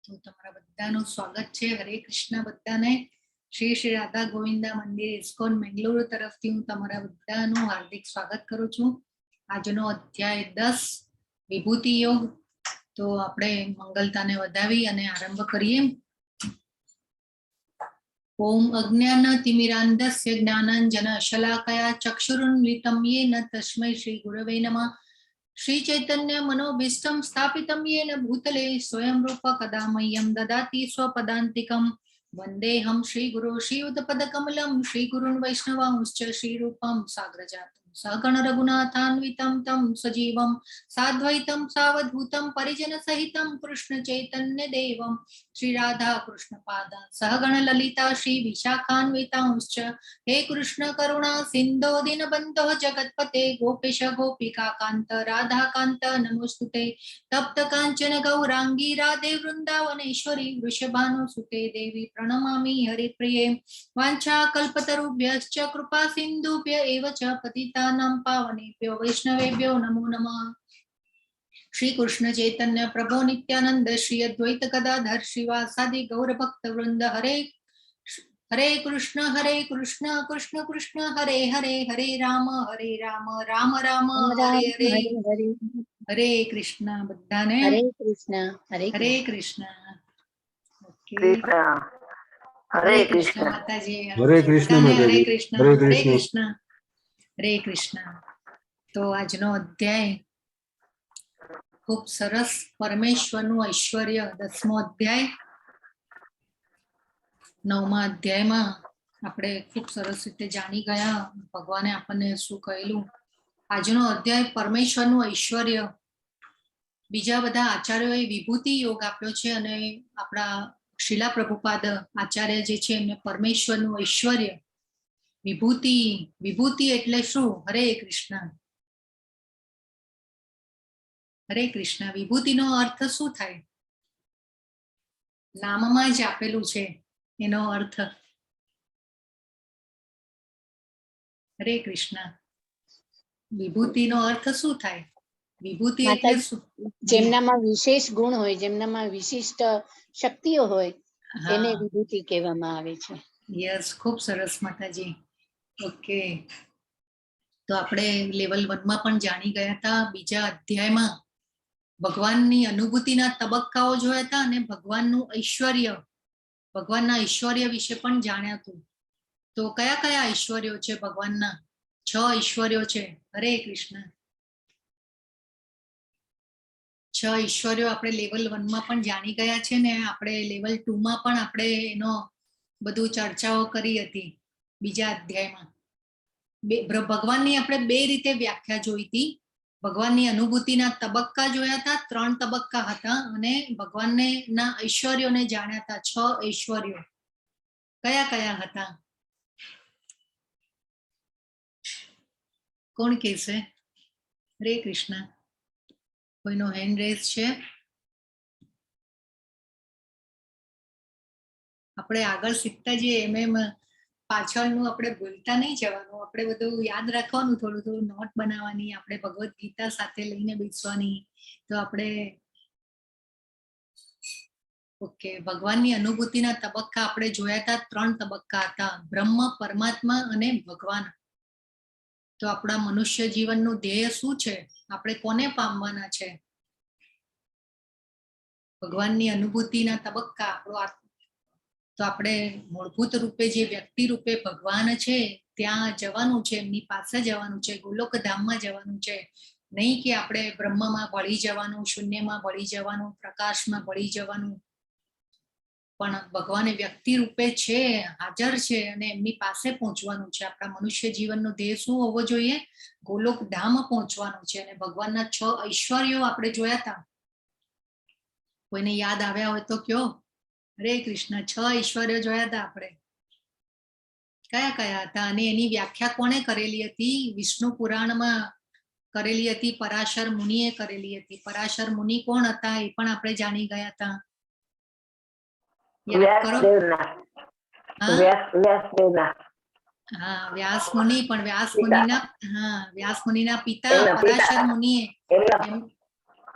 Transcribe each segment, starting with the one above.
તો તમારા બધાનું સ્વાગત છે. હરે કૃષ્ણ બધાને. શ્રી શ્રી રાધા ગોવિંદા મંદિર ઇસ્કોન મેંગલુરુ તરફથી હું તમારા બધાનું હાર્દિક સ્વાગત કરું છું. આજનો અધ્યાય 10 વિભૂતિ યોગ. તો આપણે મંગલતાને વધાવી અને આરંભ કરીએ. ઓમ અજ્ઞાનતિમિરાન્ધસ્ય જ્ઞાનાંજન શલાકયા ચક્ષુરુન્મિલિतं येन તસ્मै શ્રી ગુરવે નમઃ. श्री चैतन्य मनोभीष्टं स्थापितं येन भूतले स्वयं रूप कदा मह्यं ददाति स्वपदान्तिकं. वन्देऽहं श्रीगुरो श्रीयुतपदकमलं श्रीगुरुन् वैष्णवांश्च श्रीरूपं साग्रजातं सहगण रघुनाथान्वितं तं सजीवं साद्वैतं सावधूतं परिजनसहितं कृष्ण चैतन्य देवं श्रीराधा कृष्णपादान् सहगण ललिता श्रीविशाखान्वितांश्च. हे कृष्ण करुणा सिन्धो दीनबन्धो जगत्पते गोपेश गोपिका कान्त राधाकान्त नमोस्तुते. तप्त काञ्चन गौरांगी राधे वृन्दावनेश्वरी वृषभानुसुते देवी प्रणमामि हरिप्रिये. वाञ्छाकल्पतरुभ्यश्च कृपा सिन्धुभ्य एव च पतितानां पावनेभ्यो वैष्णवेभ्यो नमो नमः. श्री कृष्ण चैतन्य प्रभो नित्यानंद श्री अद्वैत गदाधर श्रीवासादि गौर भक्त वृंद. हरे हरे कृष्ण कृष्ण कृष्ण हरे हरे हरे राम राम राम हरे हरे हरे कृष्ण. बधाने हरे कृष्ण हरे कृष्ण. ओके हरे कृष्ण माताजी. हरे कृष्ण हरे कृष्ण हरे कृष्ण हरे कृष्ण. तो આજનો અધ્યાય ખૂબ સરસ. પરમેશ્વરનું ઐશ્વર્ય 10મો અધ્યાય. 9મા અધ્યાયમાં આપણે ખૂબ સરસ રીતે જાણી ગયા ભગવાને આપણને શું કહેલું. આજનો અધ્યાય પરમેશ્વરનું ઐશ્વર્ય. બીજા બધા આચાર્યોએ વિભૂતિ યોગ આપ્યો છે અને આપણા શીલા પ્રભુપાદ આચાર્ય જે છે એમને પરમેશ્વરનું ઐશ્વર્ય વિભૂતિ. વિભૂતિ એટલે શું? હરે કૃષ્ણ હરે કૃષ્ણ. વિભૂતિનો અર્થ શું થાય? નામમાં જ આપેલું છે એનો અર્થ. હરે કૃષ્ણ. વિભૂતિનો અર્થ શું થાય? વિભૂતિ એટલે શું? જેમનામાં વિશેષ ગુણ હોય, જેમનામાં વિશિષ્ટ શક્તિઓ હોય તેને વિભૂતિ કહેવામાં આવે છે. યસ, ખૂબ સરસ માતાજી. ઓકે, તો આપણે લેવલ 1માં પણ જાણી ગયા હતા. બીજા અધ્યાયમાં ભગવાનની અનુભૂતિના તબક્કાઓ જોયા હતા અને ભગવાનનું ઐશ્વર્ય, ભગવાનના ઐશ્વર્ય વિશે પણ જાણ્યા હતું. તો કયા કયા ઐશ્વર્યો છે ભગવાનના? 6 ઐશ્વર્યો છે. હરે કૃષ્ણ. 6 ઐશ્વર્યો આપણે લેવલ 1માં પણ જાણી ગયા છે ને આપણે લેવલ 2માં પણ આપણે એનો બધું ચર્ચાઓ કરી હતી. બીજા અધ્યાયમાં ભગવાનની આપણે 2 રીતે વ્યાખ્યા જોઈ હતી. ભગવાનની અનુભૂતિના તબક્કા જોયા હતા, 3 તબક્કા હતા, અને ભગવાનને ના ઐશ્વર્યોને જાણ્યા હતા. 6 ઐશ્વર્યો કયા કયા હતા? કોણ કહેશે? હરે કૃષ્ણ. કોઈનો હેન્ડ રેઝ છે? આપણે આગળ શીખતા જઈએ એમ પાછળનું આપણે ભૂલતા નહીં જવાનું. આપણે બધું યાદ રાખવાનું, થોડું થોડું નોટ બનાવવાની, આપણે ભગવદ્ ગીતા સાથે લઈને બેસવાની. તો આપણે ઓકે, ભગવાનની અનુભૂતિના તબક્કા આપણે જોયા હતા. 3 તબક્કા હતા, બ્રહ્મ, પરમાત્મા અને ભગવાન. તો આપણા મનુષ્ય જીવનનું ધ્યેય શું છે? આપણે કોને પામવાના છે? ભગવાનની અનુભૂતિના તબક્કા. આપણો તો આપણે મૂળભૂત રૂપે જે વ્યક્તિ રૂપે ભગવાન છે ત્યાં જવાનું છે, એમની પાસે જવાનું છે, ગોલોક ધામમાં જવાનું છે. નહીં કે આપણે બ્રહ્મમાં ભળી જવાનું, શૂન્યમાં ભળી જવાનું, પ્રકાશમાં ભળી જવાનું. પણ ભગવાન વ્યક્તિ રૂપે છે, હાજર છે, અને એમની પાસે પહોંચવાનું છે. આપણા મનુષ્ય જીવનનો ધ્યેય શું હોવો જોઈએ? ગોલોક ધામ પહોંચવાનું છે. અને ભગવાનના 6 ઐશ્વર્યો આપણે જોયા હતા. કોઈને યાદ આવ્યા હોય તો કયો? હરે કૃષ્ણ. 6 ઐશ્વર્ય જોયા હતા આપણે. કયા કયા હતા અને એની વ્યાખ્યા કોણે કરેલી હતી? વિષ્ણુ પુરાણમાં કરેલી હતી, પરાશર મુનિએ કરેલી હતી. પરાશર મુનિ કોણ હતા એ પણ આપણે જાણી ગયા હતા. હા, વ્યાસ મુનિ. પણ વ્યાસ મુનિના પિતા પરાશર મુનિએ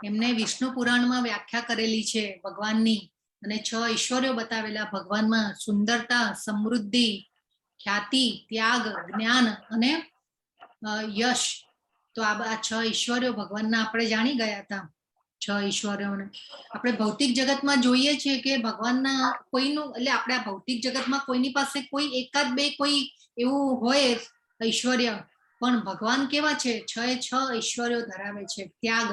એમને વિષ્ણુ પુરાણમાં વ્યાખ્યા કરેલી છે ભગવાનની. અને 6 ઐશ્વર્યો બતાવેલા ભગવાનમાં સુંદરતા, સમૃદ્ધિ, ખ્યાતિ, ત્યાગ, જ્ઞાન અને યશ. તો આ 6 ઈશ્વર્યો ભગવાનના આપણે જાણી ગયા હતા. 6 ઈશ્વર્યોને આપણે ભૌતિક જગતમાં જોઈએ છીએ કે ભગવાનના કોઈનું, એટલે આપણે આ ભૌતિક જગતમાં કોઈની પાસે કોઈ એકાદ બે કોઈ એવું હોય ઐશ્વર્ય, પણ ભગવાન કેવા છે? 6 ઐશ્વર્યો ધરાવે છે. ત્યાગ.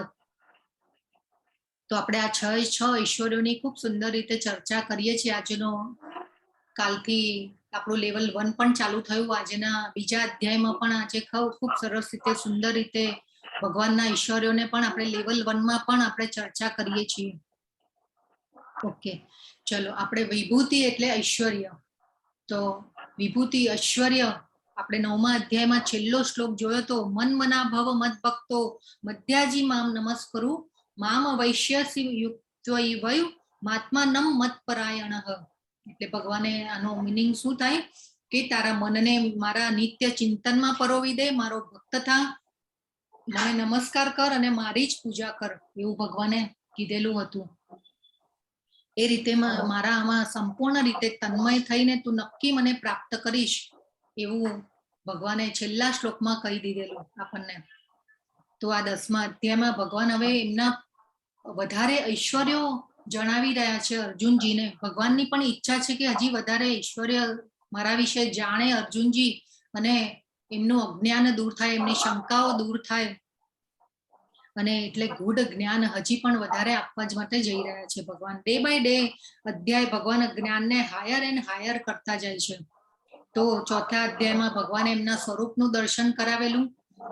તો આપણે આ 6 ઐશ્વર્યોની ખૂબ સુંદર રીતે ચર્ચા કરીએ છીએ. આજનો કાલથી આપણું લેવલ 1 પણ ચાલુ થયું. આજના બીજા અધ્યાયમાં પણ આજે ખૂબ સરસ રીતે સુંદર રીતે ભગવાનના ઈશ્વર્યોને પણ આપણે લેવલ 1 માં પણ આપણે ચર્ચા કરીએ છીએ. ઓકે, ચલો આપણે વિભૂતિ એટલે ઐશ્વર્ય. તો વિભૂતિ, ઐશ્વર્ય આપણે 9મા અધ્યાયમાં છેલ્લો શ્લોક જોયો તો, મન મના ભવ મદ ભક્તો મધ્યાજી મામ નમસ્કરું મામ વૈશ્યસી યુક્તવૈ મહાત્માનમ મત પરાયણઃ. એટલે ભગવાને આનો મીનિંગ શું થાય કે તારા મનને મારા નિત્ય ચિંતનમાં પરોવી દે, મારો ભક્ત થા, મને નમસ્કાર કર અને મારી જ પૂજા કર, એવું ભગવાને કીધેલું હતું. એ રીતે મારા આમાં સંપૂર્ણ રીતે તન્મય થઈને તું નક્કી મને પ્રાપ્ત કરીશ, એવું ભગવાને છેલ્લા શ્લોકમાં કહી દીધેલું આપણને. તો આ 10મા અધ્યાયમાં ભગવાન હવે એમના વધારે ઐશ્વર્યો જણાવી રહ્યા છે અર્જુનજીને. ભગવાનની પણ ઈચ્છા છે કે હજી વધારે ઐશ્વર્ય મારા વિશે જાણે અર્જુનજી, અને એમનું અજ્ઞાન દૂર થાય, એમની શંકાઓ દૂર થાય, અને એટલે ગૂઢ જ્ઞાન હજી પણ વધારે આપવા જ માટે જઈ રહ્યા છે ભગવાન. ડે બાય ડે અધ્યાય ભગવાન જ્ઞાનને હાયર એન્ડ હાયર કરતા જાય છે. તો 4થા અધ્યાયમાં ભગવાને એમના સ્વરૂપનું દર્શન કરાવેલું.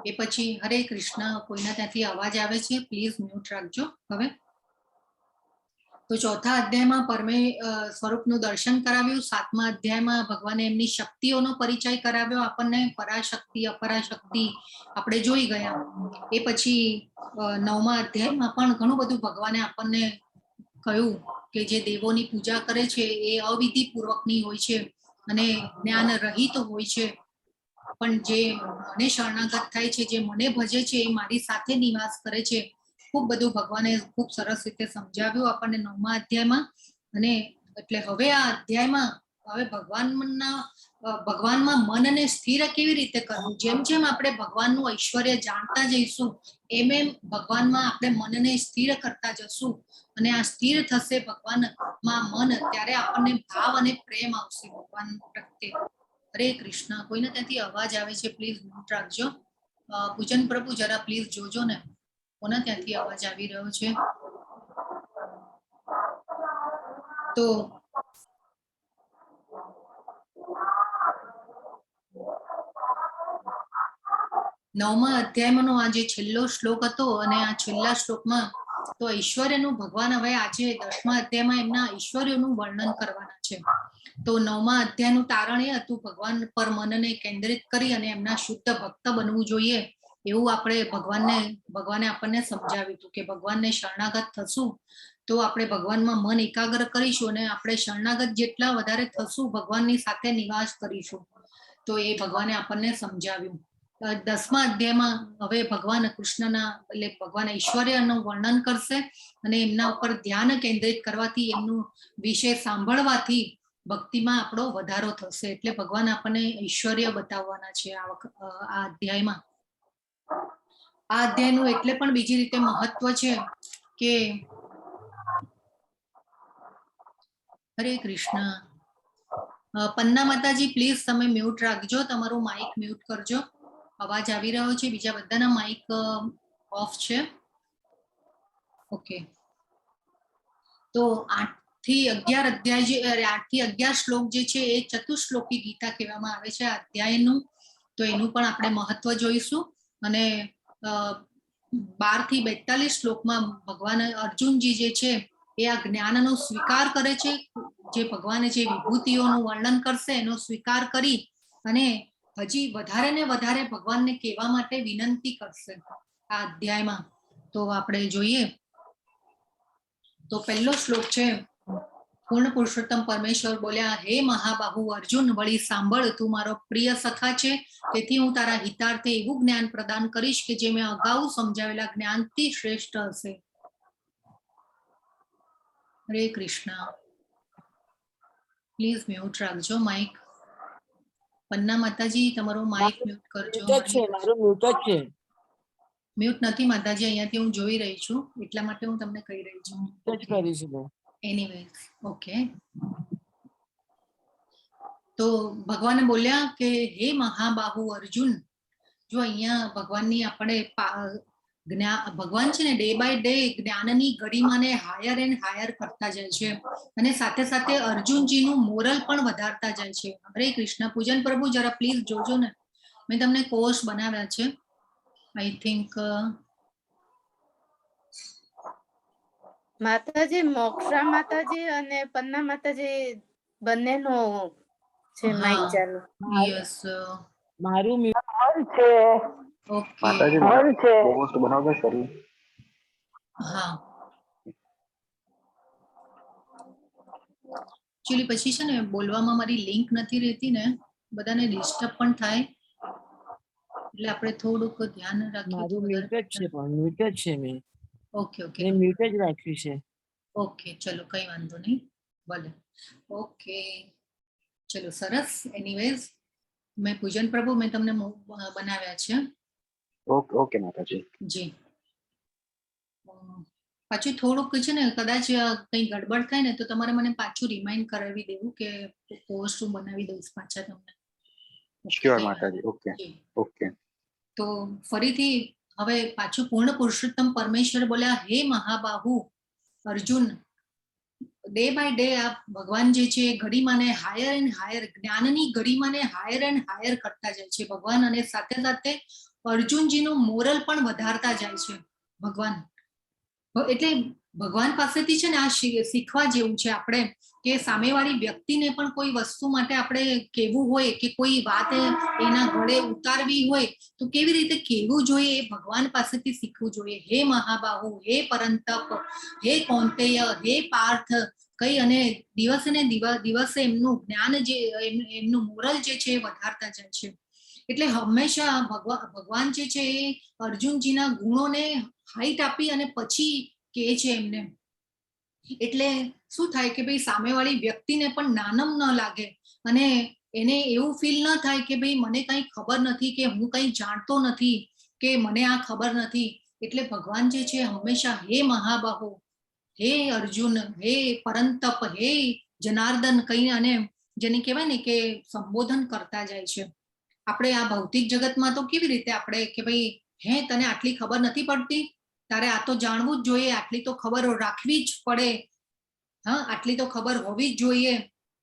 એ પછી હરે કૃષ્ણ, કોઈના ત્યાંથી અવાજ આવે છે, પ્લીઝ મ્યુટ રાખજો હવે. તો 4થા અધ્યાયમાં સ્વરૂપનું દર્શન કરાવ્યું. 7મા અધ્યાયમાં ભગવાને એમની શક્તિઓનો પરિચય કરાવ્યો આપણને, પરાશક્તિ, અપરાશક્તિ આપણે જોઈ ગયા. એ પછી 9મા અધ્યાયમાં પણ ઘણું બધું ભગવાને આપણને કહ્યું કે જે દેવોની પૂજા કરે છે એ અવિધિ પૂર્વકની હોય છે અને જ્ઞાન રહિત હોય છે, પણ જે મને શરણાગત થાય છે, જે મને ભજે છે, એ મારી સાથે નિવાસ કરે છે. ખૂબ બધું ભગવાને ખૂબ સરસ રીતે સમજાવ્યું આપણને 9મા અધ્યાયમાં. અને એટલે હવે આ અધ્યાયમાં હવે ભગવાનમાં મનને સ્થિર કેવી રીતે કરવું. જેમ જેમ આપણે ભગવાનનું ઐશ્વર્ય જાણતા જઈશું, એમ એમ ભગવાનમાં આપણે મનને સ્થિર કરતા જશું, અને આ સ્થિર થશે ભગવાનમાં મન, ત્યારે આપણને ભાવ અને પ્રેમ આવશે ભગવાન પ્રત્યે. હરે કૃષ્ણ. કોઈને ત્યાંથી અવાજ આવે છે, પ્લીઝ નોટ રાખજો. પૂજન પ્રભુ જરા પ્લીઝ જોજો ને કોના ત્યાંથી અવાજ આવી રહ્યો છે. તો નવમા અધ્યાયનો આ જે છેલ્લો શ્લોક હતો, અને આ છેલ્લા શ્લોકમાં તો ઐશ્વર્યનું ભગવાન હવે આજે 10મા અધ્યાયમાં એમના ઐશ્વર્યનું વર્ણન કરવાના છે. તો 9મા અધ્યાયનું તારણ એ હતું ભગવાન પર મનને કેન્દ્રિત કરી અને એમના શુદ્ધ ભક્ત બનવું જોઈએ, એવું આપણે ભગવાને આપણને સમજાવ્યું હતું કે ભગવાનને શરણાગત થશું તો આપણે ભગવાનમાં મન એકાગ્ર કરીશું, અને આપણે શરણાગત જેટલા વધારે થશું ભગવાનની સાથે નિવાસ કરીશું. તો એ ભગવાને આપણને સમજાવ્યું. 10મા અધ્યાયમાં હવે ભગવાન કૃષ્ણના, એટલે ભગવાન ઐશ્વર્યનું વર્ણન કરશે, અને એમના ઉપર ધ્યાન કેન્દ્રિત કરવાથી, એમનું વિશે સાંભળવાથી ભક્તિમાં આપણો વધારો થશે. એટલે ભગવાન આપણને ઐશ્વર્ય બતાવવાના છે આ અધ્યાયમાં. આ અધ્યાયનું એટલે પણ બીજી રીતે મહત્વ છે કે હરે કૃષ્ણ. પન્ના માતાજી પ્લીઝ તમે મ્યુટ રાખજો, તમારું માઇક મ્યુટ કરજો. અવાજ આવી રહ્યો છે, બીજા બધાના માઇક ઓફ છે. ઓકે. તો 8 થી 11 અધ્યાય, 8 થી 11 શ્લોક જે છે એ ચતુશ્લોકી ગીતા કહેવામાં આવે છે આ અધ્યાયનું. તો એનું પણ આપણે મહત્વ જોઈશું. અને 12 થી 42 શ્લોકમાં ભગવાન અર્જુનજી જે છે એ આ જ્ઞાનનો સ્વીકાર કરે છે. જે ભગવાને જે વિભૂતિઓનું વર્ણન કરશે એનો સ્વીકાર કરી અને હજી વધારે ને વધારે ભગવાનને કહેવા માટે વિનંતી કરશે આ અધ્યાયમાં. તો આપણે જોઈએ. તો પહેલો શ્લોક છે, પૂર્ણ પુરુષોત્તમ પરમેશ્વર બોલ્યા, હે મહાબાહુ અર્જુન, વળી સાંભળ, તું મારો પ્રિય સખા છે, તેથી હું તારા હિતાર્થે એવું જ્ઞાન પ્રદાન કરીશ કે જે મેં અગાઉ સમજાવેલા જ્ઞાનથી શ્રેષ્ઠ હશે. હરે કૃષ્ણ. પ્લીઝ મ્યુટ રાખજો માઇક. પન્ના માતાજી તમારો માઇક મ્યુટ કરજો. મ્યુટ જ છે, મારું મ્યુટ જ છે. મ્યુટ નથી માતાજી, અહીંયાથી હું જોઈ રહી છું, એટલા માટે હું તમને કહી રહી છું. મ્યુટ જ કરીશું મેં. Anyways okay. તો ભગવાને બોલ્યા કે હે મહાબાહુ અર્જુન, જો અહીંયા ભગવાનની આપણે ભગવાન છે ને ડે બાય ડે જ્ઞાનની ગરિમાને હાયર એન્ડ હાયર કરતા જાય છે, અને સાથે સાથે અર્જુનજીનું મોરલ પણ વધારતા જાય છે. હરે કૃષ્ણ. પૂજન પ્રભુ જરા પ્લીઝ જોજો ને, મેં તમને કોર્સ બનાવ્યા છે. આઈ થિંક માતાજી મોક્ષા માતાજી અને પન્ના માતાજી બંનેનો છે માઇક ચાલુ. યસ મારું મ્યુટ હર છે ઓકે. માતાજી હર છે પોસ્ટ બનાવવા શરૂ. હા એકચ્યુઅલી પછી છે ને બોલવામાં મારી લિંક નથી રહેતી ને, બધાને ડિસ્ટર્બ પણ થાય, એટલે આપણે થોડુંક ધ્યાન રાખીએ તો મારું મ્યુટ જ છે, પણ મ્યુટ જ છે મેં. ઓકે ઓકે મેં મ્યુટ જ રાખ્યું છે. ઓકે ચલો કઈ વાંધો નહીં, ભલે. ઓકે ચલો સરસ. એનીવેઝ મેં પૂજન પ્રભુ મેં તમને બનાવ્યા છે. ઓકે ઓકે માતાજી. જી પાછું થોડુંક છે ને કદાચ કંઈ ગડબડ થાય ને તો તમારે મને પાછું રિમાઇન્ડ કરાવી દેવું કે પોસ્ટ હું બનાવી દઈશ પાછા તમને. શ્યોર માતાજી. Okay okay. તો ફરીથી હવે પાછું પૂર્ણ પુરુષોત્તમ પરમેશ્વર બોલ્યા હે Mahabahu Arjun, day by day આ ભગવાન જે છે ગરિમાને હાયર એન્ડ હાયર, જ્ઞાનની ગરિમાને હાયર એન્ડ હાયર કરતા જાય છે ભગવાન, અને સાથે સાથે અર્જુનજીનું મોરલ પણ વધારતા જાય છે ભગવાન. એટલે ભગવાન પાસેથી છે ને આ શીખવા જેવું છે આપણે, કે સામેવાળી વ્યક્તિને પણ કોઈ વસ્તુ માટે આપણે કહેવું હોય કે કોઈ વાત એના ગળે ઉતારવી હોય તો કેવી રીતે કહેવું જોઈએ એ ભગવાન પાસેથી શીખવું જોઈએ. હે મહાબાહુ, હે પરંતપ, હે કૌંતેય, હે પાર્થ, કઈ અને દિવસે ને દિવસે એમનું જ્ઞાન જે એમનું મોરલ જે છે એ વધારતા જાય છે. એટલે હંમેશા ભગવાન જે છે એ અર્જુનજીના ગુણોને હાઈટ આપી અને પછી કહે છે એમને. એટલે શું થાય કે ભાઈ સામેવાળી વ્યક્તિને પણ નાનમ ન લાગે અને એને એવું ફીલ ન થાય કે ભાઈ મને કંઈ ખબર નથી, કે હું કંઈ જાણતો નથી, કે મને આ ખબર નથી. એટલે ભગવાન જે છે હંમેશા હે મહાબાહુ, હે અર્જુન, હે પરંતપ, હે જનાર્દન કહીને અને જેને કહેવાય ને કે સંબોધન કરતા જાય છે. આપણે આ ભૌતિક જગતમાં તો કેવી રીતે આપણે કે ભાઈ હે તને આટલી ખબર નથી પડતી, તારે આ તો જાણવું જ જોઈએ, આટલી તો ખબર રાખવી જ પડે, હા આટલી તો ખબર હોવી જ જોઈએ,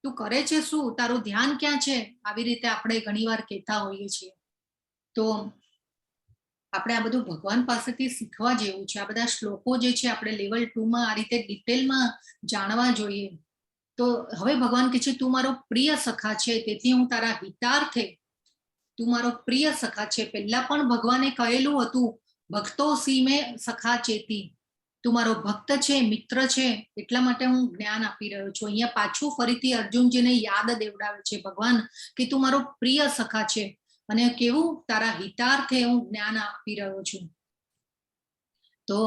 તું કરે છે શું, તારું ધ્યાન ક્યાં છે, આવી રીતે આપણે ઘણીવાર કહેતા હોઈએ છીએ. તો આપણે આ બધું ભગવાન પાસેથી શીખવા જેવું છે. આ બધા શ્લોકો જે છે આપણે લેવલ 2 માં આ રીતે ડિટેલમાં જાણવા જોઈએ. તો હવે ભગવાન કહે છે તું મારો પ્રિય સખા છે, તેથી હું તારા હિતાર્થે, તું મારો પ્રિય સખા છે. પહેલા પણ ભગવાને કહેલું હતું ભક્તો સી મેં સખા ચેતી, તું મારો ભક્ત છે, મિત્ર છે, એટલા માટે હું જ્ઞાન આપી રહ્યો છું. અહીંયા પાછું ફરીથી અર્જુનજીને યાદ દેવડાવે છે ભગવાન કે તું મારો પ્રિય સખા છે, અને કેવું તારા હિતાર્થે હું જ્ઞાન આપી રહ્યો છું. તો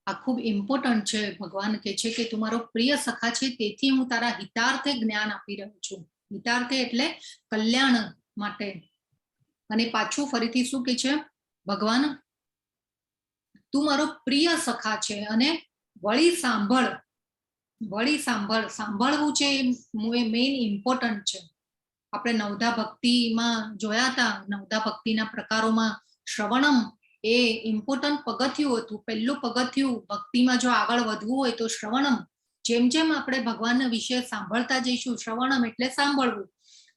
આ ખૂબ ઇમ્પોર્ટન્ટ છે. ભગવાન કહે છે કે તું મારો પ્રિય સખા છે, તેથી હું તારા હિતાર્થે જ્ઞાન આપી રહ્યો છું. હિતાર્થે એટલે કલ્યાણ માટે. અને પાછું ફરીથી શું કે છે ભગવાન, તું મારો પ્રિય સખા છે, અને વળી સાંભળ, વળી સાંભળ, સાંભળવું છે એ મેઇન ઇમ્પોર્ટન્ટ છે. આપણે નવધા ભક્તિમાં જોયા હતા, નવધા ભક્તિના પ્રકારોમાં શ્રવણમ એ ઇમ્પોર્ટન્ટ પગથિયું હતું. પહેલું પગથિયું ભક્તિમાં જો આગળ વધવું હોય તો શ્રવણમ. જેમ જેમ આપણે ભગવાનના વિશે સાંભળતા જઈશું, શ્રવણમ એટલે સાંભળવું,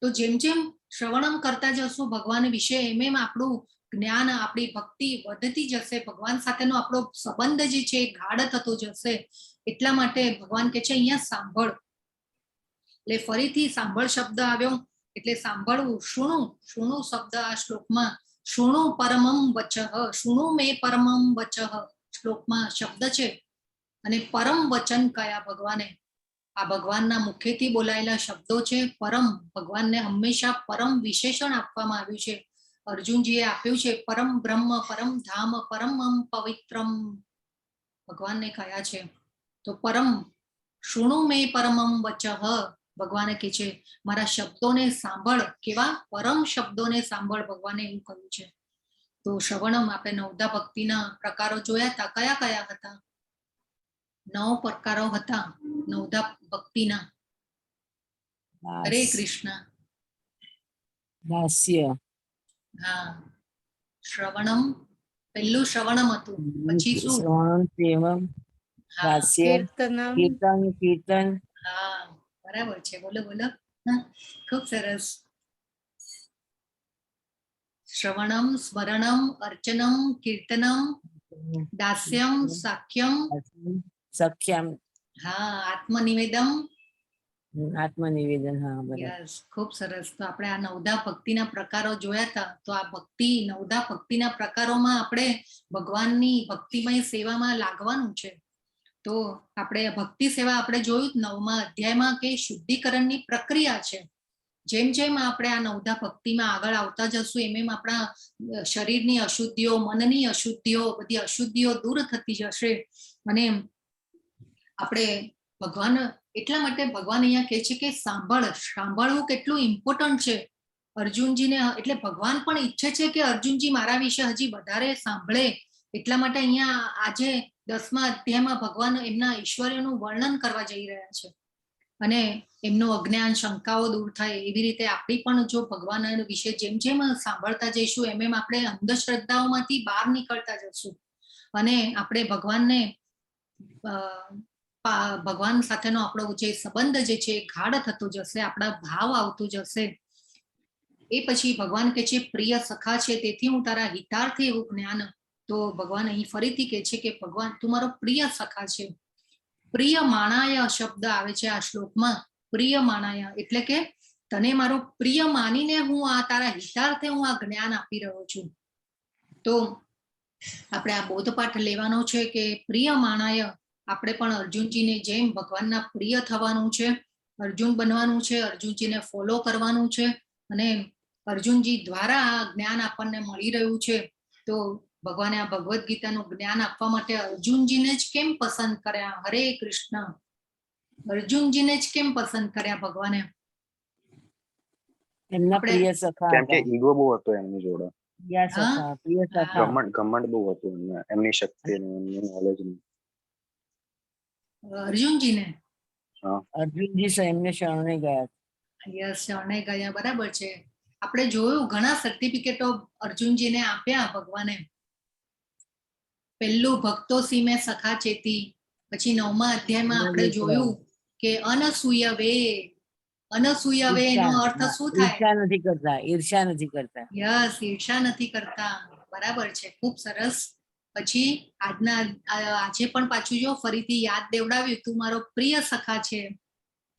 તો જેમ જેમ શ્રવણમ કરતા જશું ભગવાન વિશે, એમ આપણું જ્ઞાન, આપણી ભક્તિ વધતી જશે, ભગવાન સાથેનો આપણો સંબંધ જે છે ગાઢ થતો જશે. એટલા માટે ભગવાન કહે છે અહીંયા સાંભળ. એટલે ફરીથી સાંભળ શબ્દ આવ્યો એટલે સાંભળવું. શુણુ, શુણુ શબ્દ આ શ્લોકમાં, શુણુ પરમમ વચઃ, શુણુ મે પરમમ વચઃ શ્લોકમાં શબ્દ છે. અને પરમ વચન કયા ભગવાને, આ ભગવાનના મુખેથી બોલાયેલા શબ્દો છે. પરમ, ભગવાનને હંમેશા પરમ વિશેષણ આપવામાં આવ્યું છે. અર્જુનજીએ આપ્યું છે પરમ બ્રહ્મ, પરમ ધામ, પરમમ પવિત્રમ, ભગવાનને કયા છે. તો પરમ, શુણુ મે પરમમ વચઃ, ભગવાને કહે છે મારા શબ્દોને સાંભળ, કેવા પરમ શબ્દોને સાંભળ, ભગવાને એવું કહ્યું છે. તો શ્રવણમ આપણે નવદા ભક્તિના પ્રકારો જોયા હતા. કયા કયા હતા? 9 પ્રકારો હતા નવદા ભક્તિના. હરે કૃષ્ણ. દાસ્ય, હા, શ્રવણમ, પહેલું શ્રવણમ હતું. પછી શું? શ્રવણમ, પ્રેમમ, હા, દાસ્ય, કીર્તનમ, કીર્તન. હા, બરાબર છે. બોલો બોલો. હા, ખૂબ સરસ. શ્રવણમ, સ્મરણમ, અર્ચનમ, કીર્તનમ, દાસ્યમ, સાખ્યમ, સખ્યમ, હા, આત્મનિવેદમ. આત્મનિવેદન. હા, બરાબર. યસ, ખૂબ સરસ. તો આપણે આ નવદા ભક્તિના પ્રકારો જોયા હતા. તો આ ભક્તિ, નવદા ભક્તિના પ્રકારોમાં આપણે ભગવાનની ભક્તિમય સેવામાં લાગવાનું છે. તો આપણે ભક્તિ સેવા આપણે જોયું 9મા અધ્યાયમાં કે શુદ્ધિકરણની પ્રક્રિયા છે. જેમ જેમ આપણે આ નવદા ભક્તિમાં આગળ આવતા જશું એમ એમ આપણા શરીરની અશુદ્ધિઓ, મનની અશુદ્ધિઓ, બધી અશુદ્ધિઓ દૂર થતી જશે. અને આપણે ભગવાન, એટલા માટે ભગવાન અહીંયા કહે છે કે સાંભળવું કેટલું ઇમ્પોર્ટન્ટ છે અર્જુનજીને. એટલે ભગવાન પણ ઈચ્છે છે કે અર્જુનજી મારા વિશે હજી વધારે સાંભળે. એટલા માટે અહીંયા આજે 10મા અધ્યાયમાં ભગવાન એમના ઐશ્વર્યનું વર્ણન કરવા જઈ રહ્યા છે અને એમનું અજ્ઞાન, શંકાઓ દૂર થાય. એવી રીતે આપણી પણ જો ભગવાન વિશે જેમ જેમ સાંભળતા જઈશું એમ એમ આપણે અંધશ્રદ્ધાઓમાંથી બહાર નીકળતા જશું અને આપણે ભગવાન સાથેનો આપણો જે સંબંધ જે છે ગાઢ થતો જશે, આપણા ભાવ આવતું જશે. એ પછી ભગવાન કહે છે પ્રિય સખા છે તેથી હું તારા હિતાર્થે એવું જ્ઞાન. તો ભગવાન અહીં ફરીથી કહે છે કે ભગવાન તું મારો પ્રિય સખા છે. પ્રિય માણાય શબ્દ આવે છે આ શ્લોકમાં. પ્રિય માણાય એટલે કે તને મારો પ્રિય માનીને હું આ તારા હિતાર્થે હું આ જ્ઞાન આપી રહ્યો છું. તો આપણે આ બોધપાઠ લેવાનો છે કે પ્રિય માણાય. આપણે પણ અર્જુનજીને જેમ ભગવાનના પ્રિય થવાનું છે, અર્જુન બનવાનું છે, અર્જુનજીને ફોલો કરવાનું છે અને અર્જુનજી દ્વારા આ જ્ઞાન આપણને મળી રહ્યું છે. તો ભગવાને આ ભગવદ્ ગીતાનું જ્ઞાન આપવા માટે અર્જુનજીને જ કેમ પસંદ કર્યા? હરે કૃષ્ણ. અર્જુનજીને જ કેમ પસંદ કર્યા ભગવાને? એમના પ્રિય સખા કેમ કે હતા. ઈગો બહુ હતો એમની જોડે. પ્રિય સખા, પ્રિય સખા. ઘમંડ બહુ હતું એમની શક્તિનું, એમની નોલેજનું. અર્જુનજીને? અર્જુનજી એમને શરણે ગયા. યસ, શરણે ગયા, બરાબર છે. આપણે જોયું ઘણા સર્ટિફિકેટો અર્જુનજીને આપ્યા ભગવાને. પહેલું ભક્તો સીમે સખા ચેતી. પછી 9મા અધ્યાયમાં આપણે જોયું કે અનસૂયવે. અનસૂયવે એનો અર્થ શું થાય? ઈર્ષા નથી કરતા, ઈર્ષા નથી કરતા. યસ, ઈર્ષા નથી કરતા. બરાબર છે, ખૂબ સરસ. પછી આજે પણ પાછું જો ફરીથી યાદ દેવડાવ્યું તું મારો પ્રિય સખા છે.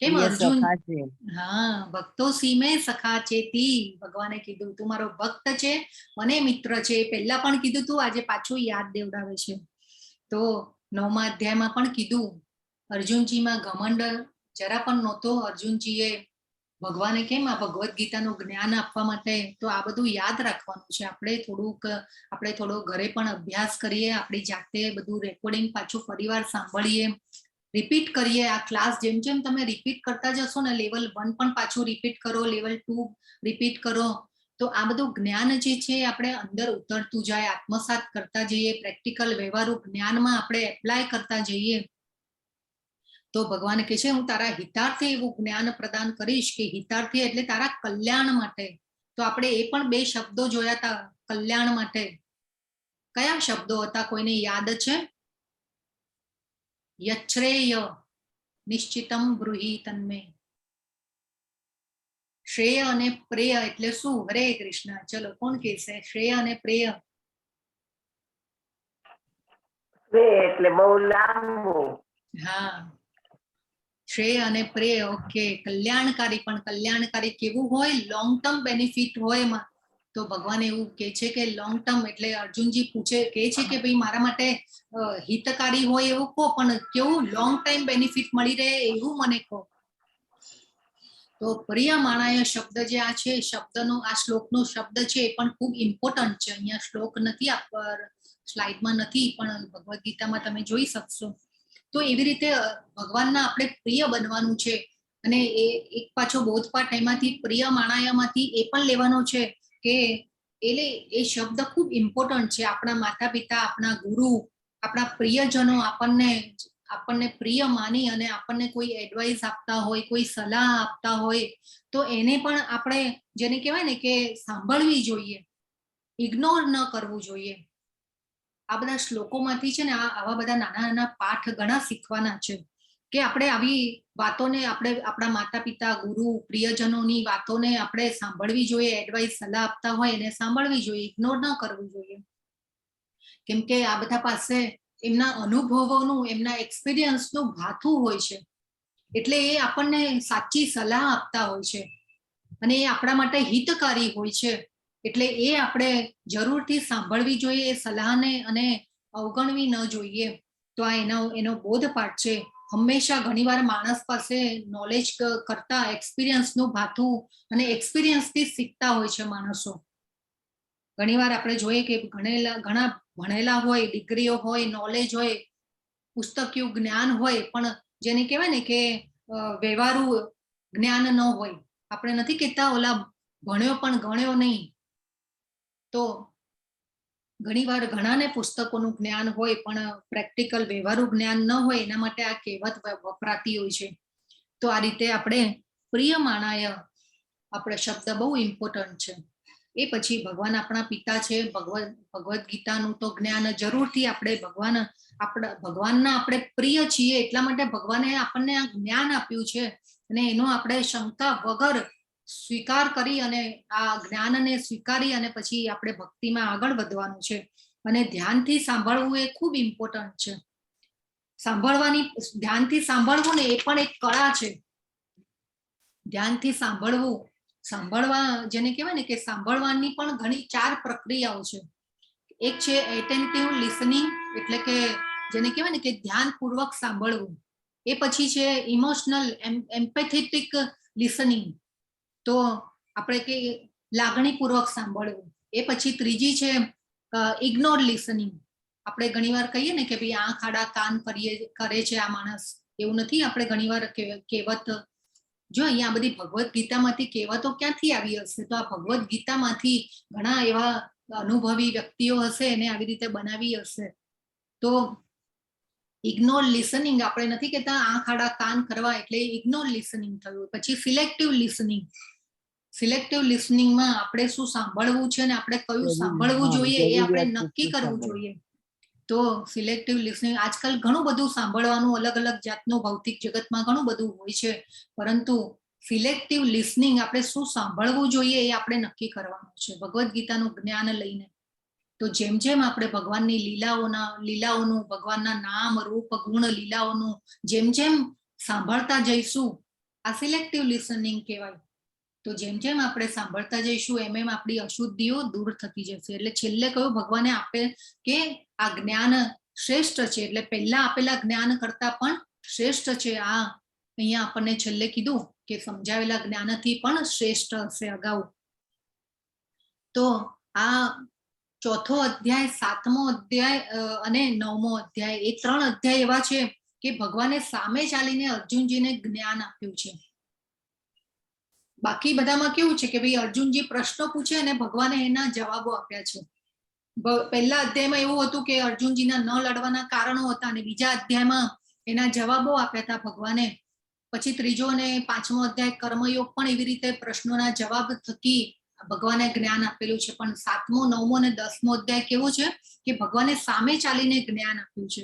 કેમ અર્જુન? હા, ભક્તો સીમે સખા ચેતી. ભગવાને કીધું તું મારો ભક્ત છે અને મિત્ર છે. પહેલા પણ કીધું તું, આજે પાછું યાદ દેવડાવે છે. તો 9મા અધ્યાયમાં પણ કીધું અર્જુનજીમાં ઘમંડ જરા પણ નહોતો. અર્જુનજીએ ભગવાને કેમ આ ભગવદ્ ગીતાનું જ્ઞાન આપવા માટે તો આ બધું યાદ રાખવાનું છે. આપણે થોડો ઘરે પણ અભ્યાસ કરીએ, આપણી જાતે બધું રેકોર્ડિંગ પાછું ફરીવાર સાંભળીએ, રિપીટ કરીએ. આ ક્લાસ જેમ જેમ તમે રિપીટ કરતા જશો ને, લેવલ 1 પણ પાછું રિપીટ કરો, લેવલ 2 રિપીટ કરો, તો આ બધું જ્ઞાન જે છે આપણે અંદર ઉતરતું જાય, આત્મસાત કરતા જઈએ, પ્રેક્ટિકલ વ્યવહારુ જ્ઞાનમાં આપણે એપ્લાય કરતા જઈએ. તો ભગવાન કહે છે હું તારા હિતાર્થે એવું જ્ઞાન પ્રદાન કરીશ. કે હિતાર્થી એટલે તારા કલ્યાણ માટે. તો આપણે એ પણ 2 શબ્દો જોયા હતા કલ્યાણ માટે. કયા શબ્દો હતા? કોઈને યાદ છે? યચ્છ્રેય નિશ્ચિતમ બ્રૂહિ તન્મે. શ્રેય અને પ્રેય એટલે શું? હરે કૃષ્ણ. ચલો, કોણ કહેશે શ્રેય અને પ્રેય? એટલે બહુ લાંબુ. હા, શ્રેય અને પ્રેય. ઓકે, કલ્યાણકારી. પણ કલ્યાણકારી કેવું હોય? લોંગ ટર્મ બેનિફિટ હોય એમાં. તો ભગવાન એવું કહે છે કે લોંગ ટર્મ એટલે અર્જુનજી કહે છે કે ભાઈ મારા માટે હિતકારી હોય એવું કહો, પણ કેવું લોંગ ટાઈમ બેનિફિટ મળી રહે એવું મને કહો. તો પ્રિય માણાય શબ્દ જે આ છે, શબ્દનો આ શ્લોકનો શબ્દ છે એ પણ ખૂબ ઇમ્પોર્ટન્ટ છે. અહીંયા શ્લોક નથી, સ્લાઇડમાં નથી, પણ ભગવદ્ ગીતામાં તમે જોઈ શકશો. તો એવી રીતે ભગવાનના આપણે પ્રિય બનવાનું છે. અને એક પાછો બોધપાઠ એમાંથી પ્રિય માણાયામાંથી એ પણ લેવાનો છે કે એ શબ્દ ખૂબ ઇમ્પોર્ટન્ટ છે. આપણા માતા પિતા, આપણા ગુરુ, આપણા પ્રિયજનો આપણને પ્રિય માની અને આપણને કોઈ એડવાઇસ આપતા હોય, કોઈ સલાહ આપતા હોય, તો એને પણ આપણે જેને કહેવાય ને કે સાંભળવી જોઈએ, ઇગ્નોર ન કરવું જોઈએ. આ બધા શ્લોકોમાંથી છે ને આવા બધા નાના નાના પાઠ ઘણા શીખવાના છે કે આપણે આવી વાતોને આપણા માતા પિતા, ગુરુ, પ્રિયજનોની વાતોને આપણે સાંભળવી જોઈએ, એડવાઇસ સલાહ આપતા હોય એને સાંભળવી જોઈએ, ઇગ્નોર ન કરવું જોઈએ. કેમ કે આ બધા પાસે એમના અનુભવોનું, એમના એક્સપિરિયન્સનું ભાથું હોય છે, એટલે એ આપણને સાચી સલાહ આપતા હોય છે અને એ આપણા માટે હિતકારી હોય છે. એટલે એ આપણે જરૂરથી સાંભળવી જોઈએ એ સલાહને અને અવગણવી ન જોઈએ. તો આ એનો બોધપાઠ છે. હંમેશા ઘણીવાર માણસ પાસે નોલેજ કરતા એક્સપિરિયન્સનું ભાથું અને એક્સપિરિયન્સથી શીખતા હોય છે માણસો. ઘણીવાર આપણે જોઈએ કે ઘણા ભણેલા હોય, ડિગ્રીઓ હોય, નોલેજ હોય, પુસ્તકીય જ્ઞાન હોય, પણ જેને કહેવાય ને કે વ્યવહારુ જ્ઞાન ન હોય. આપણે નથી કહેતા ઓલા ભણ્યો પણ ગણ્યો નહીં. તો ઘણીવાર ઘણાને પુસ્તકોનું જ્ઞાન હોય પણ પ્રેક્ટિકલ વ્યવહારુ જ્ઞાન ન હોય, એના માટે આ કહેવત વપરાતી હોય છે. તો આ રીતે આપણે પ્રિય માણાય આપણે શબ્દ બહુ ઇમ્પોર્ટન્ટ છે. એ પછી ભગવાન આપણા પિતા છે. ભગવદ્ ગીતાનું તો જ્ઞાન જરૂરથી આપણે ભગવાનના આપણે પ્રિય છીએ, એટલા માટે ભગવાને આપણને આ જ્ઞાન આપ્યું છે અને એનો આપણે શંકા વગર સ્વીકાર કરી અને આ જ્ઞાનને સ્વીકારી અને પછી આપણે ભક્તિમાં આગળ વધવાનું છે. અને ધ્યાનથી સાંભળવું એ ખૂબ ઇમ્પોર્ટન્ટ છે. ધ્યાનથી સાંભળવું ને એ પણ એક કળા છે. ધ્યાનથી સાંભળવા જેને કહેવાય ને કે સાંભળવાની પણ ઘણી 4 પ્રક્રિયાઓ છે. એક છે એટેન્ટિવ લિસનિંગ, એટલે કે જેને કહેવાય ને કે ધ્યાનપૂર્વક સાંભળવું. એ પછી છે ઇમોશનલ એમ્પેથેટિક લિસનિંગ, તો આપણે કે લાગણીપૂર્વક સાંભળવું. એ પછી ત્રીજી છે ઇગ્નોર લિસનિંગ. આપણે ઘણીવાર કહીએ ને કે ભાઈ આંખ આડા કાન કરે છે આ માણસ. એવું નથી. આપણે ઘણીવાર કહેવત જો અહીંયા બધી ભગવદ્ ગીતામાંથી કહેવતો ક્યાંથી આવી હશે? તો આ ભગવદ્ ગીતામાંથી ઘણા એવા અનુભવી વ્યક્તિઓ હશે એને આવી રીતે બનાવી હશે. તો ઇગ્નોર લિસનિંગ, આપણે નથી કહેતા આંખ આડા કાન કરવા, એટલે ઇગ્નોર લિસનિંગ થયું. પછી સિલેક્ટિવ લિસનિંગમાં આપણે શું સાંભળવું છે ને આપણે કયું સાંભળવું જોઈએ એ આપણે નક્કી કરવું જોઈએ. તો સિલેક્ટિવ લિસનિંગ, આજકાલ ઘણું બધું સાંભળવાનું અલગ અલગ જાતનું ભૌતિક જગતમાં ઘણું બધું હોય છે, પરંતુ સિલેક્ટિવ લિસનિંગ આપણે શું સાંભળવું જોઈએ એ આપણે નક્કી કરવાનું છે ભગવદ્ ગીતાનું જ્ઞાન લઈને. તો જેમ જેમ આપણે ભગવાનની લીલાઓનું, ભગવાનના નામ, રૂપ, ગુણ, લીલાઓનું જેમ જેમ સાંભળતા જઈશું, આ સિલેક્ટિવ લિસનિંગ કહેવાય. તો જેમ જેમ આપણે સાંભળતા જઈશું એમ એમ આપણી અશુદ્ધિઓ દૂર થતી જશે. એટલે છેલ્લે કયું ભગવાને આપે કે આ જ્ઞાન શ્રેષ્ઠ છે, એટલે પહેલા આપેલા જ્ઞાન કરતા પણ શ્રેષ્ઠ છે. આ અહીંયા આપણને છેલ્લે કીધું કે સમજાવેલા જ્ઞાનથી પણ શ્રેષ્ઠ હશે અગાઉ. તો આ 4થો અધ્યાય, 7મો અધ્યાય અને 9મો અધ્યાય, એ 3 અધ્યાય એવા છે કે ભગવાને સામે ચાલીને અર્જુનજીને જ્ઞાન આપ્યું છે. બાકી બધામાં કેવું છે કે ભાઈ અર્જુનજી પ્રશ્નો પૂછે અને ભગવાને એના જવાબો આપ્યા છે. પહેલા અધ્યાયમાં એવું હતું કે અર્જુનજીના ન લડવાના કારણો હતા અને બીજા અધ્યાયમાં એના જવાબો આપ્યા હતા ભગવાને. પછી 3જો અને 5મો અધ્યાય કર્મયોગ પણ એવી રીતે પ્રશ્નોના જવાબ થકી ભગવાને જ્ઞાન આપેલું છે. પણ 7મો, 9મો અને 10મો અધ્યાય કેવો છે કે ભગવાને સામે ચાલીને જ્ઞાન આપ્યું છે.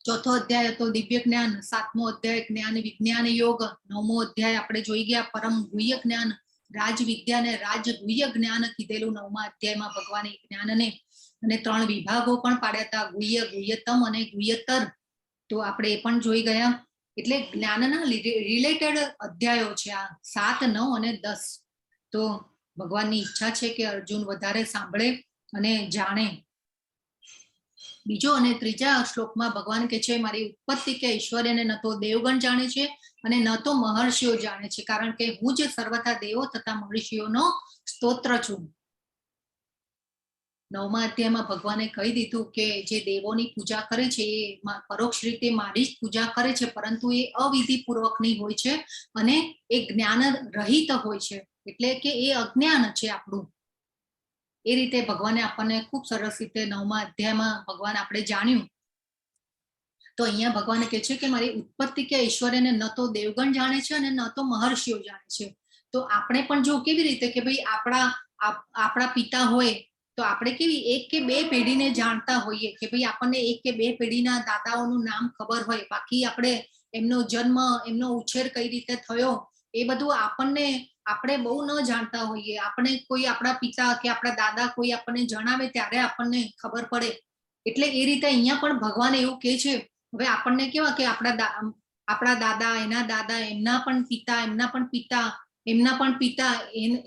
4થો અધ્યાય હતો દિવ્ય જ્ઞાન, 7મો અધ્યાય જ્ઞાન વિજ્ઞાન યોગ, 9મો અધ્યાય આપણે જોઈ ગયા પરમ ગુહ્ય જ્ઞાન, રાજ વિદ્યા અને રાજ ગુહ્ય જ્ઞાન કીધેલું 9મા અધ્યાયમાં ભગવાને જ્ઞાનને. અને 3 વિભાગો પણ પાડ્યા હતા, ગુહ્ય, ગુહ્યતમ અને ગુહ્યતર. તો આપણે એ પણ જોઈ ગયા. એટલે જ્ઞાનના રિલેટેડ અધ્યાયો છે આ 7, 9 અને 10. તો ભગવાનની ઈચ્છા છે કે અર્જુન વધારે સાંભળે અને જાણે. બીજો અને 3જા શ્લોકમાં ભગવાન કહે છે મારી ઉત્પત્તિ કે ઐશ્વર્યને ન તો દેવગણ જાણે છે અને ન તો મહર્ષિઓ જાણે છે, કારણ કે હું જ સર્વથા દેવો તથા મહર્ષિઓનો સ્તોત્ર છું. 9મા અધ્યાયમાં ભગવાને કહી દીધું કે જે દેવોની પૂજા કરે છે એ પરોક્ષ રીતે મારી જ પૂજા કરે છે, પરંતુ એ અવિધિ પૂર્વકની હોય છે અને એ જ્ઞાન રહિત હોય છે, એટલે કે એ અજ્ઞાન છે આપણું. એ રીતે ભગવાને આપણને ખૂબ સરસ રીતે 9મા અધ્યાયમાં ભગવાન આપણે જાણ્યું. તો અહીંયા ભગવાને કહે છે કે મારી ઉત્પત્તિ કે ઐશ્વર્યને ન તો દેવગણ જાણે છે અને ન તો મહર્ષિઓ જાણે છે. તો આપણે પણ જો કેવી રીતે કે ભાઈ આપણા પિતા હોય તો આપણે કેવી 1 કે 2 પેઢીને જાણતા હોઈએ કે ભાઈ આપણને 1 કે 2 પેઢીના દાદાઓનું નામ ખબર હોય, બાકી આપણે એમનો જન્મ, એમનો ઉછેર કઈ રીતે થયો એ બધું આપણે બહુ ન જાણતા હોઈએ. આપણે કોઈ આપણા પિતા કે આપણા દાદા કોઈ આપણને જણાવે ત્યારે આપણને ખબર પડે. એટલે એ રીતે અહીંયા પણ ભગવાન એવું કહે છે. હવે આપણને કેવા કે આપણા દાદા, એના દાદા, એમના પણ પિતા, એમના પણ પિતા, એમના પણ પિતા,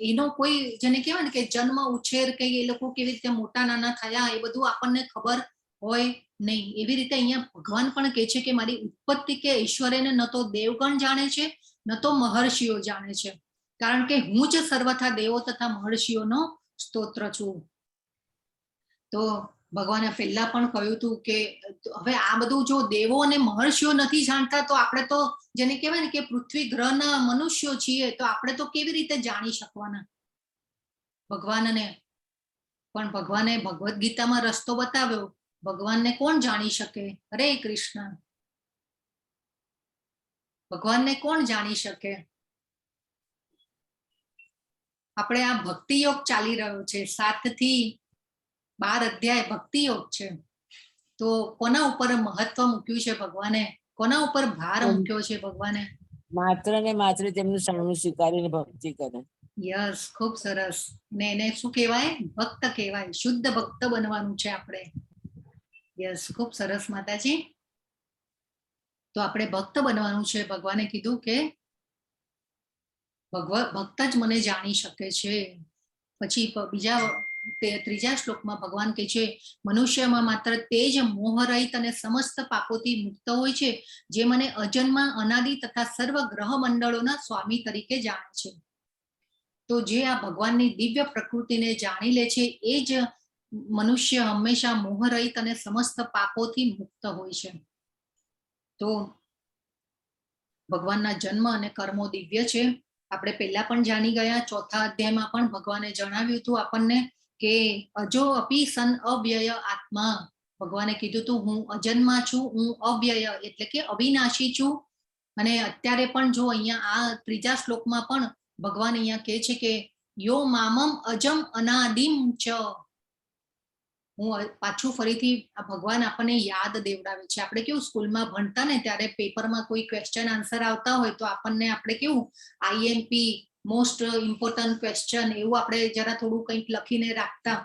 એનો કોઈ જેને કહેવાય ને કે જન્મ, ઉછેર કે એ લોકો કેવી રીતે મોટા નાના થયા એ બધું આપણને ખબર હોય નહીં. એવી રીતે અહીંયા ભગવાન પણ કહે છે કે મારી ઉત્પત્તિ કે ઐશ્વર્યને ન તો દેવગણ જાણે છે ન તો મહર્ષિઓ જાણે છે, કારણ કે હું જ સર્વથા દેવો તથા મહર્ષિઓનો સ્તોત્ર છું. તો ભગવાને પહેલા પણ કહ્યું હતું કે હવે આ બધું જો દેવો અને મહર્ષિઓ નથી જાણતા તો આપણે તો જેને કહેવાય ને કે પૃથ્વી ગ્રહના મનુષ્યો છીએ, તો આપણે તો કેવી રીતે જાણી શકવાના ભગવાનને? પણ ભગવાને ભગવદ્ ગીતામાં રસ્તો બતાવ્યો. ભગવાનને કોણ જાણી શકે? હરે કૃષ્ણ. ભગવાનને કોણ જાણી શકે? આપણે આ ભક્તિ યોગ ચાલી રહ્યો છે, 7 થી 12 અધ્યાય ભક્તિ યોગ છે. તો કોના ઉપર મહત્વ મૂક્યું છે ભગવાને? કોના ઉપર ભાર મૂક્યો છે ભગવાને? માત્ર ને માત્ર તેમનું શરણું સ્વીકારીને ભક્તિ કરે. યસ, ખૂબ સરસ. ને એને શું કહેવાય? ભક્ત કહેવાય. શુદ્ધ ભક્ત બનવાનું છે આપણે. યસ, ખૂબ સરસ માતાજી. તો આપણે ભક્ત બનવાનું છે. ભગવાને કીધું કે ભક્ત જ મને જાણી શકે છે. પછી ત્રીજા શ્લોકમાં ભગવાન કહે છે મનુષ્યમાં માત્ર તે જ મોહરહિત અને સમસ્ત પાપોથી મુક્ત હોય છે જે મને અજન્મા, અનાદિ તથા સર્વ ગ્રહ મંડળોના સ્વામી તરીકે જાણે છે. તો જે આ ભગવાનની દિવ્ય પ્રકૃતિને જાણી લે છે એ જ મનુષ્ય હંમેશા મોહરહિત અને સમસ્ત પાપોથી મુક્ત હોય છે. તો ભગવાનના જન્મ અને કર્મો દિવ્ય છે. આપણે પહેલા પણ જાણી ગયા. 4થા અધ્યાયમાં પણ ભગવાને જણાવ્યું હતું આપણને કે અજો અપી સન અવ્યય આત્મા. ભગવાને કીધું હતું હું અજન્મા છું, હું અવ્યય એટલે કે અવિનાશી છું. અને અત્યારે પણ જો અહીંયા આ ત્રીજા શ્લોકમાં પણ ભગવાન અહીંયા કહે છે કે યો મામમ અજમ અનાદિમ ચ. હું પાછું ફરીથી ભગવાન આપણને યાદ દેવડાવે છે. આપણે કેવું સ્કૂલમાં ભણતા ને ત્યારે પેપરમાં કોઈ ક્વેશ્ચન આન્સર આવતા હોય તો આપણને આપણે કેવું આઈએમપી મોસ્ટ ઇમ્પોર્ટન્ટ ક્વેશ્ચન એવું આપણે જરા થોડું કંઈક લખીને રાખતા.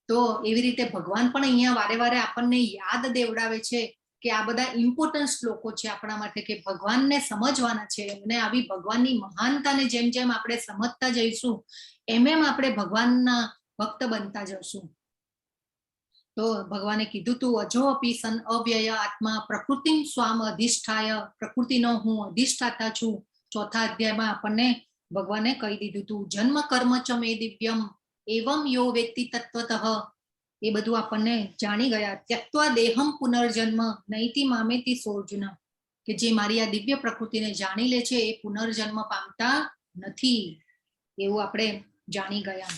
તો એવી રીતે ભગવાન પણ અહીંયા વારે વારે આપણને યાદ દેવડાવે છે કે આ બધા ઇમ્પોર્ટન્ટ શ્લોકો છે આપણા માટે, કે ભગવાનને સમજવાના છે. અને આવી ભગવાનની મહાનતાને જેમ જેમ આપણે સમજતા જઈશું એમ એમ આપણે ભગવાનના ભક્ત બનતા જશું. તો ભગવાને કીધું તું અજો અપી સન અવ્યય આત્મા પ્રકૃતિ સ્વામ અધિષ્ઠાય. પ્રકૃતિનો હું અધિષ્ઠાતા છું. 4થા અધ્યાયમાં આપણને ભગવાને કહી દીધું તું જન્મ કર્મ ચ મે દિવ્યમ એવમ યો વ્યક્તિ તત્વતઃ. એ બધું આપણને જાણી ગયા. ત્યક્ત્વા દેહમ પુનર્જન્મ નૈતિ મામેતિ સોર્જુન. કે જે મારી આ દિવ્ય પ્રકૃતિને જાણી લે છે એ પુનર્જન્મ પામતા નથી, એવું આપણે જાણી ગયા.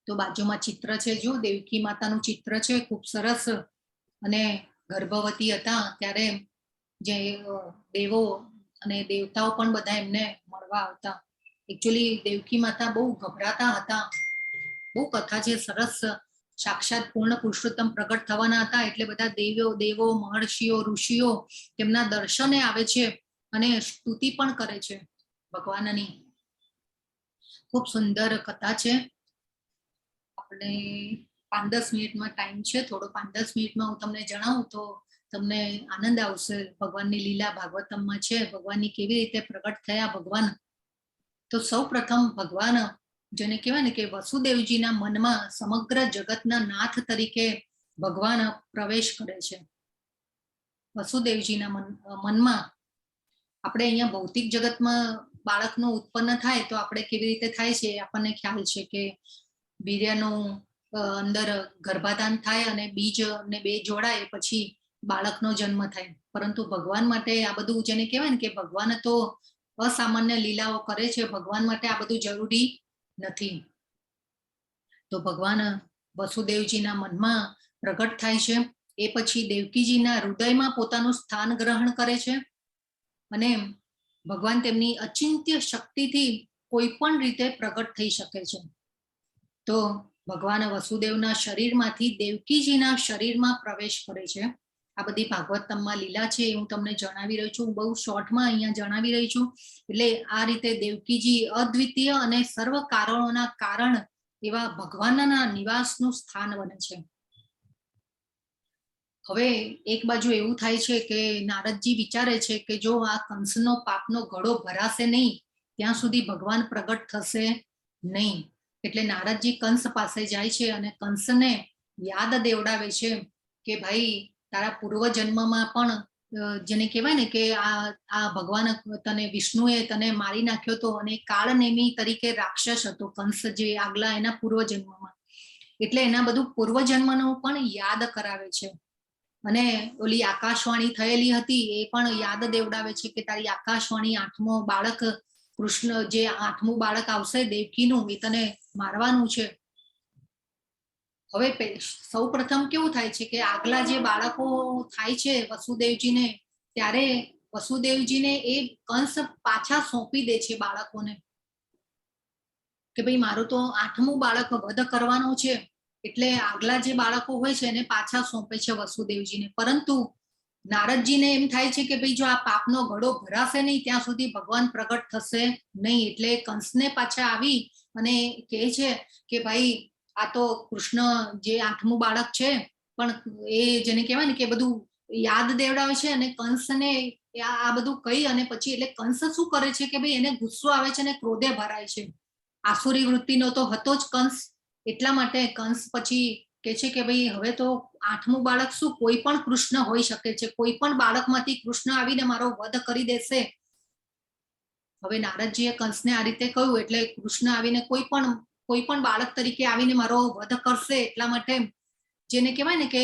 તો બાજુમાં ચિત્ર છે, જો દેવકી માતાનું ચિત્ર છે, ખૂબ સરસ. અને ગર્ભવતી હતા ત્યારે જે દેવો અને દેવતાઓ પણ બધા એમને મળવા આવતા. એકચ્યુઅલી દેવકી માતા બહુ ગભરાતા હતા. બહુ કથા છે સરસ. સાક્ષાત પૂર્ણ પુરુષોત્તમ પ્રગટ થવાના હતા એટલે બધા દેવો, મહર્ષિઓ, ઋષિઓ તેમના દર્શને આવે છે અને સ્તુતિ પણ કરે છે ભગવાનની. ખૂબ સુંદર કથા છે. આપણે 5-10 મિનિટમાં ટાઈમ છે, થોડો 5-10 મિનિટમાં હું તમને જણાવું તો તમને આનંદ આવશે. ભગવાનની લીલા ભાગવતમમાં છે, ભગવાનની કેવી રીતે પ્રગટ થયા ભગવાન. તો સૌ પ્રથમ ભગવાન જેને કહેવાય ને કે વસુદેવજીના મનમાં સમગ્ર જગતના નાથ તરીકે ભગવાન પ્રવેશ કરે છે. વસુદેવજીના મનમાં આપણે અહીંયા ભૌતિક જગતમાં બાળકનું ઉત્પન્ન થાય તો આપણે કેવી રીતે થાય છે આપણને ખ્યાલ છે કે વીર્યનું અંદર ગર્ભાધાન થાય અને બીજ ને બે જોડાય પછી બાળકનો જન્મ થાય. પરંતુ ભગવાન માટે આ બધું જેને કહેવાય ને કે ભગવાન તો અસામાન્ય લીલાઓ કરે છે, ભગવાન માટે આ બધું જરૂરી નથી. તો ભગવાન વસુદેવજીના મનમાં પ્રગટ થાય છે, એ પછી દેવકીજીના હૃદયમાં પોતાનું સ્થાન ગ્રહણ કરે છે અને ભગવાન તેમની અચિંત્ય શક્તિથી કોઈ પણ રીતે પ્રગટ થઈ શકે છે. તો ભગવાન વસુદેવના શરીરમાંથી દેવકીજીના શરીરમાં પ્રવેશ કરે છે. આ બધી ભાગવતમમાં લીલા છે એ હું તમને જણાવી રહી છું, બહુ શોર્ટમાં અહીંયા જણાવી રહી છું. એટલે આ રીતે દેવકીજી અદ્વિતીય અને સર્વ કારણોના કારણ એવા ભગવાનના નિવાસનું સ્થાન બને છે. હવે એક બાજુ એવું થાય છે કે નારદજી વિચારે છે કે જો આ કંસનો પાપનો ઘડો ભરાશે નહીં ત્યાં સુધી ભગવાન પ્રગટ થશે નહીં. એટલે નારદજી કંસ પાસે જાય છે અને કંસને યાદ દેવડાવે છે કે ભાઈ તારા પૂર્વ જન્મમાં પણ જેને કહેવાય ને કે આ ભગવાન તને વિષ્ણુએ તને મારી નાખ્યો હતો અને કાળનેમી તરીકે રાક્ષસ હતો કંસ, જે આગલા એના પૂર્વ જન્મમાં. એટલે એના બધું પૂર્વ જન્મનું પણ યાદ કરાવે છે. અને ઓલી આકાશવાણી થયેલી હતી એ પણ યાદ દેવડાવે છે કે તારી આકાશવાણી 8મો બાળક કૃષ્ણ, જે 8મું બાળક આવશે દેવકીનું, એ તને મારવાનું છે. હવે સૌ પ્રથમ કેવું થાય છે કે આગલા જે બાળકો થાય છે વસુદેવજીને, ત્યારે વસુદેવજીને એ કંસ પાછા સોંપી દે છે બાળકોને કે ભાઈ મારું તો 8મું બાળક વધ કરવાનું છે. એટલે આગલા જે બાળકો હોય છે એને પાછા સોંપે છે વસુદેવજીને. પરંતુ નારદજીને એમ થાય છે કે ભાઈ જો આ પાપનો ઘડો ભરાશે નહીં ત્યાં સુધી ભગવાન પ્રગટ થશે નહીં. એટલે કંસને પાછા આવી અને કહે છે કે ભાઈ આ તો કૃષ્ણ જે 8મું બાળક છે, પણ એ જેને કહેવાય ને કે બધું યાદ દેવડાવે છે અને કંસને આ બધું કહી અને પછી એટલે કંસ શું કરે છે કે ભાઈ એને ગુસ્સો આવે છે અને ક્રોધે ભરાય છે. આસુરી વૃત્તિનો તો હતો જ કંસ, એટલા માટે કંસ પછી કે છે કે ભાઈ હવે તો 8મું બાળક શું, કોઈ પણ કૃષ્ણ હોઈ શકે છે, કોઈ પણ બાળકમાંથી કૃષ્ણ આવીને મારો વધ કરી દેશે. હવે નારદજીએ કંસને આ રીતે કહ્યું એટલે કૃષ્ણ આવીને કોઈ પણ બાળક તરીકે આવીને મારો વધ કરશે. એટલા માટે જેને કહેવાય ને કે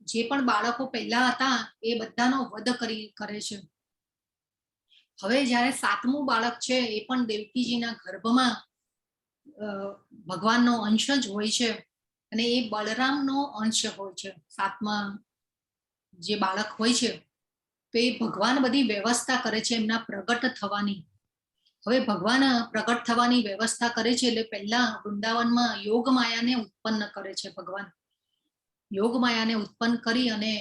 જે પણ બાળકો પહેલા હતા એ બધાનો વધ કરે છે. હવે જ્યારે 7મું બાળક છે એ પણ દેવકીજીના ગર્ભમાં ભગવાનનો અંશ જ હોય છે અને એ બલરામનો અંશ હોય છે. 7મા જે બાળક હોય છે તો એ ભગવાન બધી વ્યવસ્થા કરે છે એમના પ્રગટ થવાની. હવે ભગવાન પ્રગટ થવાની વ્યવસ્થા કરે છે એટલે પહેલા વૃંદાવનમાં યોગ માયાને ઉત્પન્ન કરે છે. ભગવાન યોગ માયાને ઉત્પન્ન કરી અને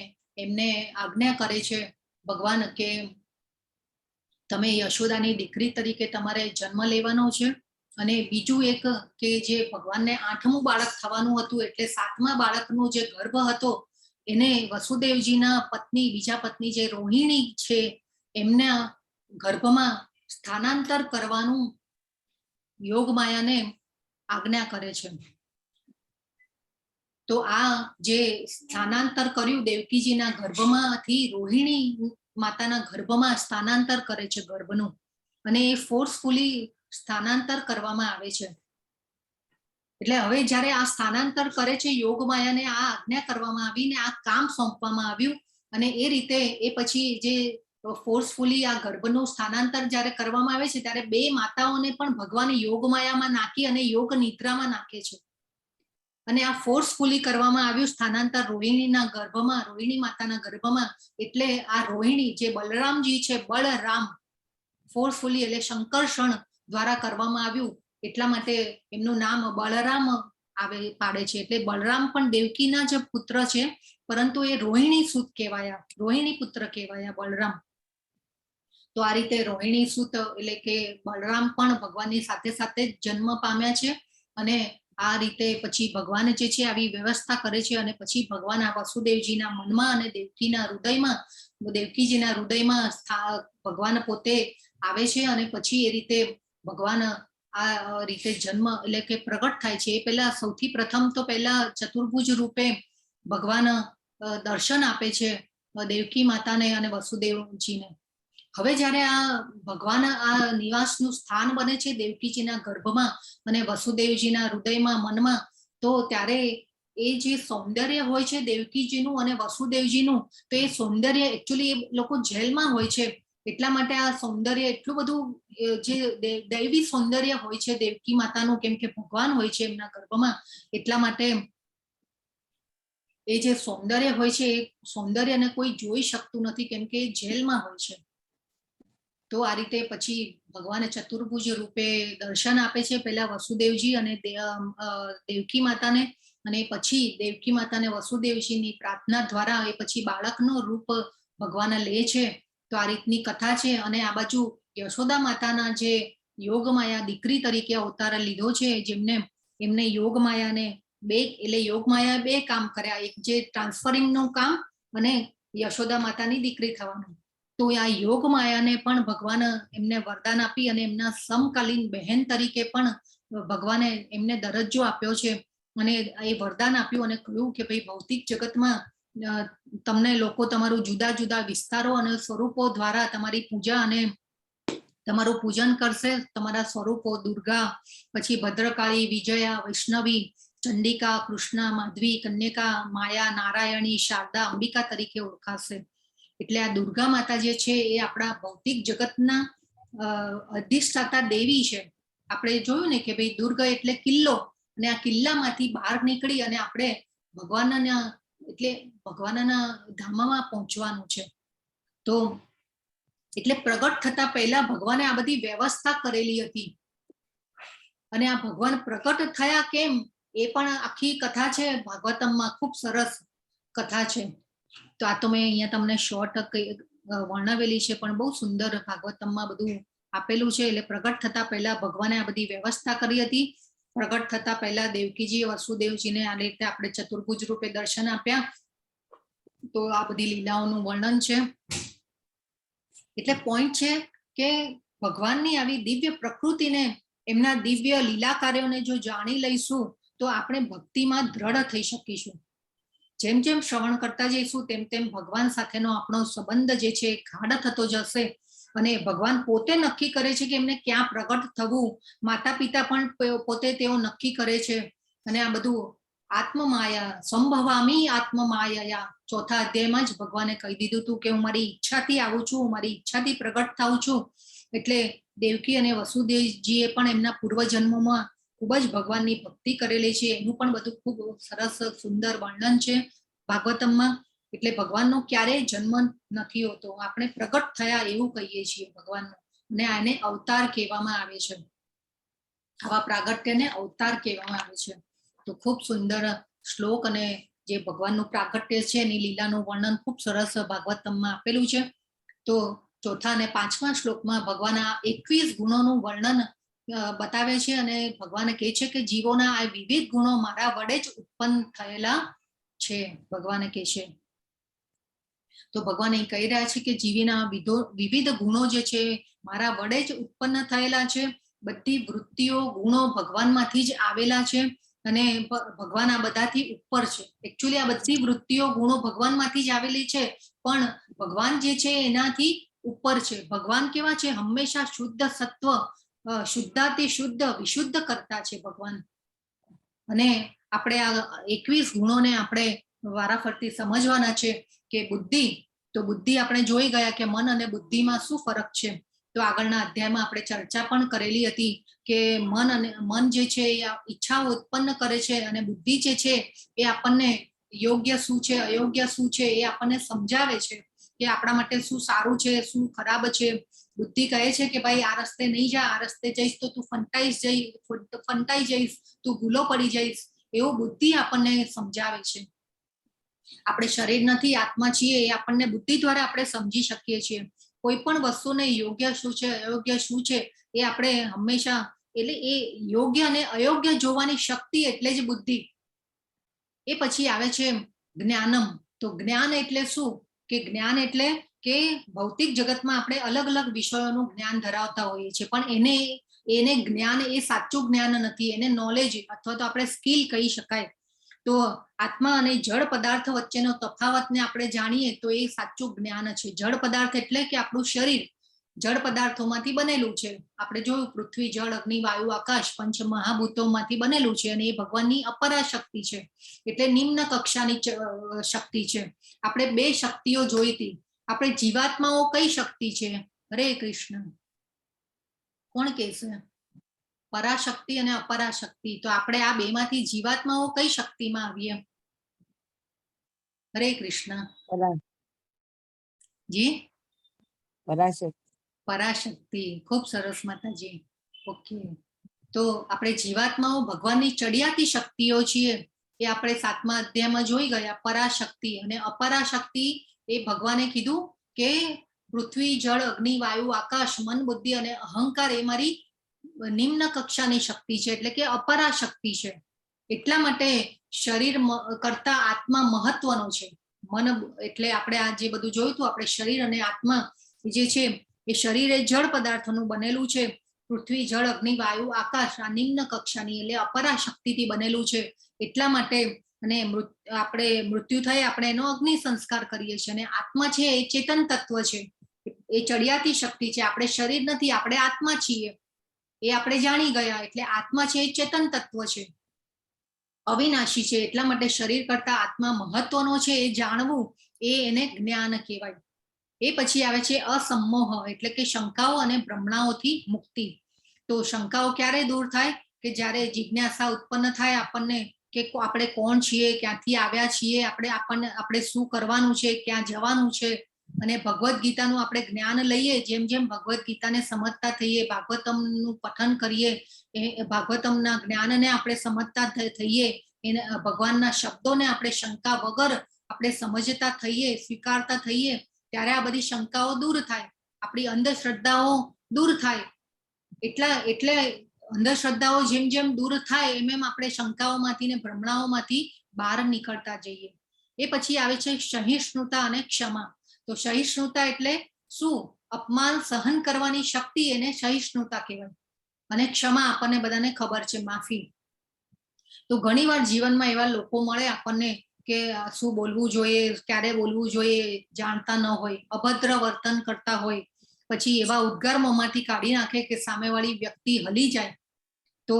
એમને આજ્ઞા કરે છે ભગવાન કે તમે યશોદાની દીકરી તરીકે તમારે જન્મ લેવાનો છે. અને બીજું એક કે જે ભગવાનને 8મું બાળક થવાનું હતું એટલે 7મા બાળકનો જે ગર્ભ હતો એને વસુદેવજીના પત્ની, બીજા પત્ની જે રોહિણી છે એમના ગર્ભમાં સ્થાનાંતર કરવાનું યોગ માયાને આજ્ઞા કરે છે. તો આ જે સ્થાનાંતર કર્યું દેવકીજીના ગર્ભમાંથી રોહિણી માતાના ગર્ભમાં સ્થાનાંતર કરે છે ગર્ભનું, અને એ ફોર્સફુલી સ્થાનાંતર કરવામાં આવે છે. એટલે હવે જ્યારે આ સ્થાનાંતર કરે છે યોગ માયાને આ આજ્ઞા કરવામાં આવી ને આ કામ સોંપવામાં આવ્યું અને એ રીતે એ પછી જે ફોર્સફુલી આ ગર્ભનું સ્થાનાંતર જ્યારે કરવામાં આવે છે ત્યારે 2 માતાઓને પણ ભગવાન યોગ માયામાં નાખી અને યોગ નિદ્રામાં નાખે છે. અને આ ફોર્સફુલી કરવામાં આવ્યું સ્થાનાંતર રોહિણીના ગર્ભમાં, રોહિણી માતાના ગર્ભમાં. એટલે આ રોહિણી જે બલરામજી છે, બળરામ ફોર્સફુલી એટલે શંકર્ષણ દ્વારા કરવામાં આવ્યું. એટલા માટે એમનું નામ બલરામ પાડે છે. એટલે બલરામ પણ દેવકીના જ પુત્ર છે, પરંતુ એ રોહિણી સુત કહેવાયા, રોહિણી પુત્ર કહેવાયા બલરામ. તો આ રીતે રોહિણી સુત એટલે કે બલરામ પણ ભગવાનની સાથે સાથે જન્મ પામ્યા છે. અને આ રીતે પછી ભગવાન જે છે આવી વ્યવસ્થા કરે છે અને પછી ભગવાન આ વસુદેવજીના મનમાં અને દેવકીજીના હૃદયમાં ભગવાન પોતે આવે છે અને પછી એ રીતે ભગવાન આ રીતે જન્મ એટલે કે પ્રગટ થાય છે. એ પહેલા સૌથી પ્રથમ તો પહેલા ચતુર્ભુજ રૂપે ભગવાન દર્શન આપે છે દેવકી માતાને અને વસુદેવજીને. હવે જ્યારે આ ભગવાન આ નિવાસનું સ્થાન બને છે દેવકીજીના ગર્ભમાં અને વસુદેવજીના હૃદયમાં, મનમાં, તો ત્યારે એ જે સૌંદર્ય હોય છે દેવકીજીનું અને વસુદેવજીનું, તો એ સૌંદર્ય એકચ્યુઅલી એ લોકો જેલમાં હોય છે એટલા માટે આ સૌંદર્ય એટલું બધું જે દૈવી સૌંદર્ય હોય છે દેવકી માતાનું, કેમ કે ભગવાન હોય છે એમના ગર્ભમાં, એટલા માટે એ જે સૌંદર્ય હોય છે એ સૌંદર્યને કોઈ જોઈ શકતું નથી કેમ કે એ જેલમાં હોય છે. તો આ રીતે પછી ભગવાને ચતુર્ભુજ રૂપે દર્શન આપે છે, પહેલા વસુદેવજી અને દેવકી માતાને, અને પછી દેવકી માતાને વસુદેવજીની પ્રાર્થના દ્વારા એ પછી બાળકનો રૂપ ભગવાન લે છે. તો આ રીતની કથા છે. અને આ બાજુ યશોદા માતાના જે યોગમાયા દીકરી તરીકે અવતાર લીધો છે, એમને યોગમાયાને યોગમાયા બે કામ કર્યા, એક જે ટ્રાન્સફરિંગ નું કામ અને યશોદા માતાની દીકરી થવાનું. તો આ યોગ માયાને પણ ભગવાન એમને વરદાન આપી અને એમના સમકાલીન બહેન તરીકે પણ ભગવાને એમને દરજ્જો આપ્યો છે. અને એ વરદાન આપ્યું અને કહ્યું કે ભાઈ ભૌતિક જગતમાં તમને લોકો તમારું જુદા જુદા વિસ્તારો અને સ્વરૂપો દ્વારા તમારી પૂજા અને તમારું પૂજન કરશે. તમારા સ્વરૂપો દુર્ગા, પછી ભદ્રકાળી, વિજયા, વૈષ્ણવી, ચંડિકા, કૃષ્ણા, માધવી, કન્યકા, માયા, નારાયણી, શારદા, અંબિકા તરીકે ઓળખાશે. એટલે આ દુર્ગા માતા જે છે એ આપણા ભૌતિક જગતના અધિષ્ઠાતા દેવી છે. આપણે જોયું ને કે ભાઈ દુર્ગ એટલે કિલ્લો, અને આ કિલ્લામાંથી બહાર નીકળી અને આપણે ભગવાનના ધામમાં પહોંચવાનું છે. તો એટલે પ્રગટ થતા પહેલા ભગવાને આ બધી વ્યવસ્થા કરેલી હતી. અને આ ભગવાન પ્રગટ થયા કેમ એ પણ આખી કથા છે ભાગવતમમાં, ખૂબ સરસ કથા છે. તો આ તો મેં અહીંયા તમને શોર્ટ વર્ણવેલી છે, પણ બહુ સુંદર ભાગવતમમાં બધું આપેલું છે. એટલે પ્રગટ થતા પહેલા ભગવાને આ બધી વ્યવસ્થા કરી હતી. પ્રગટ થતા પહેલા દેવકીજી વસુદેવજીને આ રીતે આપણે ચતુર્ભુજ રૂપે દર્શન આપ્યા. તો આ બધી લીલાઓનું વર્ણન છે. એટલે પોઈન્ટ છે કે ભગવાનની આવી દિવ્ય પ્રકૃતિને, એમના દિવ્ય લીલા કાર્યોને જો જાણી લઈશું તો આપણે ભક્તિમાં દ્રઢ થઈ શકીશું. જેમ જેમ શ્રવણ કરતા જઈશું તેમ તેમ ભગવાન સાથેનો આપણો સંબંધ જે છે ગાઢ થતો જશે. અને ભગવાન પોતે નક્કી કરે છે કે એમને ક્યાં પ્રગટ થવું. માતા પિતા પણ પોતે તેઓ નક્કી કરે છે. અને આ બધું આત્મમાયા, સંભવામી આત્મમાયા, ચોથા અધ્યાયમાં જ ભગવાને કહી દીધું હતું કે હું મારી ઈચ્છાથી આવું છું, મારી ઈચ્છાથી પ્રગટ થાઉં છું. એટલે દેવકી અને વસુદેવજીએ પણ એમના પૂર્વજન્મોમાં ખૂબ જ ભગવાનની ભક્તિ કરેલી છે. એનું પણ બધું ખૂબ સરસ સુંદર વર્ણન છે ભાગવતમમાં. એટલે ભગવાનનો ક્યારેય જન્મ નથી હોતો, આપણે પ્રગટ થયા એવું કહીએ છીએ ભગવાનનો. અને આને અવતાર કહેવામાં આવે છે. આવા પ્રાગટ્યને અવતાર કહેવામાં આવે છે. તો ખૂબ સુંદર શ્લોક અને જે ભગવાનનું પ્રાગટ્ય છે એની લીલાનું વર્ણન ખૂબ સરસ ભાગવતમમાં આપેલું છે. તો ચોથા અને પાંચમા શ્લોકમાં ભગવાન આ 21 ગુણોનું વર્ણન બતાવે છે. અને ભગવાન કહે છે કે જીવોના આ વિવિધ ગુણો મારા વડે જ ઉત્પન્ન થયેલા છે. ભગવાન કહે છે, તો ભગવાન એ કહી રહ્યા છે કે જીવીના વિવિધ ગુણો જે છે મારા વડે જ ઉત્પન્ન થયેલા છે. બધી વૃત્તિઓ, ગુણો ભગવાનમાંથી જ આવેલા છે. અને ભગવાન આ બધાથી ઉપર છે. એકચ્યુઅલી આ બધી વૃત્તિઓ, ગુણો ભગવાનમાંથી જ આવેલી છે, પણ ભગવાન જે છે એનાથી ઉપર છે. ભગવાન કેવા છે? હંમેશા શુદ્ધ સત્વ, શુદ્ધાતિ શુદ્ધ, વિશુદ્ધ કરતા છે ભગવાન. અને આપણે આ 21 ગુણોને આપણે વારાફરતી સમજવાના છે. કે બુદ્ધિ, તો બુદ્ધિ આપણે જોઈ ગયા કે મન અને બુદ્ધિમાં શું ફરક છે. તો આગળના અધ્યાયમાં આપણે ચર્ચા પણ કરેલી હતી કે મન જે છે એ ઈચ્છાઓ ઉત્પન્ન કરે છે, અને બુદ્ધિ જે છે એ આપણને યોગ્ય શું છે, અયોગ્ય શું છે એ આપણને સમજાવે છે કે આપણા માટે શું સારું છે, શું ખરાબ છે. બુદ્ધિ કહે છે કે ભાઈ આ રસ્તે નહીં જા, આ રસ્તે જઈશ તો તું ફંટાઈ જઈશ, તું ભૂલો પડી જઈશ. એવું બુદ્ધિ આપણને સમજાવે છે. આપણે શરીર નથી, આત્મા છીએ, એ આપણને બુદ્ધિ દ્વારા આપણે સમજી શકીએ છીએ. કોઈ પણ વસ્તુને યોગ્ય શું છે, અયોગ્ય શું છે એ આપણે હંમેશા, એટલે એ યોગ્ય અને અયોગ્ય જોવાની શક્તિ એટલે જ બુદ્ધિ. એ પછી આવે છે જ્ઞાનમ. તો જ્ઞાન એટલે શું? કે જ્ઞાન એટલે કે ભૌતિક જગતમાં આપણે અલગ અલગ વિષયોનું જ્ઞાન ધરાવતા હોઈએ છીએ, પણ એને જ્ઞાન એ સાચું જ્ઞાન નથી. એને નોલેજ અથવા તો આપણે સ્કિલ કહી શકાય. તો આત્મા અને જળ પદાર્થ વચ્ચેનો તફાવતને આપણે જાણીએ તો એ સાચું જ્ઞાન છે. જળ પદાર્થ એટલે કે આપણું શરીર, જળ પદાર્થોમાંથી બનેલું છે. આપણે જોયું પૃથ્વી, જળ, અગ્નિ, વાયુ, આકાશ પંચ મહાભૂતોમાંથી બનેલું છે અને એ ભગવાનની અપરા શક્તિ છે, એટલે નિમ્ન કક્ષાની શક્તિ છે. આપણે 2 શક્તિઓ જોઈ હતી. આપણે જીવાત્માઓ કઈ શક્તિ છે? હરે કૃષ્ણ, કોણ કહેશે? પરાશક્તિ અને અપરાશક્તિ. તો આપણે આ 2 માંથી જીવાત્માઓ કઈ શક્તિમાં આવીએ? હરે કૃષ્ણ જી. પરાશક્તિ. ખૂબ સરસ માતાજી. ઓકે, તો આપણે જીવાત્માઓ ભગવાનની ચડિયાતી શક્તિઓ છીએ, એ આપણે 7મા અધ્યાયમાં જોઈ ગયા. પરાશક્તિ અને અપરાશક્તિ એ ભગવાને કીધું કે પૃથ્વી, જળ, અગ્નિ, વાયુ, આકાશ, મન, બુદ્ધિ અને અહંકાર એ મારી નિમ્ન કક્ષાની શક્તિ છે, એટલે કે અપરાશક્તિ છે. એટલા માટે શરીર કરતા આત્મા મહત્વનો છે. મન એટલે આપણે આ જે બધું જોયું હતું, આપણે શરીર અને આત્મા જે છે એ શરીર એ જળ પદાર્થોનું બનેલું છે. પૃથ્વી, જળ, અગ્નિ, વાયુ, આકાશ આ નિમ્ન કક્ષાની એટલે અપરાશક્તિથી બનેલું છે. એટલા માટે અને આપણે મૃત્યુ થાય આપણે એનો અગ્નિ સંસ્કાર કરીએ છીએ. અને આત્મા છે એ ચેતન તત્વ છે, એ ચડિયાતી શક્તિ છે. આપણે શરીર નથી, આપણે આત્મા છીએ, એ આપણે જાણી ગયા. એટલે આત્મા છે એ ચેતન તત્વ છે, અવિનાશી છે. એટલા માટે શરીર કરતા આત્મા મહત્વનો છે, એ જાણવું એ એને જ્ઞાન કહેવાય. એ પછી આવે છે અસમોહ, એટલે કે શંકાઓ અને ભ્રમણાઓથી મુક્તિ. તો શંકાઓ ક્યારે દૂર થાય? કે જ્યારે જિજ્ઞાસા ઉત્પન્ન થાય આપણને કે આપણે કોણ છીએ, ક્યાંથી આવ્યા છીએ, આપણે શું કરવાનું છે, ક્યાં જવાનું છે. અને ભગવદ્ ગીતાનું આપણે જ્ઞાન લઈએ, જેમ જેમ ભગવદ્ ગીતાને સમજતા થઈએ, ભાગવતમનું પઠન કરીએ, ભાગવતમના જ્ઞાનને આપણે સમજતા થઈએ, એને ભગવાનના શબ્દોને આપણે શંકા વગર આપણે સમજતા થઈએ, સ્વીકારતા થઈએ, ત્યારે આ બધી શંકાઓ દૂર થાય, આપણી અંધશ્રદ્ધાઓ દૂર થાય. એટલે અંધશ્રદ્ધાઓ જેમ જેમ દૂર થાય એમ એમ આપણે શંકાઓમાંથી ને ભ્રમણાઓમાંથી બહાર નીકળતા જઈએ. એ પછી આવે છે સહિષ્ણુતા અને ક્ષમા. તો સહિષ્ણુતા એટલે શું? અપમાન સહન કરવાની શક્તિ, એને સહિષ્ણુતા કહેવાય. અને ક્ષમા આપણને બધાને ખબર છે, માફી. તો ઘણીવાર જીવનમાં એવા લોકો મળે આપણને કે શું બોલવું જોઈએ, ક્યારે બોલવું જોઈએ જાણતા ન હોય, અભદ્ર વર્તન કરતા હોય, પછી એવા ઉદ્ગાર મોંમાંથી કાઢી નાખે કે સામેવાળી વ્યક્તિ હલી જાય. તો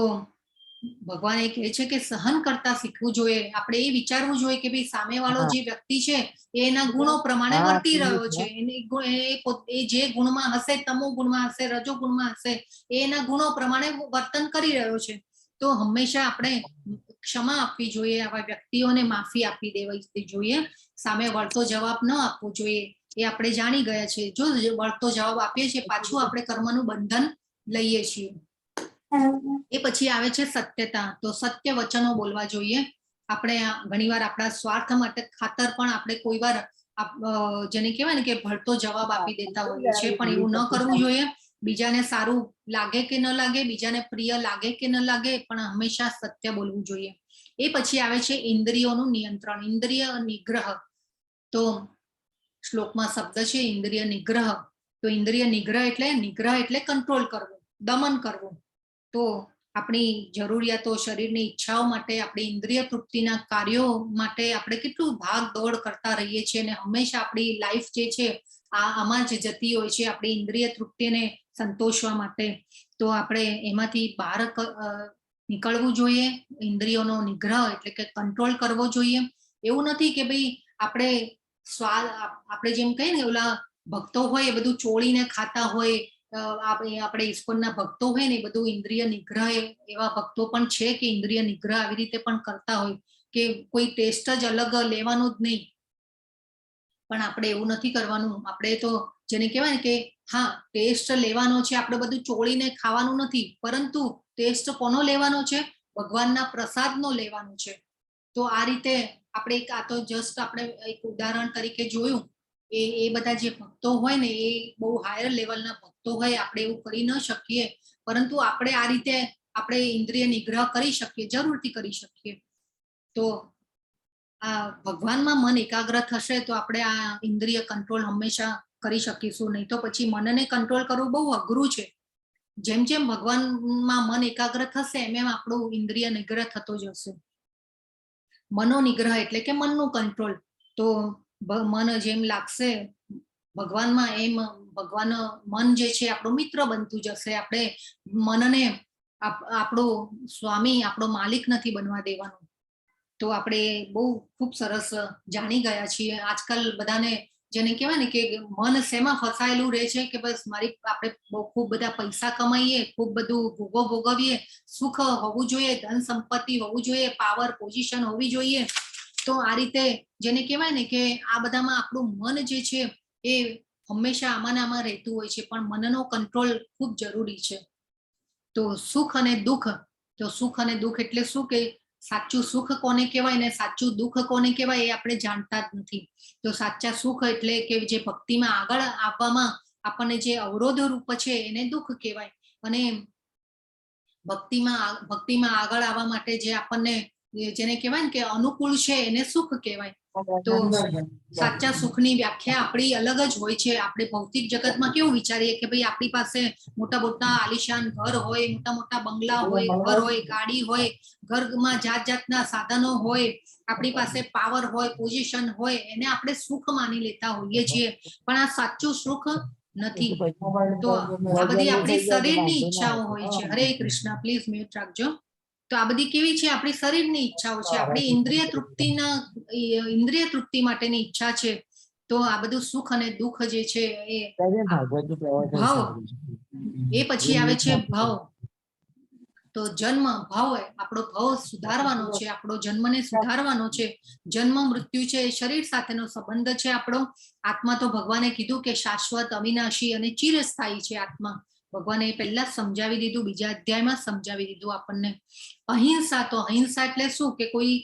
ભગવાન એ કહે છે કે સહન કરતા શીખવું જોઈએ. આપણે એ વિચારવું જોઈએ કે ભાઈ સામેવાળો જે વ્યક્તિ છે એ એના ગુણો પ્રમાણે વર્તી રહ્યો છે. એ જે ગુણમાં હશે, તમો ગુણમાં હશે, રજો ગુણમાં હશે, એ એના ગુણો પ્રમાણે વર્તન કરી રહ્યો છે. તો હંમેશા આપણે ક્ષમા આપવી જોઈએ, આવા વ્યક્તિઓને માફી આપી દેવી જોઈએ. સામે વળતો જવાબ ન આપવો જોઈએ, એ આપણે જાણી ગયા છે. જો વળતો જવાબ આપીએ છીએ, પાછું આપણે કર્મનું બંધન લઈએ છીએ. એ પછી આવે છે સત્યતા. તો સત્ય વચનો બોલવા જોઈએ. આપણે ઘણીવાર આપણા સ્વાર્થ માટે ખાતર પણ આપણે કોઈ વાર જેને કહેવાય ને કે ભળતો જવાબ આપી દેતા હોઈએ છીએ, પણ એવું ન કરવું જોઈએ. બીજાને સારું લાગે કે ન લાગે, બીજાને પ્રિય લાગે કે ન લાગે, પણ હંમેશા સત્ય બોલવું જોઈએ. એ પછી આવે છે ઇન્દ્રિયોનું નિયંત્રણ, ઇન્દ્રિય નિગ્રહ. તો શ્લોકમાં શબ્દ છે ઇન્દ્રિય નિગ્રહ. તો ઇન્દ્રિય નિગ્રહ એટલે કંટ્રોલ કરવો, દમન કરવું. તો આપણી જરૂરિયાતો, શરીરની ઈચ્છાઓ માટે, આપણી ઇન્દ્રિય તૃપ્તિના કાર્યો માટે આપણે કેટલું ભાગ દોડ કરતા રહીએ છીએ, અને હંમેશા આપણી લાઈફ જે છે આમાં જ જતી હોય છે, આપણી ઇન્દ્રિય તૃપ્તિને સંતોષવા માટે. તો આપણે એમાંથી બહાર નીકળવું જોઈએ. ઇન્દ્રિયોનો નિગ્રહ એટલે કે કંટ્રોલ કરવો જોઈએ. એવું નથી કે ભાઈ આપણે જેમ કહીએ ને ઓલા ભક્તો હોય એ બધું ચોળીને ખાતા હોય, આપણે ઈસ્કોનના ભક્તો હોય ને એ બધું ઇન્દ્રિય નિગ્રહ, એવા ભક્તો પણ છે કે ઇન્દ્રિય નિગ્રહ આવી રીતે પણ કરતા હોય કે કોઈ ટેસ્ટ જ અલગ લેવાનું જ નહીં. પણ આપણે એવું નથી કરવાનું. આપણે તો જેને કહેવાય ને કે હા ટેસ્ટ લેવાનો છે, આપણે બધું ચોળીને ખાવાનું નથી, પરંતુ ટેસ્ટ કોનો લેવાનો છે? ભગવાનના પ્રસાદનો લેવાનો છે. તો આ રીતે આપણે આ તો જસ્ટ આપણે એક ઉદાહરણ તરીકે જોયું. એ બધા જે ભક્તો હોય ને એ બહુ હાયર લેવલના ભક્તો હોય, આપણે એવું કરી ન શકીએ, પરંતુ આપણે આ રીતે આપણે ઇન્દ્રિય નિગ્રહ કરી શકીએ, જરૂરથી કરી શકીએ. તો આ ભગવાનમાં મન એકાગ્ર થશે તો આપણે આ ઇન્દ્રિય કંટ્રોલ હંમેશા કરી શકીશું. નહીં તો પછી મનને કંટ્રોલ કરવું બહુ અઘરું છે. જેમ જેમ ભગવાનમાં મન એકાગ્ર થશે એમ એમ આપણું ઇન્દ્રિય નિગ્રહ થતો જશે. મનો નિગ્રહ એટલે કે મનનું કંટ્રોલ. તો મન જેમ લાગશે ભગવાનમાં એમ ભગવાન મન જે છે આપણું મિત્ર બનતું જશે. આપણે મનને આપણો સ્વામી, આપણો માલિક નથી બનવા દેવાનો. તો આપણે બહુ ખૂબ સરસ જાણી ગયા છીએ. આજકાલ બધાને જેને કહેવાય ને કે મન શેમાં ફસાયેલું રહે છે કે બસ આપણે ખૂબ બધા પૈસા કમાઈએ, ખૂબ બધું ભોગો ભોગવીએ, સુખ હોવું જોઈએ, ધન સંપત્તિ હોવું જોઈએ, પાવર પોઝિશન હોવી જોઈએ. તો આ રીતે જેને કહેવાય ને કે આ બધામાં આપણું મન જે છે એ હંમેશા આમાં ને આમાં રહેતું હોય છે, પણ મનનો કંટ્રોલ ખૂબ જરૂરી છે. તો સુખ અને દુઃખ, તો સુખ અને દુઃખ એટલે શું કે સાચું સુખ કોને કહેવાય ને સાચું દુઃખ કોને કહેવાય એ આપણે જાણતા જ નથી. તો સાચા સુખ એટલે કે જે ભક્તિમાં આગળ આવવામાં આપણને જે અવરોધ રૂપ છે એને દુઃખ કહેવાય, અને ભક્તિમાં આગળ આવવા માટે જે આપણને જેને કહેવાય ને કે અનુકૂળ છે એને સુખ કહેવાય. તો સાચા સુખની વ્યાખ્યા આપણી અલગ જ હોય છે. આપણે ભૌતિક જગતમાં કેવું વિચારીએ કે ભાઈ આપણી પાસે મોટા મોટા આલિશાન ઘર હોય, મોટા મોટા બંગલા હોય, ઘર હોય, ગાડી હોય, ઘરમાં જાત જાતના સાધનો હોય, આપણી પાસે પાવર હોય, પોઝિશન હોય, એને આપણે સુખ માની લેતા હોઈએ છીએ, પણ આ સાચું સુખ નથી. તો આ બધી આપણી શરીરની ઈચ્છાઓ હોય છે. હરે કૃષ્ણ, પ્લીઝ મ્યુટ રાખજો. તો આ બધી કેવી છે? આપણી શરીરની ઈચ્છાઓ છે, આપણી ઇન્દ્રિય તૃપ્તિ માટેની ઈચ્છા છે. તો આ બધું સુખ અને દુઃખ જે છે એ ભાવ, એ પછી આવે છે ભાવ. તો જન્મ ભાવ, આપણો ભાવ સુધારવાનો છે, આપણો જન્મને સુધારવાનો છે. જન્મ મૃત્યુ છે એ શરીર સાથેનો સંબંધ છે આપણો. આત્મા તો ભગવાને કીધું કે શાશ્વત, અવિનાશી અને ચિરસ્થાયી છે આત્મા. ભગવાને પહેલા સમજાવી દીધું, બીજા અધ્યાયમાં સમજાવી દીધું આપણને. અહિંસા, તો અહિંસા એટલે શું કે કોઈ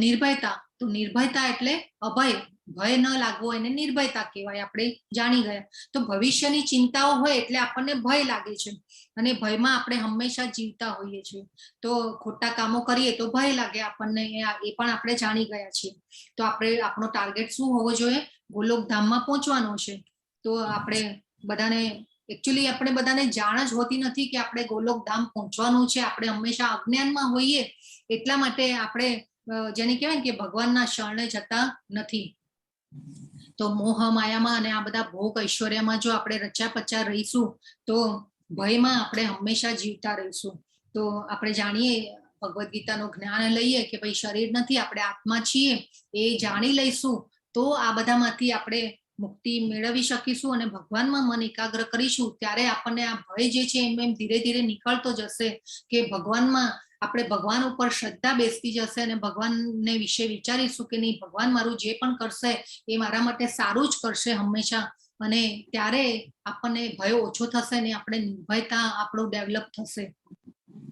નિર્ભયતા. તો નિર્ભયતા એટલે અભય, ભય ન લાગવો એને નિર્ભયતા કહેવાય. આપણે જાણી ગયા. તો ભવિષ્યની ચિંતાઓ હોય એટલે આપણને ભય લાગે છે, અને ભયમાં આપણે હંમેશા જીવતા હોઈએ છીએ. તો ખોટા કામો કરીએ તો ભય લાગે આપણને, એ પણ આપણે જાણી ગયા છીએ. તો આપણો ટાર્ગેટ શું હોવો જોઈએ? ગોલોકધામમાં પહોંચવાનો છે. તો આપણે બધાને એકચ્યુઅલી આપણે બધાને જાણ જ હોતી નથી કે આપણે ગોલોકધામ પહોંચવાનું છે. આપણે હંમેશા અજ્ઞાનમાં હોઈએ, એટલા માટે આપણે જેને કહેવાય કે ભગવાનના શરણે જતા નથી. તો મોહ માયામાં અને આ બધા ભોગ ઐશ્વર્યમાં જો આપણે રચ્યા પચ્યા રહીશું તો ભયમાં આપણે હંમેશા જીવતા રહીશું. તો આપણે જાણીએ, ભગવદ્ ગીતાનું જ્ઞાન લઈએ કે ભાઈ શરીર નથી, આપણે આત્મા છીએ, એ જાણી લઈશું તો આ બધામાંથી આપણે મુક્તિ મેળવી શકીશું, અને ભગવાનમાં મન એકાગ્ર કરીશું ત્યારે આપણને આ ભય જે છે એમ ધીરે ધીરે નીકળતો જશે. કે ભગવાનમાં આપણે ભગવાન ઉપર શ્રદ્ધા બેસતી જશે, અને ભગવાનને વિશે વિચારીશું કે નહીં, ભગવાન મારું જે પણ કરશે એ મારા માટે સારું જ કરશે હંમેશા. અને ત્યારે આપણને ભય ઓછો થશે ને આપણે નિર્ભયતા આપણું ડેવલપ થશે.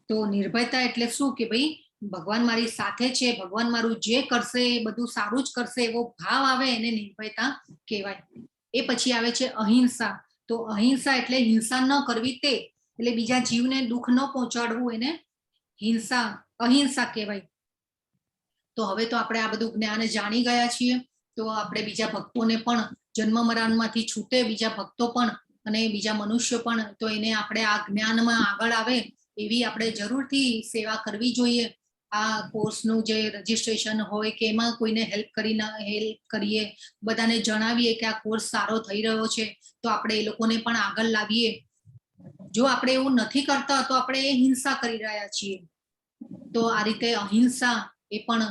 તો નિર્ભયતા એટલે શું કે ભાઈ ભગવાન મારી સાથે છે, ભગવાન મારું જે કરશે એ બધું સારું જ કરશે, એવો ભાવ આવે એને નિર્ભયતા કહેવાય. એ પછી આવે છે અહિંસા. તો અહિંસા એટલે હિંસા ન કરવી, તે એટલે બીજા જીવને દુઃખ ન પહોંચાડવું, એને અહિંસા કહેવાય. તો હવે તો આપણે આ બધું જ્ઞાન જાણી ગયા છીએ. તો આપણે બીજા ભક્તોને પણ જન્મ મરણમાંથી છૂટે, બીજા ભક્તો પણ અને બીજા મનુષ્યો પણ, તો એને આપણે આ જ્ઞાનમાં આગળ આવે એવી આપણે જરૂરથી સેવા કરવી જોઈએ. આ કોર્સનું જે રજીસ્ટ્રેશન હોય કે એમાં કોઈને હેલ્પ કરીએ, બધાને જણાવીએ કે આ કોર્સ સારો થઈ રહ્યો છે, તો આપણે એ લોકોને પણ આગળ લાવીએ. જો આપણે એવું નથી કરતા તો આપણે એ હિંસા કરી રહ્યા છીએ. તો આ રીતે અહિંસા એ પણ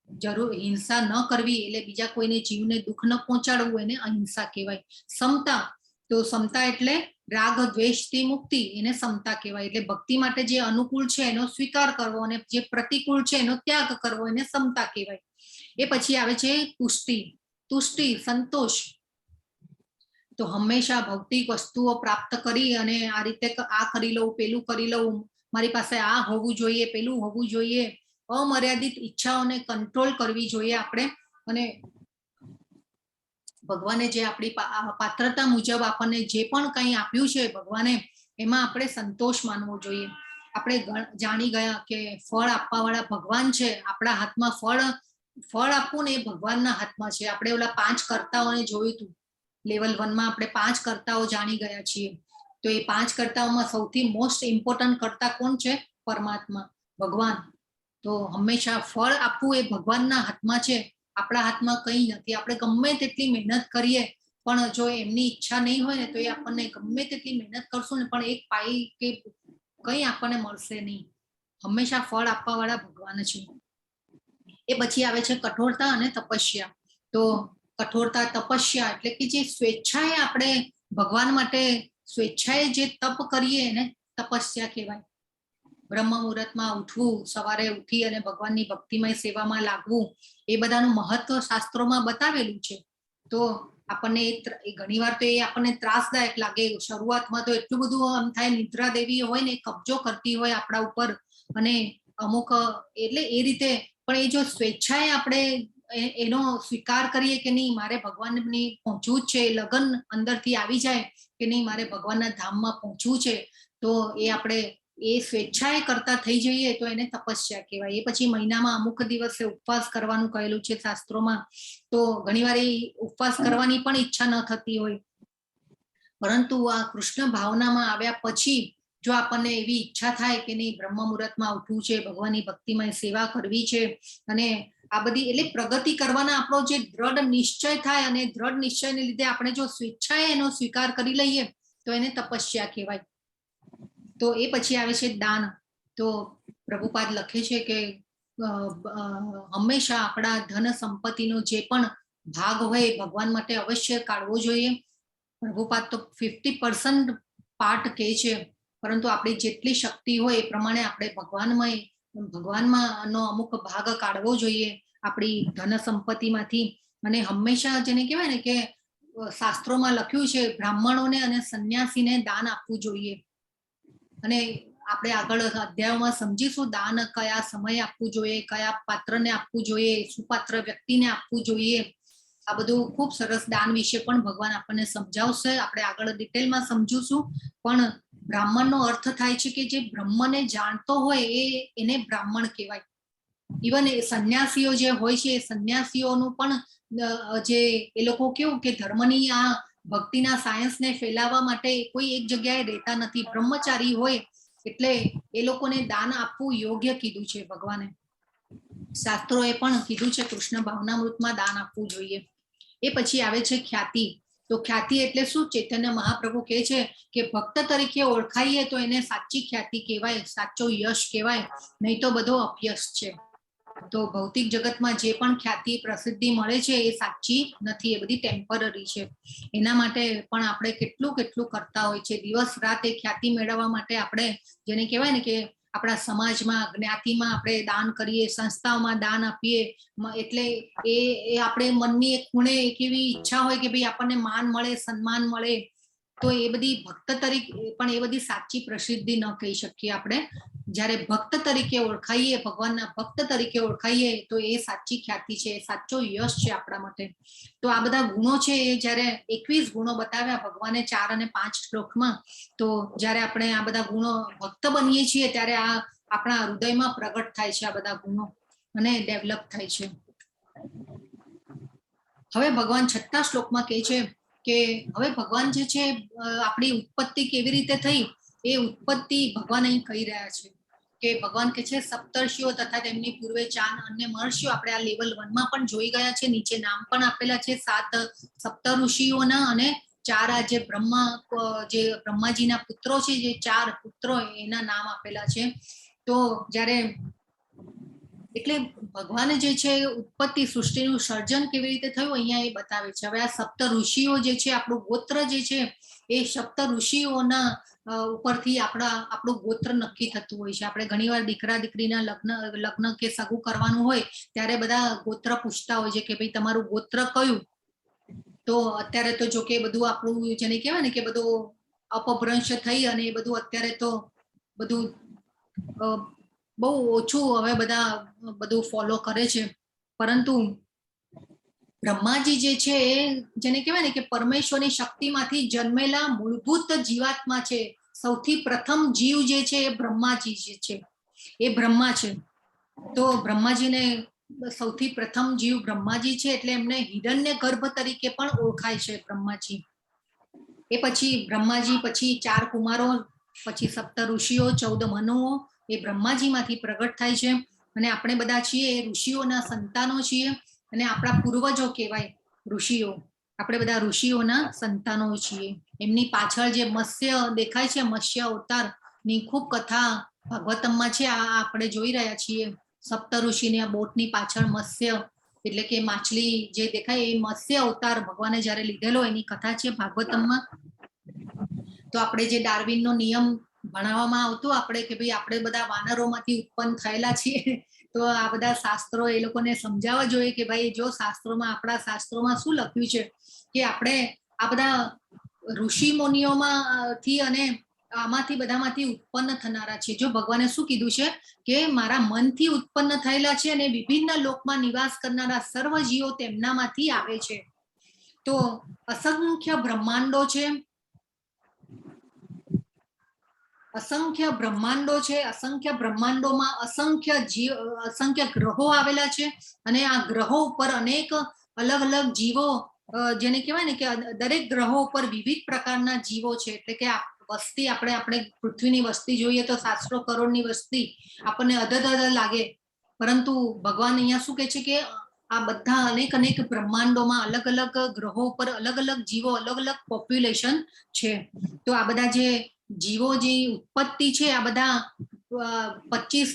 જરૂર, હિંસા ન કરવી એટલે બીજા કોઈને જીવને દુઃખ ન પહોંચાડવું, એને અહિંસા કહેવાય. સમતા, તો સમતા એટલે રાગ દ્વેષથી મુક્તિ, એને સમતા કહેવાય. એટલે ભક્તિ માટે જે અનુકૂળ છે એનો સ્વીકાર કરવો, અને જે પ્રતિકૂળ છે એનો ત્યાગ કરવો, એને સમતા કહેવાય. એ પછી આવે છે તુષ્ટિ, સંતોષ. તો હંમેશા ભૌતિક વસ્તુઓ પ્રાપ્ત કરી અને આ રીતે આ કરી લઉં, પેલું કરી લઉં, મારી પાસે આ હોવું જોઈએ, પેલું હોવું જોઈએ, અમર્યાદિત ઈચ્છાઓને કંટ્રોલ કરવી જોઈએ આપણે. અને ભગવાને જે આપણી પાત્રતા મુજબ આપણને જે પણ કંઈ આપ્યું છે ભગવાને, એમાં આપણે સંતોષ માનવો જોઈએ. આપણે જાણી ગયા કે ફળ આપવા વાળા ભગવાન છે. આપણા હાથમાં ફળ આપવું ને એ ભગવાનના હાથમાં છે. આપણે ઓલા 5 કર્તાઓને જોયું હતું લેવલ 1 માં, આપણે 5 કર્તાઓ જાણી ગયા છીએ. તો એ 5 કર્તાઓમાં સૌથી મોસ્ટ ઇમ્પોર્ટન્ટ કર્તા કોણ છે? પરમાત્મા, ભગવાન. તો હંમેશા ફળ આપવું એ ભગવાનના હાથમાં છે. આપણા હાથમાં કંઈ નથી. આપણે ગમે તેટલી મહેનત કરીએ પણ જો એમની ઈચ્છા નહીં હોય ને તો એ આપણને ગમે તેટલી મહેનત કરશું ને પણ એક પાઈ કે કંઈ આપણને મળશે નહીં. હંમેશા ફળ આપવા વાળા ભગવાન છે. એ પછી આવે છે કઠોરતા અને તપસ્યા. તો કઠોરતા તપસ્યા એટલે કે જે સ્વેચ્છાએ આપણે ભગવાન માટે સ્વેચ્છાએ જે તપ કરીએ એને તપસ્યા કહેવાય. બ્રહ્મ મુહૂર્તમાં ઉઠવું, સવારે ઉઠી અને ભગવાનની ભક્તિમય સેવામાં લાગવું, એ બધાનું મહત્વ શાસ્ત્રોમાં બતાવેલું છે. તો આપણને ઘણીવાર તો એ આપણને ત્રાસદાયક લાગે. શરૂઆતમાં તો એટલું બધું આમ થાય, નિદ્રા દેવી હોય ને કબજો કરતી હોય આપણા ઉપર અને અમુક એટલે એ રીતે. પણ એ જો સ્વેચ્છાએ આપણે એનો સ્વીકાર કરીએ કે નહીં મારે ભગવાનની પહોંચવું જ છે, લગન અંદરથી આવી જાય કે નહીં મારે ભગવાનના ધામમાં પહોંચવું છે, તો એ આપણે એ સ્વેચ્છાએ કરતા થઈ જઈએ તો એને તપસ્યા કહેવાય. એ પછી મહિનામાં અમુક દિવસે ઉપવાસ કરવાનું કહેલું છે શાસ્ત્રોમાં. તો ઘણીવાર એ ઉપવાસ કરવાની પણ ઈચ્છા ન થતી હોય, પરંતુ આ કૃષ્ણ ભાવનામાં આવ્યા પછી જો આપણને એવી ઈચ્છા થાય કે નહીં બ્રહ્મ મુહૂર્તમાં ઉઠવું છે, ભગવાનની ભક્તિમય સેવા કરવી છે અને આ બધી એટલે પ્રગતિ કરવાના આપણો જે દ્રઢ નિશ્ચય થાય અને દ્રઢ નિશ્ચયને લીધે આપણે જો સ્વેચ્છાએ એનો સ્વીકાર કરી લઈએ તો એને તપસ્યા કહેવાય. તો એ પછી આવે છે દાન. તો પ્રભુપાદ લખે છે કે હંમેશા આપણા ધન સંપત્તિનો જે પણ ભાગ હોય ભગવાન માટે અવશ્ય કાઢવો જોઈએ. પ્રભુપાદ તો 50% પાર્ટ કહે છે, પરંતુ આપણી જેટલી શક્તિ હોય એ પ્રમાણે આપણે ભગવાનમાંનો અમુક ભાગ કાઢવો જોઈએ આપણી ધન સંપત્તિમાંથી. અને હંમેશા જેને કહેવાય ને કે શાસ્ત્રોમાં લખ્યું છે બ્રાહ્મણોને અને સંન્યાસીને દાન આપવું જોઈએ. અને આપણે આગળ અધ્યાયોમાં સમજીશું દાન કયા સમયે આપવું જોઈએ, કયા પાત્રને આપવું જોઈએ, સુપાત્ર વ્યક્તિને આપવું જોઈએ. આ બધું ખૂબ સરસ દાન વિશે પણ ભગવાન આપણને સમજાવશે. આપણે આગળ ડિટેલમાં સમજુશું. પણ બ્રાહ્મણનો અર્થ થાય છે કે જે બ્રહ્મને જાણતો હોય એને બ્રાહ્મણ કહેવાય. ઇવન એ સંન્યાસીઓ જે હોય છે એ સંન્યાસીઓનું પણ જે એ લોકો કેવું કે ધર્મની આ ભક્તિના સાયન્સને ફેલાવવા માટે કોઈ એક જગ્યાએ રહેતા નથી. બ્રહ્મચારી હોય એટલે એ લોકોને દાન આપવું યોગ્ય કીધું છે ભગવાને. શાસ્ત્રોએ પણ કીધું છે કૃષ્ણ ભાવનામૃતમાં દાન આપવું જોઈએ. એ પછી આવે છે ખ્યાતિ. તો ખ્યાતિ એટલે શું? ચૈતન્ય મહાપ્રભુ કહે છે કે ભક્ત તરીકે ઓળખાઈએ તો એને સાચી ખ્યાતિ કહેવાય, સાચો યશ કહેવાય, નહીં તો બધો અપયશ છે. તો ભૌતિક જગતમાં જે પણ ખ્યાતિ પ્રસિદ્ધિ મળે છે એ સાચી નથી, એ બધી ટેમ્પરરી છે. એના માટે પણ આપણે કેટલું કરતા હોય છે. દિવસ રાત એ ખ્યાતિ મેળવવા માટે આપણે જેને કહેવાય ને કે આપણા સમાજમાં જ્ઞાતિમાં આપણે દાન કરીએ, સંસ્થાઓમાં દાન આપીએ. એટલે એ આપણે મનની એક ખૂણે એક એવી ઈચ્છા હોય કે ભાઈ આપણને માન મળે, સન્માન મળે. તો એ બધી ભક્ત તરીકે પણ એ બધી સાચી પ્રસિદ્ધિ ન કહી શકીએ આપણે. જ્યારે ભક્ત તરીકે ઓળખાઈએ, ભગવાનના ભક્ત તરીકે ઓળખાઈએ તો એ સાચી ખ્યાતિ છે, સાચો યશ છે આપણા માટે. તો આ બધા ગુણો છે એ જ્યારે 21 ગુણો બતાવ્યા ભગવાને 4 અને 5 શ્લોકમાં. તો જ્યારે આપણે આ બધા ગુણો ભક્ત બનીએ છીએ ત્યારે આ આપણા હૃદયમાં પ્રગટ થાય છે આ બધા ગુણો અને ડેવલપ થાય છે. હવે ભગવાન 6થા શ્લોકમાં કહે છે કે હવે ભગવાન જે છે આપણી ઉત્પત્તિ કેવી રીતે થઈ એ ઉત્પત્તિ ભગવાન અહીં કહી રહ્યા છે. કે ભગવાન કે છે સપ્તર્ષિઓ તથા તેમની પૂર્વે 4 અન્ય મહર્ષિઓ આપણે આ લેવલ 1 માં પણ જોઈ ગયા છે. નીચે નામ પણ આપેલા છે 7 સપ્તઋષિઓના અને 4 આ જે બ્રહ્માજીના પુત્રો છે, જે 4 પુત્રો એના નામ આપેલા છે. તો જ્યારે એટલે ભગવાન જે છે ઉત્પત્તિ સૃષ્ટિનું સર્જન કેવી રીતે થયું અહીંયા એ બતાવે છે. હવે આ સપ્ત ઋષિઓ જે છે આપણું ગોત્ર જે છે એ સપ્ત ઋષિઓના ઉપરથી આપણું ગોત્ર નક્કી થતું હોય છે. આપણે ઘણીવાર દીકરા દીકરીના લગ્ન કે સગું કરવાનું હોય ત્યારે બધા ગોત્ર પૂછતા હોય છે કે ભાઈ તમારું ગોત્ર કયું. તો અત્યારે તો જો કે બધું આપણું જેને કહેવાય ને કે બધું અપભ્રંશ થઈ અને એ બધું અત્યારે તો બધું બહુ ઓછું હવે બધા બધું ફોલો કરે છે. પરંતુ બ્રહ્માજી જે છે જેને કહેવાય ને કે પરમેશ્વરની શક્તિમાંથી જન્મેલા મૂળભૂત જીવાત્મા છે. સૌથી પ્રથમ જીવ જે છે એ બ્રહ્માજી જે છે એ બ્રહ્મા છે. તો બ્રહ્માજીને સૌથી પ્રથમ જીવ બ્રહ્માજી છે એટલે એમને હિરણ્ય ગર્ભ તરીકે પણ ઓળખાય છે બ્રહ્માજી. એ પછી બ્રહ્માજી પછી 4 કુમારો, પછી સપ્ત ઋષિઓ, 14 મનુઓ એ બ્રહ્માજીમાંથી પ્રગટ થાય છે. અને આપણે બધા છીએ એ ઋષિઓના સંતાનો છીએ. અને આપણા પૂર્વજો કહેવાય ઋષિઓ. આપણે બધા ઋષિઓના સંતાનો છીએ. એમની પાછળ જે મત્સ્ય દેખાય છે, મત્સ્ય અવતાર ની ખૂબ કથા ભાગવતમમાં છે. આ આપણે જોઈ રહ્યા છીએ. સપ્ત ઋષિની આ બોટની પાછળ મત્સ્ય એટલે કે માછલી જે દેખાય એ મત્સ્ય અવતાર ભગવાને જયારે લીધેલો એની કથા છે ભાગવતમમાં. તો આપણે જે ડાર્વિનનો નિયમ ભણાવવામાં આવતું આપણે કે ભાઈ આપણે બધા વાનરોમાંથી ઉત્પન્ન થયેલા છીએ, તો આ બધા શાસ્ત્રો એ લોકોને સમજાવવા જોઈએ કે ભાઈ જો શાસ્ત્રોમાં, આપણા શાસ્ત્રોમાં શું લખ્યું છે કે આપણે આ બધા ઋષિ મુનિઓમાંથી અને આમાંથી બધામાંથી ઉત્પન્ન થનારા છે. જો ભગવાને શું કીધું છે કે મારા મનથી ઉત્પન્ન થયેલા છે અને વિભિન્ન લોકમાં નિવાસ કરનારા સર્વ જીવો તેમનામાંથી આવે છે. તો અસંખ્ય બ્રહ્માંડો છે, અસંખ્ય બ્રહ્માંડો છે. અસંખ્ય બ્રહ્માંડોમાં અસંખ્ય ગ્રહો આવેલા છે અને આ ગ્રહો ઉપર અનેક અલગ અલગ જીવો, જેને કહેવાય ને કે દરેક ગ્રહો ઉપર વિવિધ પ્રકારના જીવો છે. એટલે કે વસ્તી આપણે પૃથ્વીની વસ્તી જોઈએ તો 700 કરોડની વસ્તી આપણને અધધ લાગે, પરંતુ ભગવાન અહીંયા શું કહે છે કે આ બધા અનેક બ્રહ્માંડોમાં અલગ અલગ ગ્રહો ઉપર અલગ અલગ જીવો, અલગ અલગ પોપ્યુલેશન છે. તો આ બધા જે જીવો જે ઉત્પત્તિ છે આ બધા 25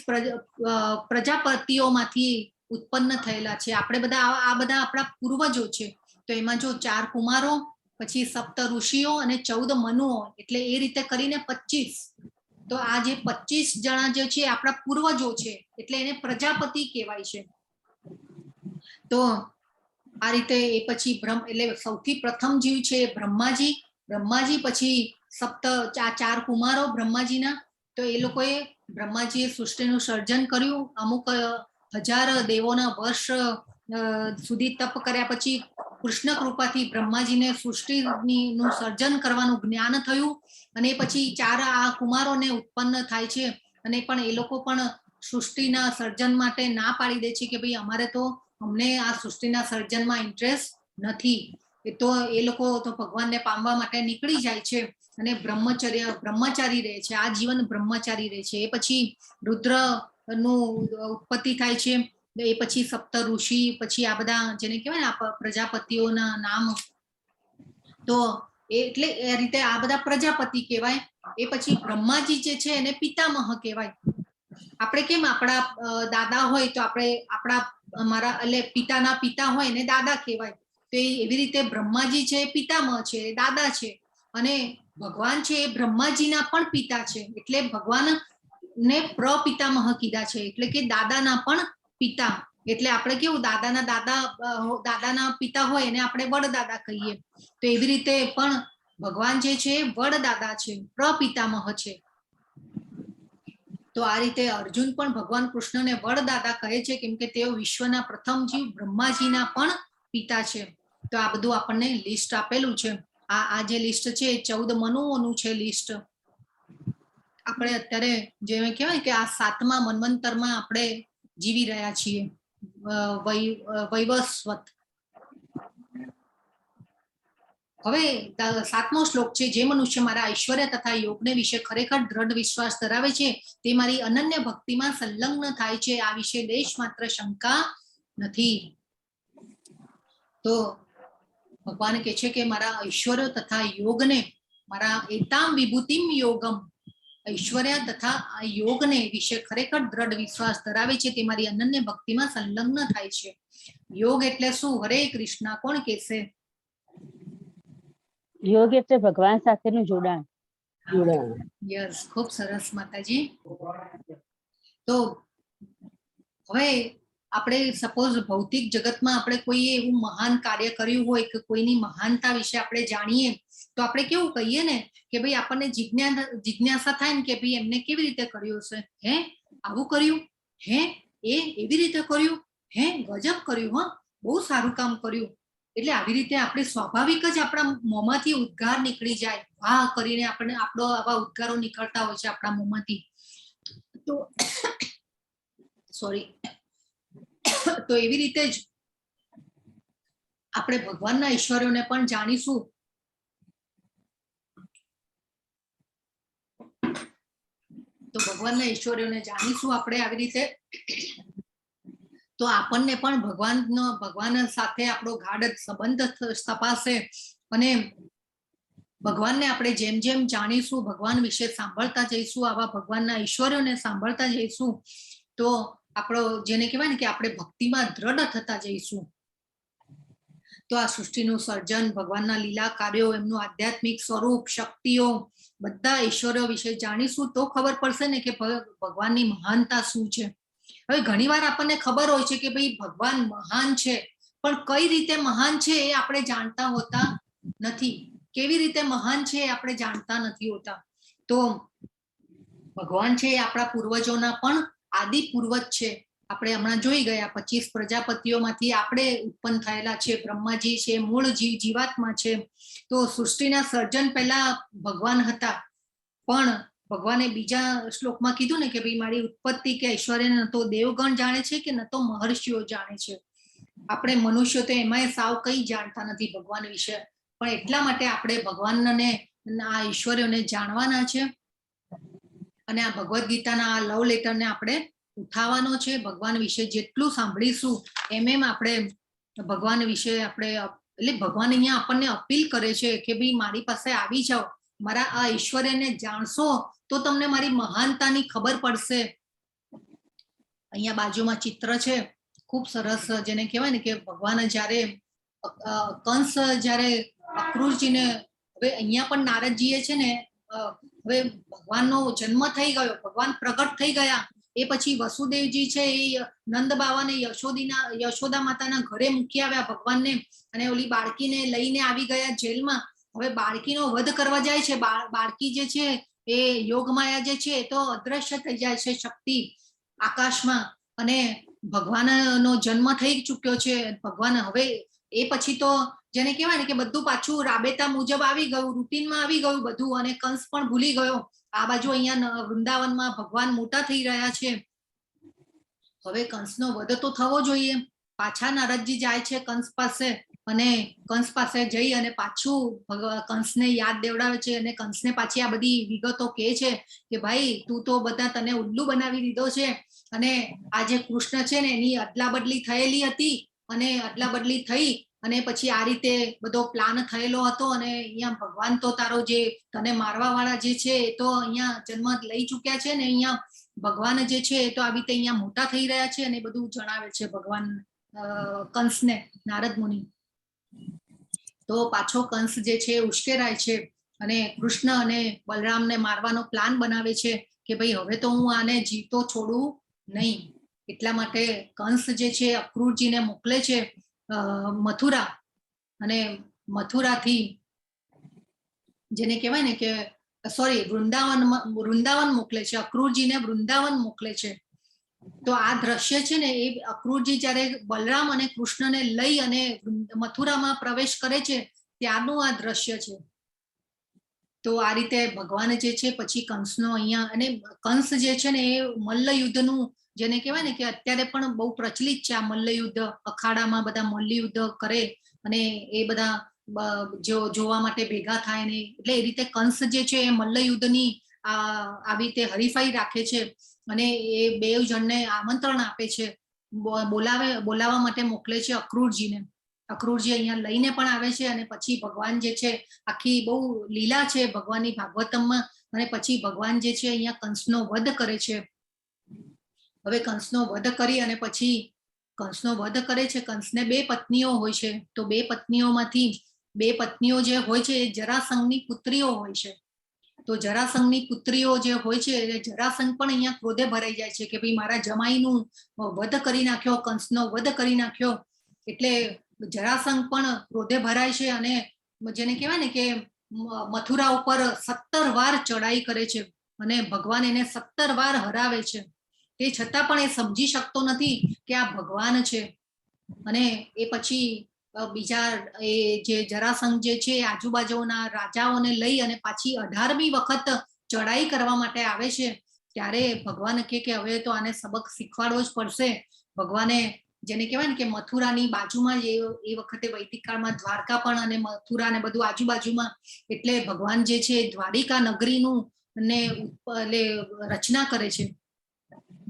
પ્રજાપતિઓમાંથી ઉત્પન્ન થયેલા છે. આપણે બધા આ બધા આપણા પૂર્વજો છે. તો એમાં જો 4 કુમારો, પછી 7 ઋષિઓ અને 14 મનુઓ, એટલે એ રીતે કરીને 25. તો આ જે 25 જણા જે છે આપણા પૂર્વજો છે, એટલે એને પ્રજાપતિ કહેવાય છે. તો આ રીતે એ પછી એટલે સૌથી પ્રથમ જીવ છે બ્રહ્માજી. બ્રહ્માજી પછી 4 કુમારો બ્રહ્માજીના. તો એ લોકોએ બ્રહ્માજીએ સૃષ્ટિનું સર્જન કર્યું. અમુક 1000 દેવોના વર્ષ સુધી તપ કર્યા પછી કૃષ્ણ કૃપાથી બ્રહ્માજીને સૃષ્ટિનું સર્જન કરવાનું જ્ઞાન થયું. અને પછી 4 આ કુમારોને ઉત્પન્ન થાય છે. અને પણ એ લોકો પણ સૃષ્ટિના સર્જન માટે ના પાડી દે છે કે ભાઈ અમારે તો અમને આ સૃષ્ટિના સર્જનમાં ઇન્ટરેસ્ટ નથી. તો એ લોકો તો ભગવાનને પામવા માટે નીકળી જાય છે અને બ્રહ્મચારી રહે છે. આ જીવન બ્રહ્મચારી રહે છે. એ પછી રુદ્ર નું ઉત્પત્તિ થાય છે. એ પછી 7 ઋષિ, પછી આ બધા જેને કહેવાય ને પ્રજાપતિઓના નામ. તો એટલે એ રીતે આ બધા પ્રજાપતિ કહેવાય. એ પછી બ્રહ્માજી જે છે એને પિતામહ કહેવાય. આપણે કેમ આપણા દાદા હોય તો આપણે અમારા એટલે પિતાના પિતા હોય ને દાદા કહેવાય. તો એવી રીતે બ્રહ્માજી છે પિતામહ છે, દાદા છે. અને ભગવાન છે એ બ્રહ્માજીના પણ પિતા છે. એટલે ભગવાન ને પ્રપિતામહ કીધા છે, એટલે કે દાદાના પણ પિતા. એટલે આપણે કેવું દાદાના પિતા હોય એને આપણે વડદાદા કહીએ. તો એવી રીતે પણ ભગવાન જે છે વડદાદા છે, પ્રપિતામહ છે. તો આ રીતે અર્જુન પણ ભગવાન કૃષ્ણને વડદાદા કહે છે, કેમ કે તેઓ વિશ્વના પ્રથમ જીવ બ્રહ્માજીના પણ પિતા છે. તો આ બધું આપણને લિસ્ટ આપેલું છે. આ જે લિસ્ટ છે 14 મનુઓનું છે લિસ્ટ. આપણે અત્યારે જે કહેવાય કે આ 7મા મન્વંતરમાં આપણે જીવી રહ્યા છીએ, વૈવસ્વત. હવે 7મો શ્લોક છે, જે મનુષ્ય મારા ઐશ્વર્ય તથા યોગને વિશે ખરેખર દ્રઢ વિશ્વાસ ધરાવે છે તે મારી અનન્ય ભક્તિમાં સંલગ્ન થાય છે. આ વિશે લેશ માત્ર શંકા નથી. તો ભગવાન કહે છે કે મારા ઐશ્વર્ય તથા યોગને, મારા એતામ વિભૂતિમ યોગમ, ઐશ્વર્ય તથા આ યોગને વિશે ખરેખર દ્રઢ વિશ્વાસ ધરાવે છે તે મારી અનન્ય ભક્તિમાં સંલગ્ન થાય છે. યોગ એટલે શું? હરે કૃષ્ણ. કોણ કહેશે? યોગ એટલે ભગવાન સાથેનું જોડાણ. યસ, ખૂબ સરસ માતાજી. તો હવે આપણે સપોઝ ભૌતિક જગતમાં આપણે કોઈ એવું મહાન કાર્ય કર્યું હોય કે કોઈની મહાનતા વિશે આપણે જાણીએ તો આપણે કેવું કહીએ ને કે ભાઈ આપણને જિજ્ઞાસા થાય ને કે ભાઈ એમને કેવી રીતે કર્યું છે, હે આવું કર્યું, હે એ એવી રીતે કર્યું, હે ગજબ કર્યું, હા બહુ સારું કામ કર્યું. એટલે આવી રીતે આપણે સ્વાભાવિક જ આપણા મોંમાંથી ઉદ્ગાર નીકળી જાય, વાહ કરીને આપણને આવા ઉદ્ગારો નીકળતા હોય છે આપણા મોંમાંથી. તો સોરી. તો એવી રીતે જ આપણે ભગવાનના ઈશ્વરોને પણ જાણીશું. તો ભગવાનના ઈશ્વરોને જાણીશું આપણે આવી રીતે. તો આપણને પણ ભગવાન સાથે આપણો ગાઢ સંબંધ તપાસે અને ભગવાનને આપણે જેમ જેમ જાણીશું, ભગવાન વિશે સાંભળતા જઈશું, આવા ભગવાનના ઈશ્વરોને સાંભળતા જઈશું, તો આપણો જેને કહેવાય ને કે આપણે ભક્તિમાં દ્રઢ થતા જઈશું. તો આ સૃષ્ટિનું સર્જન, ભગવાનના લીલા કાર્યો, એમનું આધ્યાત્મિક સ્વરૂપ, શક્તિઓ, બધા ઈશ્વરો વિશે જાણીશું તો ખબર પડશે ને કે ભગવાનની મહાનતા શું છે. હવે ઘણીવાર આપણને ખબર હોય છે કે ભાઈ ભગવાન મહાન છે, પણ કઈ રીતે મહાન છે એ આપણે જાણતા હોતા નથી. કેવી રીતે મહાન છે એ આપણે જાણતા નથી હોતા. તો ભગવાન છે એ આપણા પૂર્વજોના પણ આદિ પૂર્વજ છે. આપણે હમણાં જોઈ ગયા 25 પ્રજાપતિઓમાંથી આપણે ઉત્પન્ન થયેલા છે. બ્રહ્માજી છે, મૂળ જીવાત્મા છે. તો સૃષ્ટિના સર્જન પહેલા ભગવાન હતા, પણ ભગવાને બીજા શ્લોકમાં કીધું ને કે ભાઈ મારી ઉત્પત્તિ કે ઐશ્વર્ય ન તો દેવગણ જાણે છે કે ન તો મહર્ષિઓ જાણે છે. આપણે મનુષ્યો તો એમાંય સાવ કઈ જાણતા નથી ભગવાન વિશે, પણ એટલા માટે આપણે ભગવાનને આ ઈશ્વર્યોને જાણવાના છે. અને આ ભગવદ્ ગીતાના આ લવ લેટરને આપણે ઉઠાવવાનો છે. ભગવાન વિશે જેટલું સાંભળીશું એમ આપણે ભગવાન વિશે એટલે ભગવાન અહીંયા આપણને અપીલ કરે છે કે ભાઈ મારી પાસે આવી જાઓ, મારા આ ઈશ્વરને જાણશો તો તમને મારી મહાનતાની ખબર પડશે. અહીંયા બાજુમાં ચિત્ર છે ખૂબ સરસ, જેને કહેવાય ને કે ભગવાન જ્યારે કંસ જ્યારે અક્રૂરજીને, હવે અહીંયા પણ નારદજીએ છે ને હવે ભગવાનનો જન્મ થઈ ગયો, ભગવાન પ્રગટ થઈ ગયા. એ પછી વસુદેવજી છે એ નંદ બાવાને યશોદા માતાના ઘરે મૂકી આવ્યા ભગવાનને, અને ઓલી બાળકીને લઈને આવી ગયા જેલમાં. હવે બાળકીનો વધ કરવા જાય છે. બાળકી જે છે એ યોગમાયા જે છે એ તો અદ્રશ્ય થઈ જાય છે શક્તિ આકાશમાં, અને ભગવાનનો જન્મ થઈ ચૂક્યો છે. ભગવાન હવે એ પછી તો જેને કહેવાય ને કે બધું પાછું રાબેતા મુજબ આવી ગયું, રૂટીનમાં આવી ગયું બધું, અને કંસ પણ ભૂલી ગયો. આ બાજુ અહીંયા વૃંદાવનમાં ભગવાન મોટા થઈ રહ્યા છે. હવે કંસનો વધ તો થવો જોઈએ. પાછા નારદજી જાય છે કંસ પાસે, અને કંસ પાસે જઈ અને પાછું કંસને યાદ દેવડાવે છે, અને કંસને પાછી આ બધી વિગતો કહે છે કે ભાઈ તું તો બધા તને ઉલ્લુ બનાવી દીધો છે, અને આ જે કૃષ્ણ છે ને એની અદલા બદલી થયેલી હતી, અને અદલા બદલી થઈ અને પછી આ રીતે બધો પ્લાન થયેલો હતો, અને અહીંયા ભગવાન તો તારો જે તને મારવા વાળા જે છે એ તો અહીંયા જન્મ લઈ ચુક્યા છે ને, અહીંયા ભગવાન જે છે એ તો આવી રીતે અહીંયા મોટા થઈ રહ્યા છે, અને બધું જણાવે છે ભગવાન કંસને નારદ મુનિ. તો પાછો કંસ જે છે ઉશ્કેરાય છે, અને કૃષ્ણ અને બલરામને મારવાનો પ્લાન બનાવે છે કે ભાઈ હવે તો હું આને જીવતો છોડું નહીં. એટલા માટે કંસ જે છે અક્રૂરજીને મોકલે છે મથુરા, અને મથુરાથી જેને કહેવાય ને કે સોરી વૃંદાવન મોકલે છે. અક્રૂરજીને વૃંદાવન મોકલે છે. તો આ દ્રશ્ય છે ને એ અક્રૂરજી જ્યારે બલરામ અને કૃષ્ણને લઈ અને મથુરામાં પ્રવેશ કરે છે ત્યારનું આ દ્રશ્ય છે. તો આ રીતે ભગવાન જે છે પછી કંસનો અહીંયા, અને કંસ જે છે ને એ મલ્લયુદ્ધનું જેને કહેવાય ને કે અત્યારે પણ બહુ પ્રચલિત છે આ મલ્લયુદ્ધ. અખાડામાં બધા મલ્લયુદ્ધ કરે અને એ બધા જોવા માટે ભેગા થાય ને, એટલે એ રીતે કંસ જે છે એ મલ્લયુદ્ધની આવી રીતે હરીફાઈ રાખે છે, અને એ બે જણને આમંત્રણ આપે છે, બોલાવવા માટે મોકલે છે અક્રૂરજીને. અક્રૂરજી અહીંયા લઈને પણ આવે છે, અને પછી ભગવાન જે છે આખી બહુ લીલા છે ભગવાનની ભાગવતમમાં, અને પછી ભગવાન જે છે અહીંયા કંસનો વધ કરે છે. હવે કંસનો વધ કરી અને પછી કંસનો વધ કરે છે. કંસને 2 પત્નીઓ હોય છે, તો 2 પત્નીઓમાંથી 2 પત્નીઓ જે હોય છે એ જરાસંઘની પુત્રીઓ હોય છે. તો જરાસંઘની પુત્રીઓ જે હોય છે એ જરાસંઘ પણ અહીંયા ક્રોધે ભરાઈ જાય છે કે ભાઈ મારા જમાઈનું વધ કરી નાખ્યો, કંસનો વધ કરી નાખ્યો. એટલે જરાસંઘ પણ ક્રોધે ભરાય છે, અને જેને કહેવાય ને કે મથુરા ઉપર 17 વાર ચડાઈ કરે છે, અને ભગવાન એને 17 વાર હરાવે છે. તે છતાં પણ એ સમજી શકતો નથી કે આ ભગવાન છે. અને એ પછી બીજા એ જે જરાસંઘ જે છે આજુબાજુના રાજાઓને લઈ અને પાછી 18મી વખત ચડાઈ કરવા માટે આવે છે. ત્યારે ભગવાન કે હવે તો આને સબક શીખવાડવો જ પડશે. ભગવાને જેને કહેવાય ને કે મથુરાની બાજુમાં એ વખતે વૈદિક કાળમાં દ્વારકા પણ અને મથુરા ને બધું આજુબાજુમાં, એટલે ભગવાન જે છે દ્વારિકા નગરીનું ને એટલે રચના કરે છે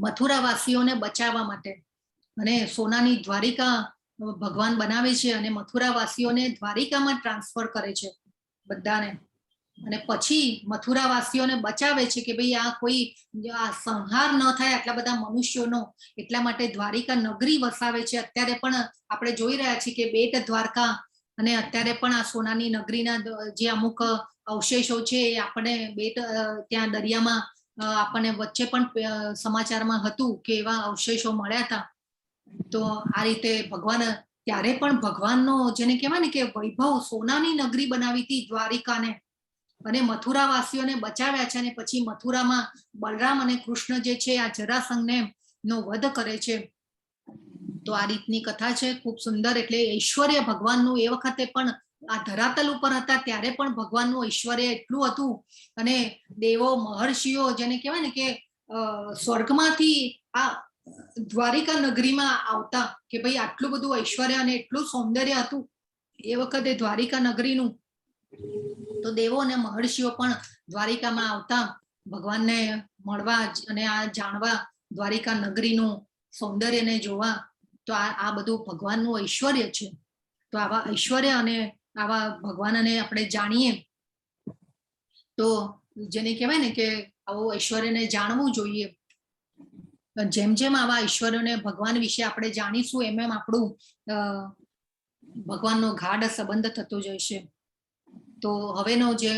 મથુરા વાસીઓને બચાવવા માટે. અને સોનાની દ્વારિકા ભગવાન બનાવે છે અને મથુરાવાસીઓને દ્વારિકામાં ટ્રાન્સફર કરે છે બધાને, અને પછી મથુરાવાસીઓને બચાવે છે કે ભાઈ આ કોઈ આ સંહાર ન થાય આટલા બધા મનુષ્યોનો, એટલા માટે દ્વારિકા નગરી વસાવે છે. અત્યારે પણ આપણે જોઈ રહ્યા છીએ કે બેટ દ્વારકા અને અત્યારે પણ આ સોનાની નગરીના જે અમુક અવશેષો છે એ આપણે બેટ ત્યાં દરિયામાં આપણને વચ્ચે પણ સમાચારમાં હતું કે એવા અવશેષો મળ્યા હતા. તો આ રીતે ભગવાન ત્યારે પણ ભગવાનનો જેને કહેવાય ને કે વૈભવ, સોનાની નગરી બનાવી હતી દ્વારિકાને, અને મથુરાવાસીઓને બચાવ્યા છે. અને પછી મથુરામાં બલરામ અને કૃષ્ણ જે છે આ જરાસંઘને નો વધ કરે છે. તો આ રીતની કથા છે, ખૂબ સુંદર. એટલે ઐશ્વર્ય ભગવાનનું એ વખતે પણ આ ધરાતલ ઉપર હતા ત્યારે પણ ભગવાનનું ઐશ્વર્ય એટલું હતું, અને દેવો મહર્ષિઓ જેને કહેવાય ને કે સ્વર્ગમાંથી આ દ્વારિકા નગરીમાં આવતા કે ભાઈ આટલું બધું ઐશ્વર્ય અને એટલું સૌંદર્ય હતું એ વખતે દ્વારિકા નગરીનું. તો દેવો અને મહર્ષિઓ પણ દ્વારિકામાં આવતા ભગવાનને મળવા અને આ જાણવા, દ્વારિકા નગરીનું સૌંદર્યને જોવા. તો આ બધું ભગવાનનું ઐશ્વર્ય છે. તો આવા ઐશ્વર્ય અને આવા ભગવાનને આપણે જાણીએ તો જેને કહેવાય ને કે આવું ઐશ્વર્યને જાણવું જોઈએ. જેમ જેમ આવા ઐશ્વર્યને ભગવાન વિશે આપણે જાણીશું એમ એમ આપણું ભગવાનનો ગાઢ સંબંધ થતો જશે. તો હવેનો જે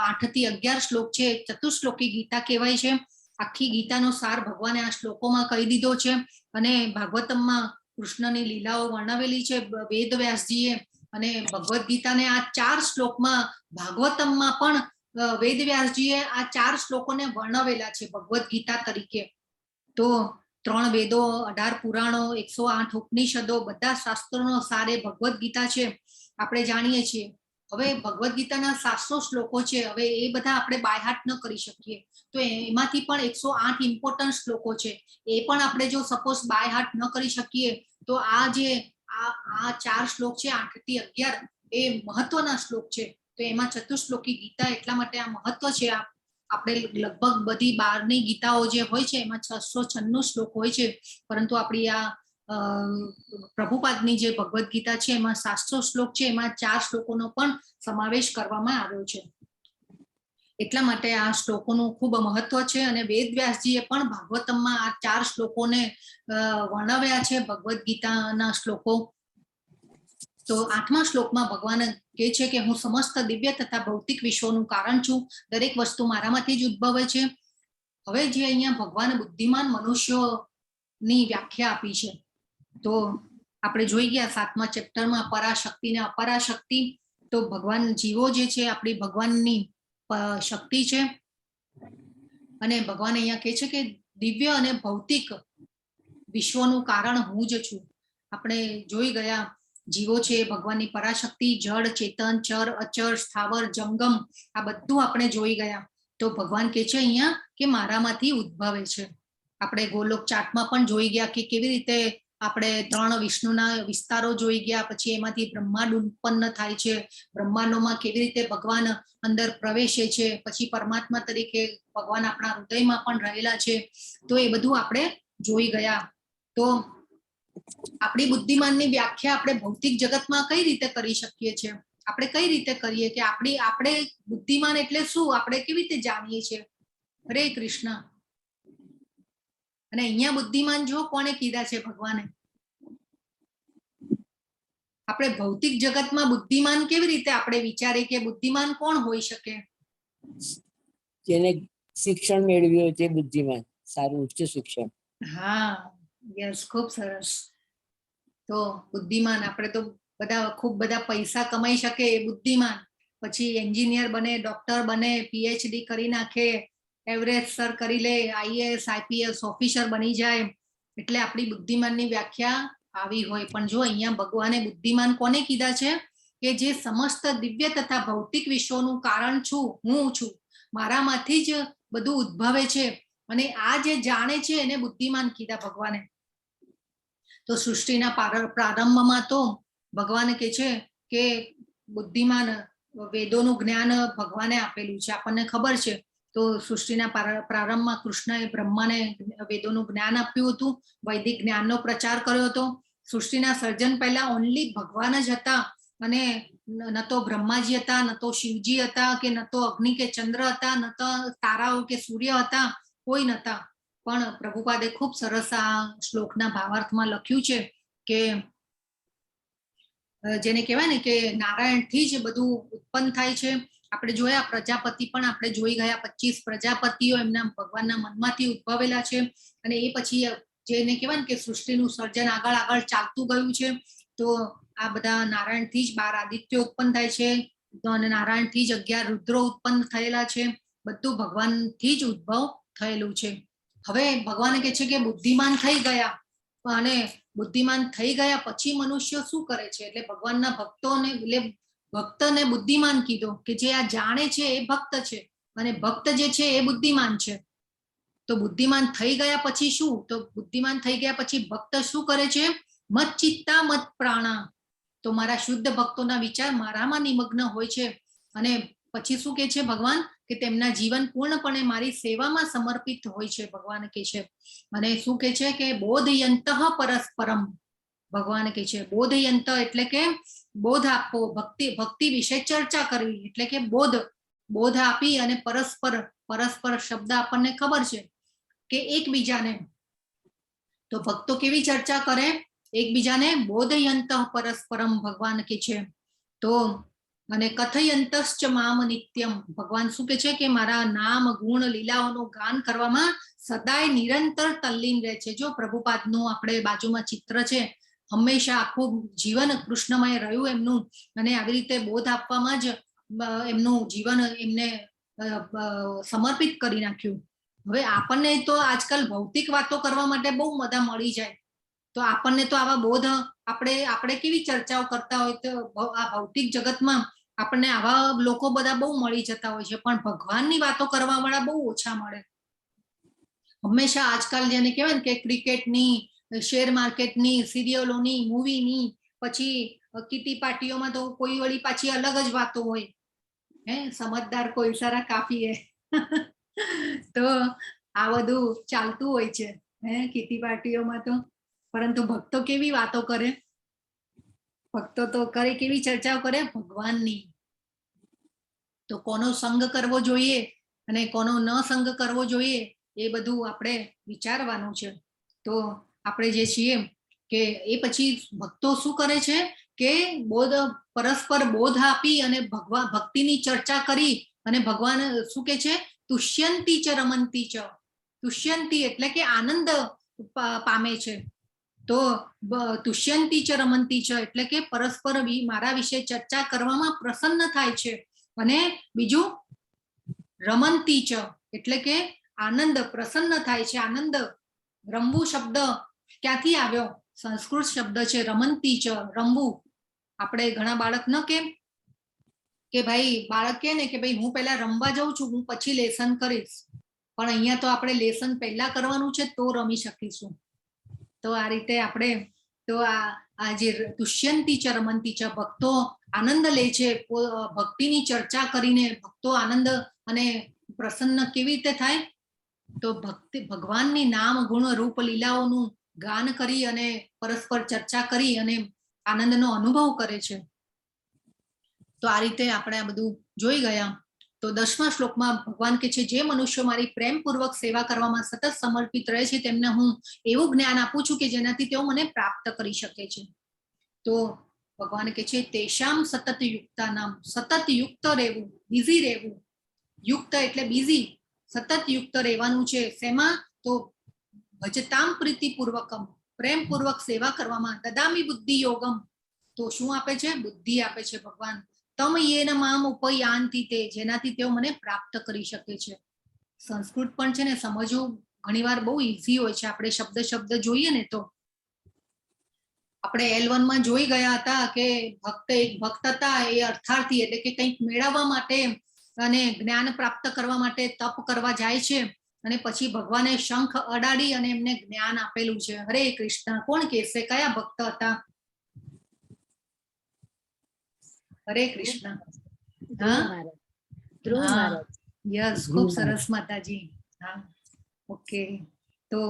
8 થી 11 શ્લોક છે, ચતુશ્લોકી ગીતા કહેવાય છે. આખી ગીતાનો સાર ભગવાને આ શ્લોકોમાં કહી દીધો છે. અને ભાગવતમમાં કૃષ્ણની લીલાઓ વર્ણવેલી છે વેદ વ્યાસજીએ, અને ભગવદ્ ગીતાને આ 4 શ્લોકમાં ભાગવતમમાં પણ વેદ વ્યાસજીએ આ 4 શ્લોકોને વર્ણવેલા છે ભગવદ્ ગીતા તરીકે. તો 3 વેદો, 18 પુરાણો, 108 ઉપનિષદો, બધા શાસ્ત્રોનો સાર એ ભગવદ્ ગીતા છે, આપણે જાણીએ છીએ. હવે ભગવદ્ ગીતાના 700 શ્લોકો છે. હવે એ બધા આપણે બાયહાટ ન કરી શકીએ, તો એમાંથી પણ 108 ઇમ્પોર્ટન્ટ શ્લોકો છે. એ પણ આપણે જો સપોઝ બાયહાટ ન કરી શકીએ તો આ જે આ 4 શ્લોક છે 8 થી 11 એ મહત્વના શ્લોક છે. તો એમાં ચતુશ્લોકી ગીતા એટલા માટે આ મહત્વ છે. આપણે લગભગ બધી 12ની ગીતાઓ જે હોય છે એમાં 696 શ્લોક હોય છે, પરંતુ આપણી આ પ્રભુપાદની જે ભગવદ્ ગીતા છે એમાં 700 શ્લોક છે, એમાં 4 શ્લોકોનો પણ સમાવેશ કરવામાં આવ્યો છે. એટલા માટે આ શ્લોકોનું ખૂબ મહત્વ છે. અને વેદ વ્યાસજીએ પણ ભાગવતમમાં આ 4 શ્લોકોને વર્ણવ્યા છે, ભગવદ્ ગીતાના શ્લોકો. તો 8મા શ્લોકમાં ભગવાન કહે છે કે હું સમસ્ત દિવ્ય તથા ભૌતિક વિશ્વનું કારણ છું, દરેક વસ્તુ મારામાંથી જ ઉદ્ભવે છે. હવે જે અહીંયા ભગવાન બુદ્ધિમાન મનુષ્યોની વ્યાખ્યા આપી છે, તો આપણે જોઈ ગયા 7મા ચેપ્ટરમાં પરાશક્તિ ને અપરાશક્તિ. તો ભગવાન જીવો જે છે આપણી ભગવાનની શક્તિ છે, અને ભગવાન અહીંયા કહે છે કે દિવ્ય અને ભૌતિક વિશ્વનું કારણ હું જ છું. આપણે જોઈ ગયા જીવો છે ભગવાનની પરાશક્તિ, જળ, ચેતન, ચર, અચર, સ્થાવર, જંગમ, આ બધું આપણે જોઈ ગયા. તો ભગવાન કહે છે અહીંયા કે મારામાંથી ઉદ્ભવે છે. આપણે ગોલોક ચાર્ટમાં પણ જોઈ ગયા કે કેવી રીતે આપણે 3 વિષ્ણુના વિસ્તારો જોઈ ગયા, પછી એમાંથી બ્રહ્માંડ ઉત્પન્ન થાય છે, બ્રહ્માંડોમાં કેવી રીતે ભગવાન અંદર પ્રવેશે છે, પછી પરમાત્મા તરીકે ભગવાન આપણા હૃદયમાં પણ રહેલા છે. તો એ બધું આપણે જોઈ ગયા. તો આપણી બુદ્ધિમાનની વ્યાખ્યા આપણે ભૌતિક જગતમાં કઈ રીતે કરી શકીએ છીએ? આપણે કઈ રીતે કરીએ કે આપણે બુદ્ધિમાન એટલે શું, આપણે કેવી રીતે જાણીએ છીએ? હરે કૃષ્ણ. અને અહીંયા બુદ્ધિમાન જો કોને કીધા છે ભગવાને? આપણે ભૌતિક જગતમાં બુદ્ધિમાન કેવી રીતે આપણે વિચારીએ કે બુદ્ધિમાન કોણ હોઈ શકે? જેને શિક્ષણ મેળવ્યું છે બુદ્ધિમાન, સારું ઉચ્ચ શિક્ષણ. હા, યસ, ખૂબ સરસ. તો બુદ્ધિમાન આપણે તો ખૂબ બધા પૈસા કમાઈ શકે એ બુદ્ધિમાન, પછી એન્જિનિયર બને, ડોક્ટર બને, PhD કરી નાખે, એવરેજ સર કરી લે, IAS IPS ઓફિસર બની જાય, એટલે આપણી બુદ્ધિમાનની વ્યાખ્યા આવી હોય. પણ જો અહીંયા ભગવાને બુદ્ધિમાન કોને કીધા છે કે જે સમસ્ત દિવ્ય તથા ભૌતિક વિશ્વનું કારણ છું, હું છું, મારામાંથી જ બધું ઉદ્ભવે છે, અને આ જે જાણે છે એને બુદ્ધિમાન કીધા ભગવાને. તો સૃષ્ટિના પ્રારંભમાં તો ભગવાન કહે છે કે બુદ્ધિમાન વેદોનું જ્ઞાન ભગવાને આપેલું છે, આપણને ખબર છે. તો સૃષ્ટિના પ્રારંભમાં કૃષ્ણએ બ્રહ્માને વેદોનું જ્ઞાન આપ્યું હતું, વૈદિક જ્ઞાનનો પ્રચાર કર્યો હતો. સૃષ્ટિના સર્જન પહેલા ઓનલી ભગવાન જ હતા, અને ન તો બ્રહ્માજી હતા, ન તો શિવજી હતા, કે ન તો અગ્નિ કે ચંદ્ર હતા, ન તો તારાઓ કે સૂર્ય હતા, કોઈ નતા. પણ પ્રભુપાદે ખૂબ સરસ આ શ્લોકના ભાવાર્થમાં લખ્યું છે કે જેને કહેવાય ને કે નારાયણથી જ બધું ઉત્પન્ન થાય છે. આપણે જોયા પ્રજાપતિ પણ આપણે જોઈ ગયા, 25 પ્રજાપતિઓ એમના ભગવાનના મનમાંથી ઉદ્ભવેલા છે. અને એ પછી જેને કહેવાય ને કે સૃષ્ટિનું સર્જન આગળ આગળ ચાલતું ગયું છે. તો આ બધા નારાયણથી જ 12 આદિત્યો ઉત્પન્ન થાય છે, અને નારાયણથી જ 11 રુદ્રો ઉત્પન્ન થયેલા છે. બધું ભગવાનથી જ ઉદ્ભવ થયેલું છે. હવે ભગવાન કહે છે કે બુદ્ધિમાન થઈ ગયા, અને બુદ્ધિમાન થઈ ગયા પછી મનુષ્ય શું કરે છે? એટલે ભગવાનના ભક્તોને, એટલે ભક્તને બુદ્ધિમાન કીધો કે જે આ જાણે છે એ ભક્ત છે, અને ભક્ત જે છે એ બુદ્ધિમાન છે. તો બુદ્ધિમાન થઈ ગયા પછી શું? તો બુદ્ધિમાન થઈ ગયા પછી ભક્ત શું કરે છે? મત ચિત્તા મત પ્રાણા. તો મારા શુદ્ધ ભક્તોના વિચાર મારામાં નિમગ્ન હોય છે, અને પછી શું કે છે ભગવાન? કે તેમના જીવન પૂર્ણપણે મારી સેવામાં સમર્પિત હોય છે, ભગવાન કે છે. અને શું કે છે? કે બોધયંતઃ પરસ્પરમ. ભગવાન કે છે બોધયંત એટલે કે બોધ આપવો, ભક્તિ વિશે ચર્ચા કરવી, એટલે કે બોધ આપી, અને પરસ્પર શબ્દ આપણને ખબર છે કે એકબીજાને. તો ભક્તો કેવી ચર્ચા કરે? એકબીજાને બોધયંત પરસ્પરમ, ભગવાન કે છે. તો અને કથયંતશ્ચ મામ નિત્યમ. ભગવાન શું કે છે? કે મારા નામ ગુણ લીલાઓનું ગાન કરવામાં સદાય નિરંતર તલ્લીન રહે છે. જો પ્રભુપાદનું આપણે બાજુમાં ચિત્ર છે, હંમેશા આખું જીવન કૃષ્ણમય રહ્યું એમનું, અને આવી રીતે બોધ આપવામાં જ એમનું જીવન એમને સમર્પિત કરી નાખ્યું. હવે આપણને તો આજકાલ ભૌતિક વાતો કરવા માટે બહુ બધા મળી જાય, તો આપણને તો આવા બોધ આપણે કેવી ચર્ચાઓ કરતા હોય, તો આ ભૌતિક જગતમાં આપણને આવા લોકો બધા બહુ મળી જતા હોય છે, પણ ભગવાનની વાતો કરવા વાળા બહુ ઓછા મળે. હંમેશા આજકાલ જેને કહેવાય ને કે ક્રિકેટની, શેર માર્કેટની, સિરિયલોની, મૂવીની, પછી કીટી પાર્ટીઓમાં તો કોઈ વળી પાછી અલગ જ વાતો હોય. સમજદાર કોઈ સારા કાફી હે. તો આ બધું ચાલતું હોય છે કીટી પાર્ટીઓમાં તો. પરંતુ ભક્તો કેવી વાતો કરે? ભક્તો તો કરે કેવી ચર્ચાઓ કરે? ભગવાનની. તો કોનો સંગ કરવો જોઈએ અને કોનો ન સંગ કરવો જોઈએ એ બધું આપણે વિચારવાનું છે. તો આપણે જે છીએ કે એ પછી ભક્તો શું કરે છે કે પરસ્પર બોધ આપી અને ભક્તિની ચર્ચા કરી, અને ભગવાન શું કે છે? તુષ્યંતી ચ રમંતી ચ. તુષ્યંતી એટલે કે આનંદ પામે છે. તો તુષ્યંતી ચ રમંતી ચ એટલે કે પરસ્પર મારા વિશે ચર્ચા કરવામાં પ્રસન્ન થાય છે. અને બીજું રમંતી ચ એટલે કે આનંદ, પ્રસન્ન થાય છે. આનંદ, રમવું શબ્દ ક્યાંથી આવ્યો? સંસ્કૃત શબ્દ છે રમંતી ચ, રમવું. આપણે ઘણા બાળક ન કે ભાઈ બાળક કે ને કે ભાઈ હું પહેલા રમવા જાઉં છું, હું પછી લેસન કરીશ. પણ અહીંયા તો આપણે લેસન પહેલા કરવાનું છે તો રમી શકીશું. તો આ રીતે આપણે તો આ જે તુષ્યંતી ચ રમંતી ચ, ભક્તો આનંદ લે છે ભક્તિની ચર્ચા કરીને. ભક્તો આનંદ અને પ્રસન્ન કેવી રીતે થાય? તો ભગવાનની નામ ગુણ રૂપ લીલાઓનું ગાન કરી અને પરસ્પર ચર્ચા કરી અને આનંદનો અનુભવ કરે છે. તો આ રીતે આપણે આ બધું જોઈ ગયા. તો 10મા શ્લોકમાં ભગવાન કે છે જે મનુષ્યો મારી પ્રેમપૂર્વક સેવા કરવામાં સતત સમર્પિત રહે છે તેમને હું એવું જ્ઞાન આપું છું કે જેનાથી તેઓ મને પ્રાપ્ત કરી શકે છે. તો ભગવાન કે છે તેશામ સતત યુક્તા નામ. સતત યુક્ત રહેવું, બિઝી રહેવું. યુક્ત એટલે બિઝી, સતત યુક્ત રહેવાનું છે. શેમાં? તો ભજતામ પ્રીતિપૂર્વકમ, પ્રેમપૂર્વક સેવા કરવામાં. દદામી બુદ્ધિ યોગમ. તો શું આપે છે? બુદ્ધિ આપે છે ભગવાન. તમ યેન મામ ઉપયાન્તિ તે, જેનાથી તેઓ મને પ્રાપ્ત કરી શકે છે. સંસ્કૃત પણ છે ને સમજવું ઘણીવાર બહુ ઈઝી હોય છે. આપણે શબ્દ જોઈએ ને તો આપણે L1 માં જોઈ ગયા હતા કે એક ભક્ત હતા, એ અર્થાર્થી એટલે કે કંઈક મેળવવા માટે અને જ્ઞાન પ્રાપ્ત કરવા માટે તપ કરવા જાય છે, અને પછી ભગવાને શંખ અડાડી અને એમને જ્ઞાન આપેલું છે. હરે કૃષ્ણ. કોણ કહેશે કયા ભક્ત હતા? હરે કૃષ્ણ. ધ્રુવ મહારાજ. યસ, ખૂબ સરસ માતાજી. હા, ઓકે. તો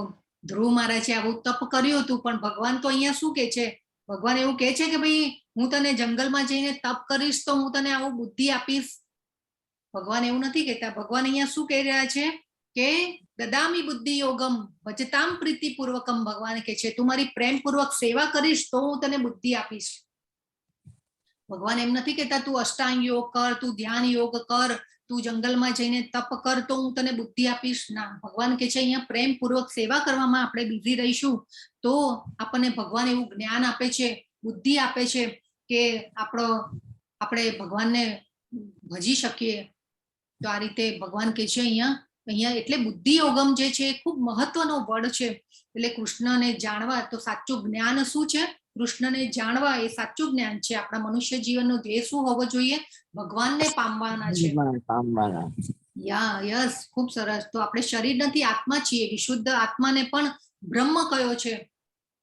ધ્રુવ મહારાજે આવું તપ કર્યું હતું, પણ ભગવાન તો અહીંયા શું કે છે? ભગવાન એવું કે છે કે ભાઈ હું તને જંગલમાં જઈને તપ કરીશ તો હું તને આવું બુદ્ધિ આપીશ. ભગવાન એવું નથી કહેતા. ભગવાન અહીંયા શું કહી રહ્યા છે કે દદામી બુદ્ધિ યોગમ ભજતામ પ્રીતિપૂર્વકમ. ભગવાન કે છે તું મારી પ્રેમપૂર્વક સેવા કરીશ તો હું તને બુદ્ધિ આપીશ. ભગવાન એમ નથી કહેતા તું અષ્ટાંગ યોગ કર, તું ધ્યાન યોગ કર, તું જંગલમાં જઈને તપ કર તો હું તને બુદ્ધિ આપીશ. ના, ભગવાન કે છે અહીંયા પ્રેમપૂર્વક સેવા કરવામાં આપણે બિઝી રહીશું તો આપણને ભગવાન એવું જ્ઞાન આપે છે, બુદ્ધિ આપે છે કે આપણે ભગવાનને ભજી શકીએ. તો આ રીતે ભગવાન કે છે અહીંયા એટલે બુદ્ધિ યોગમ જે છે એ ખૂબ મહત્વનો વર્ડ છે. એટલે કૃષ્ણને જાણવા તો સાચું જ્ઞાન શું છે? કૃષ્ણને જાણવા એ સાચું જ્ઞાન છે. આપણા મનુષ્ય જીવનનો ધ્યેય શું હોવો જોઈએ? ભગવાનને પામવાના છે. યસ, ખૂબ સરસ. તો આપણે શરીર નથી, આત્મા છીએ. વિશુદ્ધ આત્માને પણ બ્રહ્મ કયો છે,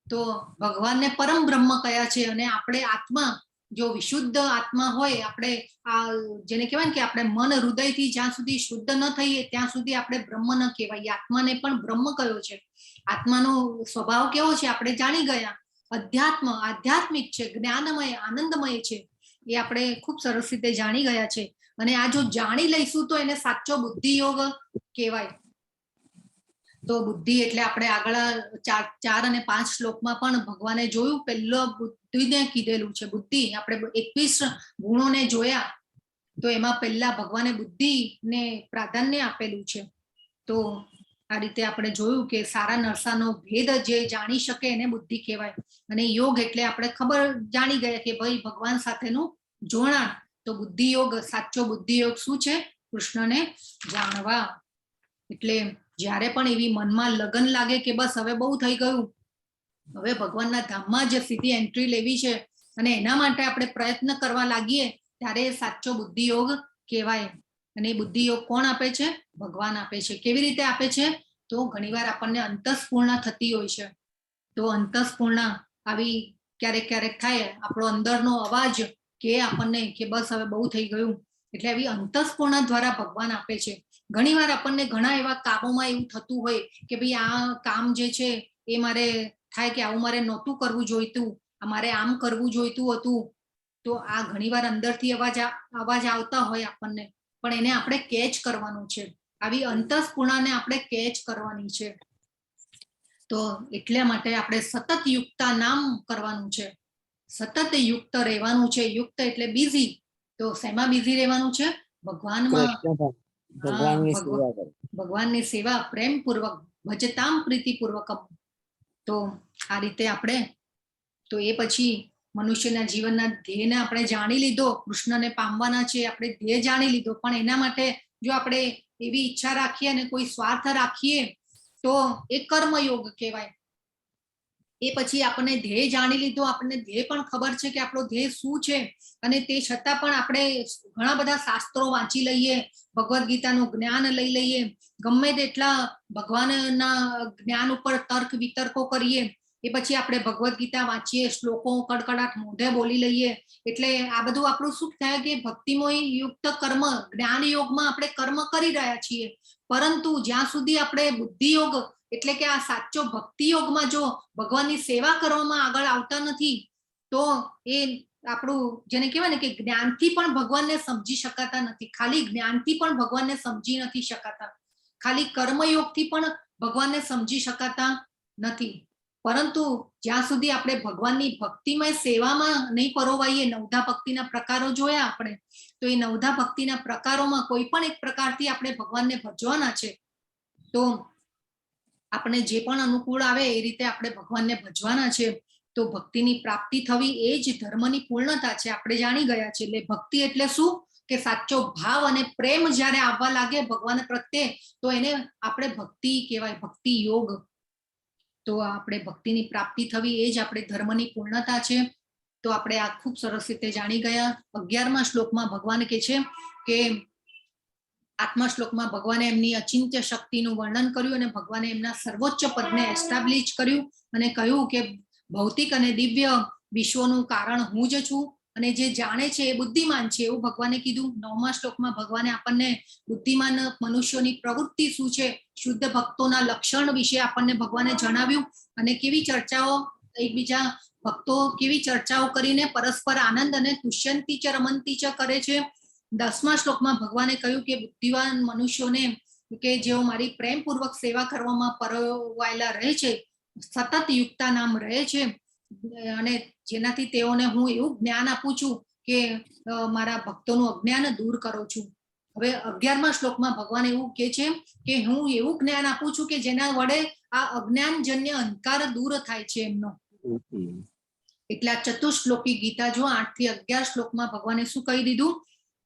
તો ભગવાનને પરમ બ્રહ્મ કયા છે. અને આપણે આત્મા જો વિશુદ્ધ આત્મા હોય, આપણે આ જેને કહેવાય ને કે આપણે મન હૃદયથી જ્યાં સુધી શુદ્ધ ન થઈએ ત્યાં સુધી આપણે બ્રહ્મ ન કહેવાય. આત્માને પણ બ્રહ્મ કયો છે. આત્માનો સ્વભાવ કેવો છે આપણે જાણી ગયા. આધ્યાત્મિક છે, જ્ઞાનમય, આનંદમય છે. એ આપણે ખૂબ સરસ રીતે જાણી ગયા છે. અને આ જો જાણી લઈશું તો એને સાચો બુદ્ધિ યોગ કહેવાય. તો બુદ્ધિ એટલે આપણે આગળ 4 અને 5 શ્લોકમાં પણ ભગવાને જોયું, પહેલો બુદ્ધિને કીધેલું છે. બુદ્ધિ આપણે 21 ગુણોને જોયા તો એમાં પહેલા ભગવાને બુદ્ધિને પ્રાધાન્ય આપેલું છે. તો આ રીતે આપણે જોયું કે સારા નરસાનો ભેદ જે જાણી શકે એને બુદ્ધિ કહેવાય. અને યોગ એટલે આપણે ખબર જાણી ગયા કે ભાઈ ભગવાન સાથેનું જોડાણ. તો બુદ્ધિ યોગ, સાચો બુદ્ધિ યોગ શું છે? કૃષ્ણને જાણવા. એટલે જ્યારે પણ એવી મનમાં લગન લાગે કે બસ હવે બહુ થઈ ગયું, હવે ભગવાનના ધામમાં જ સીધી એન્ટ્રી લેવી છે અને એના માટે આપણે પ્રયત્ન કરવા લાગીએ ત્યારે સાચો બુદ્ધિ યોગ કહેવાય. અને એ બુદ્ધિ યોગ કોણ આપે છે? ભગવાન આપે છે. કેવી રીતે આપે છે? તો ઘણીવાર આપણને અંતસ્ફૂર્ણા થતી હોય છે. તો અંતસ્ફૂર્ણા આવી ક્યારેક થાય, આપણો અંદરનો અવાજ કે આપણને કે બસ હવે બહુ થઈ ગયું. એટલે આવી અંતસ્ફૂર્ણા દ્વારા ભગવાન આપે છે. ઘણીવાર આપણને ઘણા એવા કામોમાં એવું થતું હોય કે ભાઈ આ કામ જે છે એ મારે થાય કે આવું મારે નહોતું કરવું જોઈતું, મારે આમ કરવું જોઈતું હતું. તો આ ઘણીવાર અંદરથી અવાજ આવતા હોય આપણને, પણ એને આપણે કેચ કરવાનું છે. આવી અંતસ્ફૂર્ણાને આપણે કેચ કરવાની છે. તો એટલા માટે આપણે સતત યુક્તા નામ કરવાનું છે. સતત યુક્ત રહેવાનું છે. યુક્ત એટલે બિઝી. તો શેમાં બિઝી રહેવાનું છે? ભગવાનમાં. ભગવાનની સેવા પ્રેમપૂર્વક, ભજતામ પ્રીતિપૂર્વક. તો આ રીતે આપણે તો એ પછી મનુષ્યના જીવનના ધ્યેયને આપણે જાણી લીધો. કૃષ્ણને પામવાના છે, આપણે ધ્યેય જાણી લીધો. પણ એના માટે જો આપણે એવી ઈચ્છા રાખીએ અને કોઈ સ્વાર્થ રાખીએ તો એ કર્મયોગ કહેવાય. એ પછી આપણને ધ્યેય જાણી લીધો, આપણને ધ્યેય પણ ખબર છે કે આપણો ધ્યેય શું છે, અને તે છતાં પણ આપણે ઘણા બધા શાસ્ત્રો વાંચી લઈએ, ભગવદ્ ગીતાનું જ્ઞાન લઈ લઈએ, ગમે તેટલા ભગવાનના જ્ઞાન ઉપર તર્ક વિતર્કો કરીએ. એ પછી આપણે ભગવદ્ ગીતા વાંચીએ, શ્લોકો કડકડાટ મોઢે બોલી લઈએ. એટલે આ બધું આપણું શું થાય કે ભક્તિમય યુક્ત કર્મ, જ્ઞાન યોગમાં આપણે કર્મ કરી રહ્યા છીએ. પરંતુ જ્યાં સુધી આપણે બુદ્ધિ યોગ એટલે કે આ સાચો ભક્તિ યોગમાં જો ભગવાનની સેવા કરવામાં આગળ આવતા નથી તો એ આપણું જેને કહેવાય ને કે જ્ઞાનથી પણ ભગવાનને સમજી શકાતા નથી. ખાલી જ્ઞાનથી પણ ભગવાનને સમજી નથી શકાતા, ખાલી કર્મયોગથી પણ ભગવાનને સમજી શકાતા નથી. પરંતુ જ્યાં સુધી આપણે ભગવાનની ભક્તિમય સેવામાં નહીં પરોવાઈએ, નવધા ભક્તિના પ્રકારો જોયા આપણે, તો એ નવધા ભક્તિના પ્રકારોમાં કોઈ પણ એક પ્રકારથી આપણે ભગવાનને ભજવાના છે. તો આપણે જે પણ અનુકૂળ આવે એ રીતે આપણે ભગવાનને ભજવાના છે. તો ભક્તિની પ્રાપ્તિ થવી એ જ ધર્મની પૂર્ણતા છે. આપણે જાણી ગયા છે. એટલે ભક્તિ એટલે શું કે સાચો ભાવ અને પ્રેમ જ્યારે આવવા લાગે ભગવાન પ્રત્યે તો એને આપણે ભક્તિ કહેવાય, ભક્તિ યોગ. તો આપણે ભક્તિની પ્રાપ્તિ થવી એ જ આપણે ધર્મની પૂર્ણતા છે. તો આપણે આ ખૂબ સરસ રીતે જાણી ગયા. 11મા શ્લોકમાં ભગવાન કહે છે કે 8મા શ્લોકમાં ભગવાને એમની અચિંત્ય શક્તિનું વર્ણન કર્યું અને ભગવાને એમના સર્વોચ્ચ પદને એસ્ટાબ્લિશ કર્યું અને કહ્યું કે ભૌતિક અને દિવ્ય વિશ્વનું કારણ હું જ છું અને જે જાણે છે એ બુદ્ધિમાન છે એવું ભગવાને કીધું. 9મા શ્લોકમાં ભગવાને આપણને બુદ્ધિમાન મનુષ્યોની પ્રવૃત્તિ શું છે, શુદ્ધ ભક્તોના લક્ષણ વિશે આપણને ભગવાને જણાવ્યું, અને કેવી ચર્ચાઓ એકબીજા ભક્તો કેવી ચર્ચાઓ કરીને પરસ્પર આનંદ અને તુષ્યંતી ચ રમંતી ચ કરે છે. 10મા શ્લોકમાં ભગવાને કહ્યું કે બુદ્ધિવાન મનુષ્યોને કે જેઓ મારી પ્રેમપૂર્વક સેવા કરવામાં પરોવાયેલા રહે છે, સતત યુક્તા નામ રહે છે, અને જેનાથી તેઓને હું એવું જ્ઞાન આપું છું કે મારા ભક્તોનું અજ્ઞાન દૂર કરું છું. હવે 11મા શ્લોકમાં ભગવાન એવું કહે છે કે હું એવું જ્ઞાન આપું છું કે જેના વડે આ અજ્ઞાનજન્ય અહંકાર દૂર થાય છે એમનો. એટલે આ ચતુશ્લોકી ગીતા જો 8 થી 11 શ્લોકમાં ભગવાને શું કહી દીધું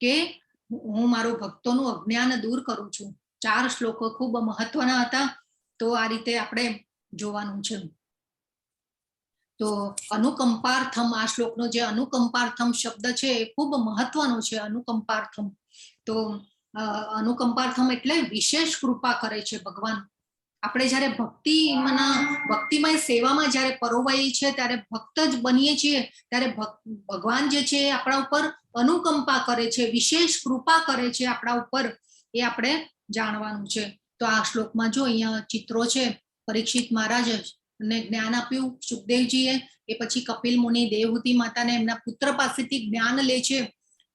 કે હું મારું ભક્તોનું અજ્ઞાન દૂર કરું છું. 4 શ્લોકો ખૂબ મહત્વના હતા. તો આ રીતે આપણે જોવાનું છે. તો અનુકંપાર્થમ, આ શ્લોકનો જે અનુકંપાર્થમ શબ્દ છે એ ખૂબ મહત્વનો છે. અનુકંપાર્થમ, તો અનુકંપાર્થમ એટલે વિશેષ કૃપા કરે છે ભગવાન. આપણે જ્યારે ભક્તિમય સેવામાં જ્યારે પરોવાઈએ છીએ, ત્યારે ભક્ત જ બનીએ છીએ, ત્યારે ભગવાન જે છે આપણા ઉપર અનુકંપા કરે છે, વિશેષ કૃપા કરે છે આપણા ઉપર, એ આપણે જાણવાનું છે. તો આ શ્લોકમાં જો અહીંયા ચિત્રો છે, પરીક્ષિત મહારાજ ને જ્ઞાન આપ્યું સુખદેવજીએ, એ પછી કપિલ મુનિ દેવહૂતિ માતાને એમના પુત્ર પાસેથી જ્ઞાન લે છે,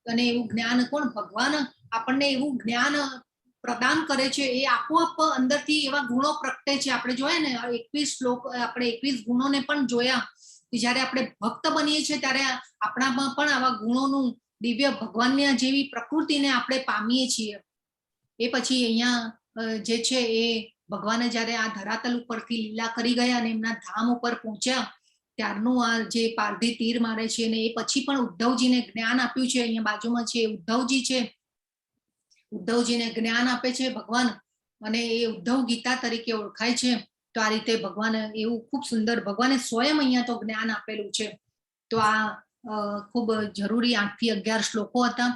અને એવું જ્ઞાન કોણ, ભગવાન આપણને એવું જ્ઞાન પ્રદાન કરે છે. એ આપોઆપ અંદરથી એવા ગુણો પ્રગટે છે. આપણે જોયા ને 21 શ્લોક, આપણે 21 ગુણોને પણ જોયા કે જ્યારે આપણે ભક્ત બનીએ છીએ ત્યારે આપણામાં પણ આવા ગુણોનું દિવ્ય ભગવાનની જેવી પ્રકૃતિને આપણે પામીએ છીએ. એ પછી અહીંયા જે છે એ ભગવાને જ્યારે આ ધરાતલ ઉપરથી લીલા કરી ગયા અને એમના ધામ ઉપર પહોંચ્યા, ત્યારનું આ જે પારધી તીર મારે છે, અને એ પછી પણ ઉદ્ધવજીને જ્ઞાન આપ્યું છે. અહીંયા બાજુમાં છે ઉદ્ધવજી છે, ઉદ્ધવજીને જ્ઞાન આપે છે ભગવાન, અને એ ઉદ્ધવ ગીતા તરીકે ઓળખાય છે. તો આ રીતે ભગવાન એવું ખૂબ સુંદર, ભગવાને સ્વયં અહીંયા તો જ્ઞાન આપેલું છે. તો આ ખૂબ જરૂરી 8 થી 11 શ્લોકો હતા.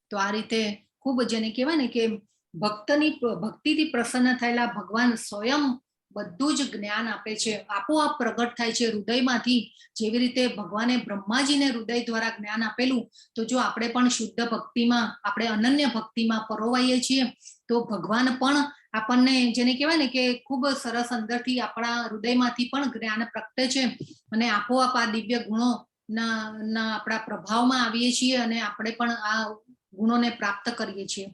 તો આ રીતે ખૂબ જેને કહેવાય ને કે ભક્તિથી પ્રસન્ન થયેલા ભગવાન સ્વયં બધું જ જ્ઞાન આપે છે, આપોઆપ પ્રગટ થાય છે હૃદયમાંથી. જેવી રીતે ભગવાને બ્રહ્માજીને હૃદય દ્વારા જ્ઞાન આપેલું, તો જો આપણે પણ શુદ્ધ ભક્તિમાં, આપણે અનન્ય ભક્તિમાં પરોવાઈએ છીએ, તો ભગવાન પણ આપણને જેને કહેવાય ને કે ખૂબ સરસ અંદરથી આપણા હૃદયમાંથી પણ જ્ઞાન પ્રગટે છે, અને આપોઆપ આ દિવ્ય ગુણો ના આપણા પ્રભાવમાં આવીએ છીએ, અને આપણે પણ આ ગુણોને પ્રાપ્ત કરીએ છીએ.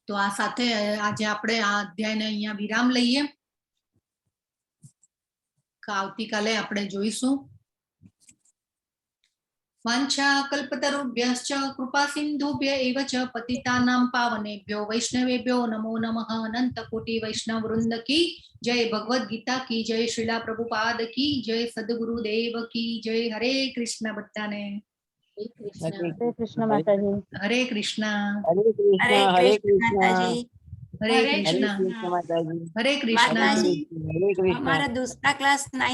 તો આ સાથે આજે આપણે આ અધ્યાયને અહીંયા વિરામ લઈએ. આવતીકાલે આપણે જોઈશું. વાંછા કલ્પતરુભ્યશ્ચ કૃપા સિંધુભ્ય એવ ચ પતિતાનાં પાવનેભ્યો વૈષ્ણવેભ્યો નમો નમઃ. અનંત કોટી વૈષ્ણવ વૃંદ કી જય. ભગવદ ગીતા કી જય. શ્રીલા પ્રભુપાદ કી જય. સદગુરુદેવ કી જય. હરે કૃષ્ણ બધાને. હરે કૃષ્ણ માતાજી. હરે કૃષ્ણ. હરે કૃષ્ણ. હરે કૃષ્ણ. હરે કૃષ્ણ. માતાજી. હરે કૃષ્ણ. હરે કૃષ્ણ. हमारा दूसरा क्लास 9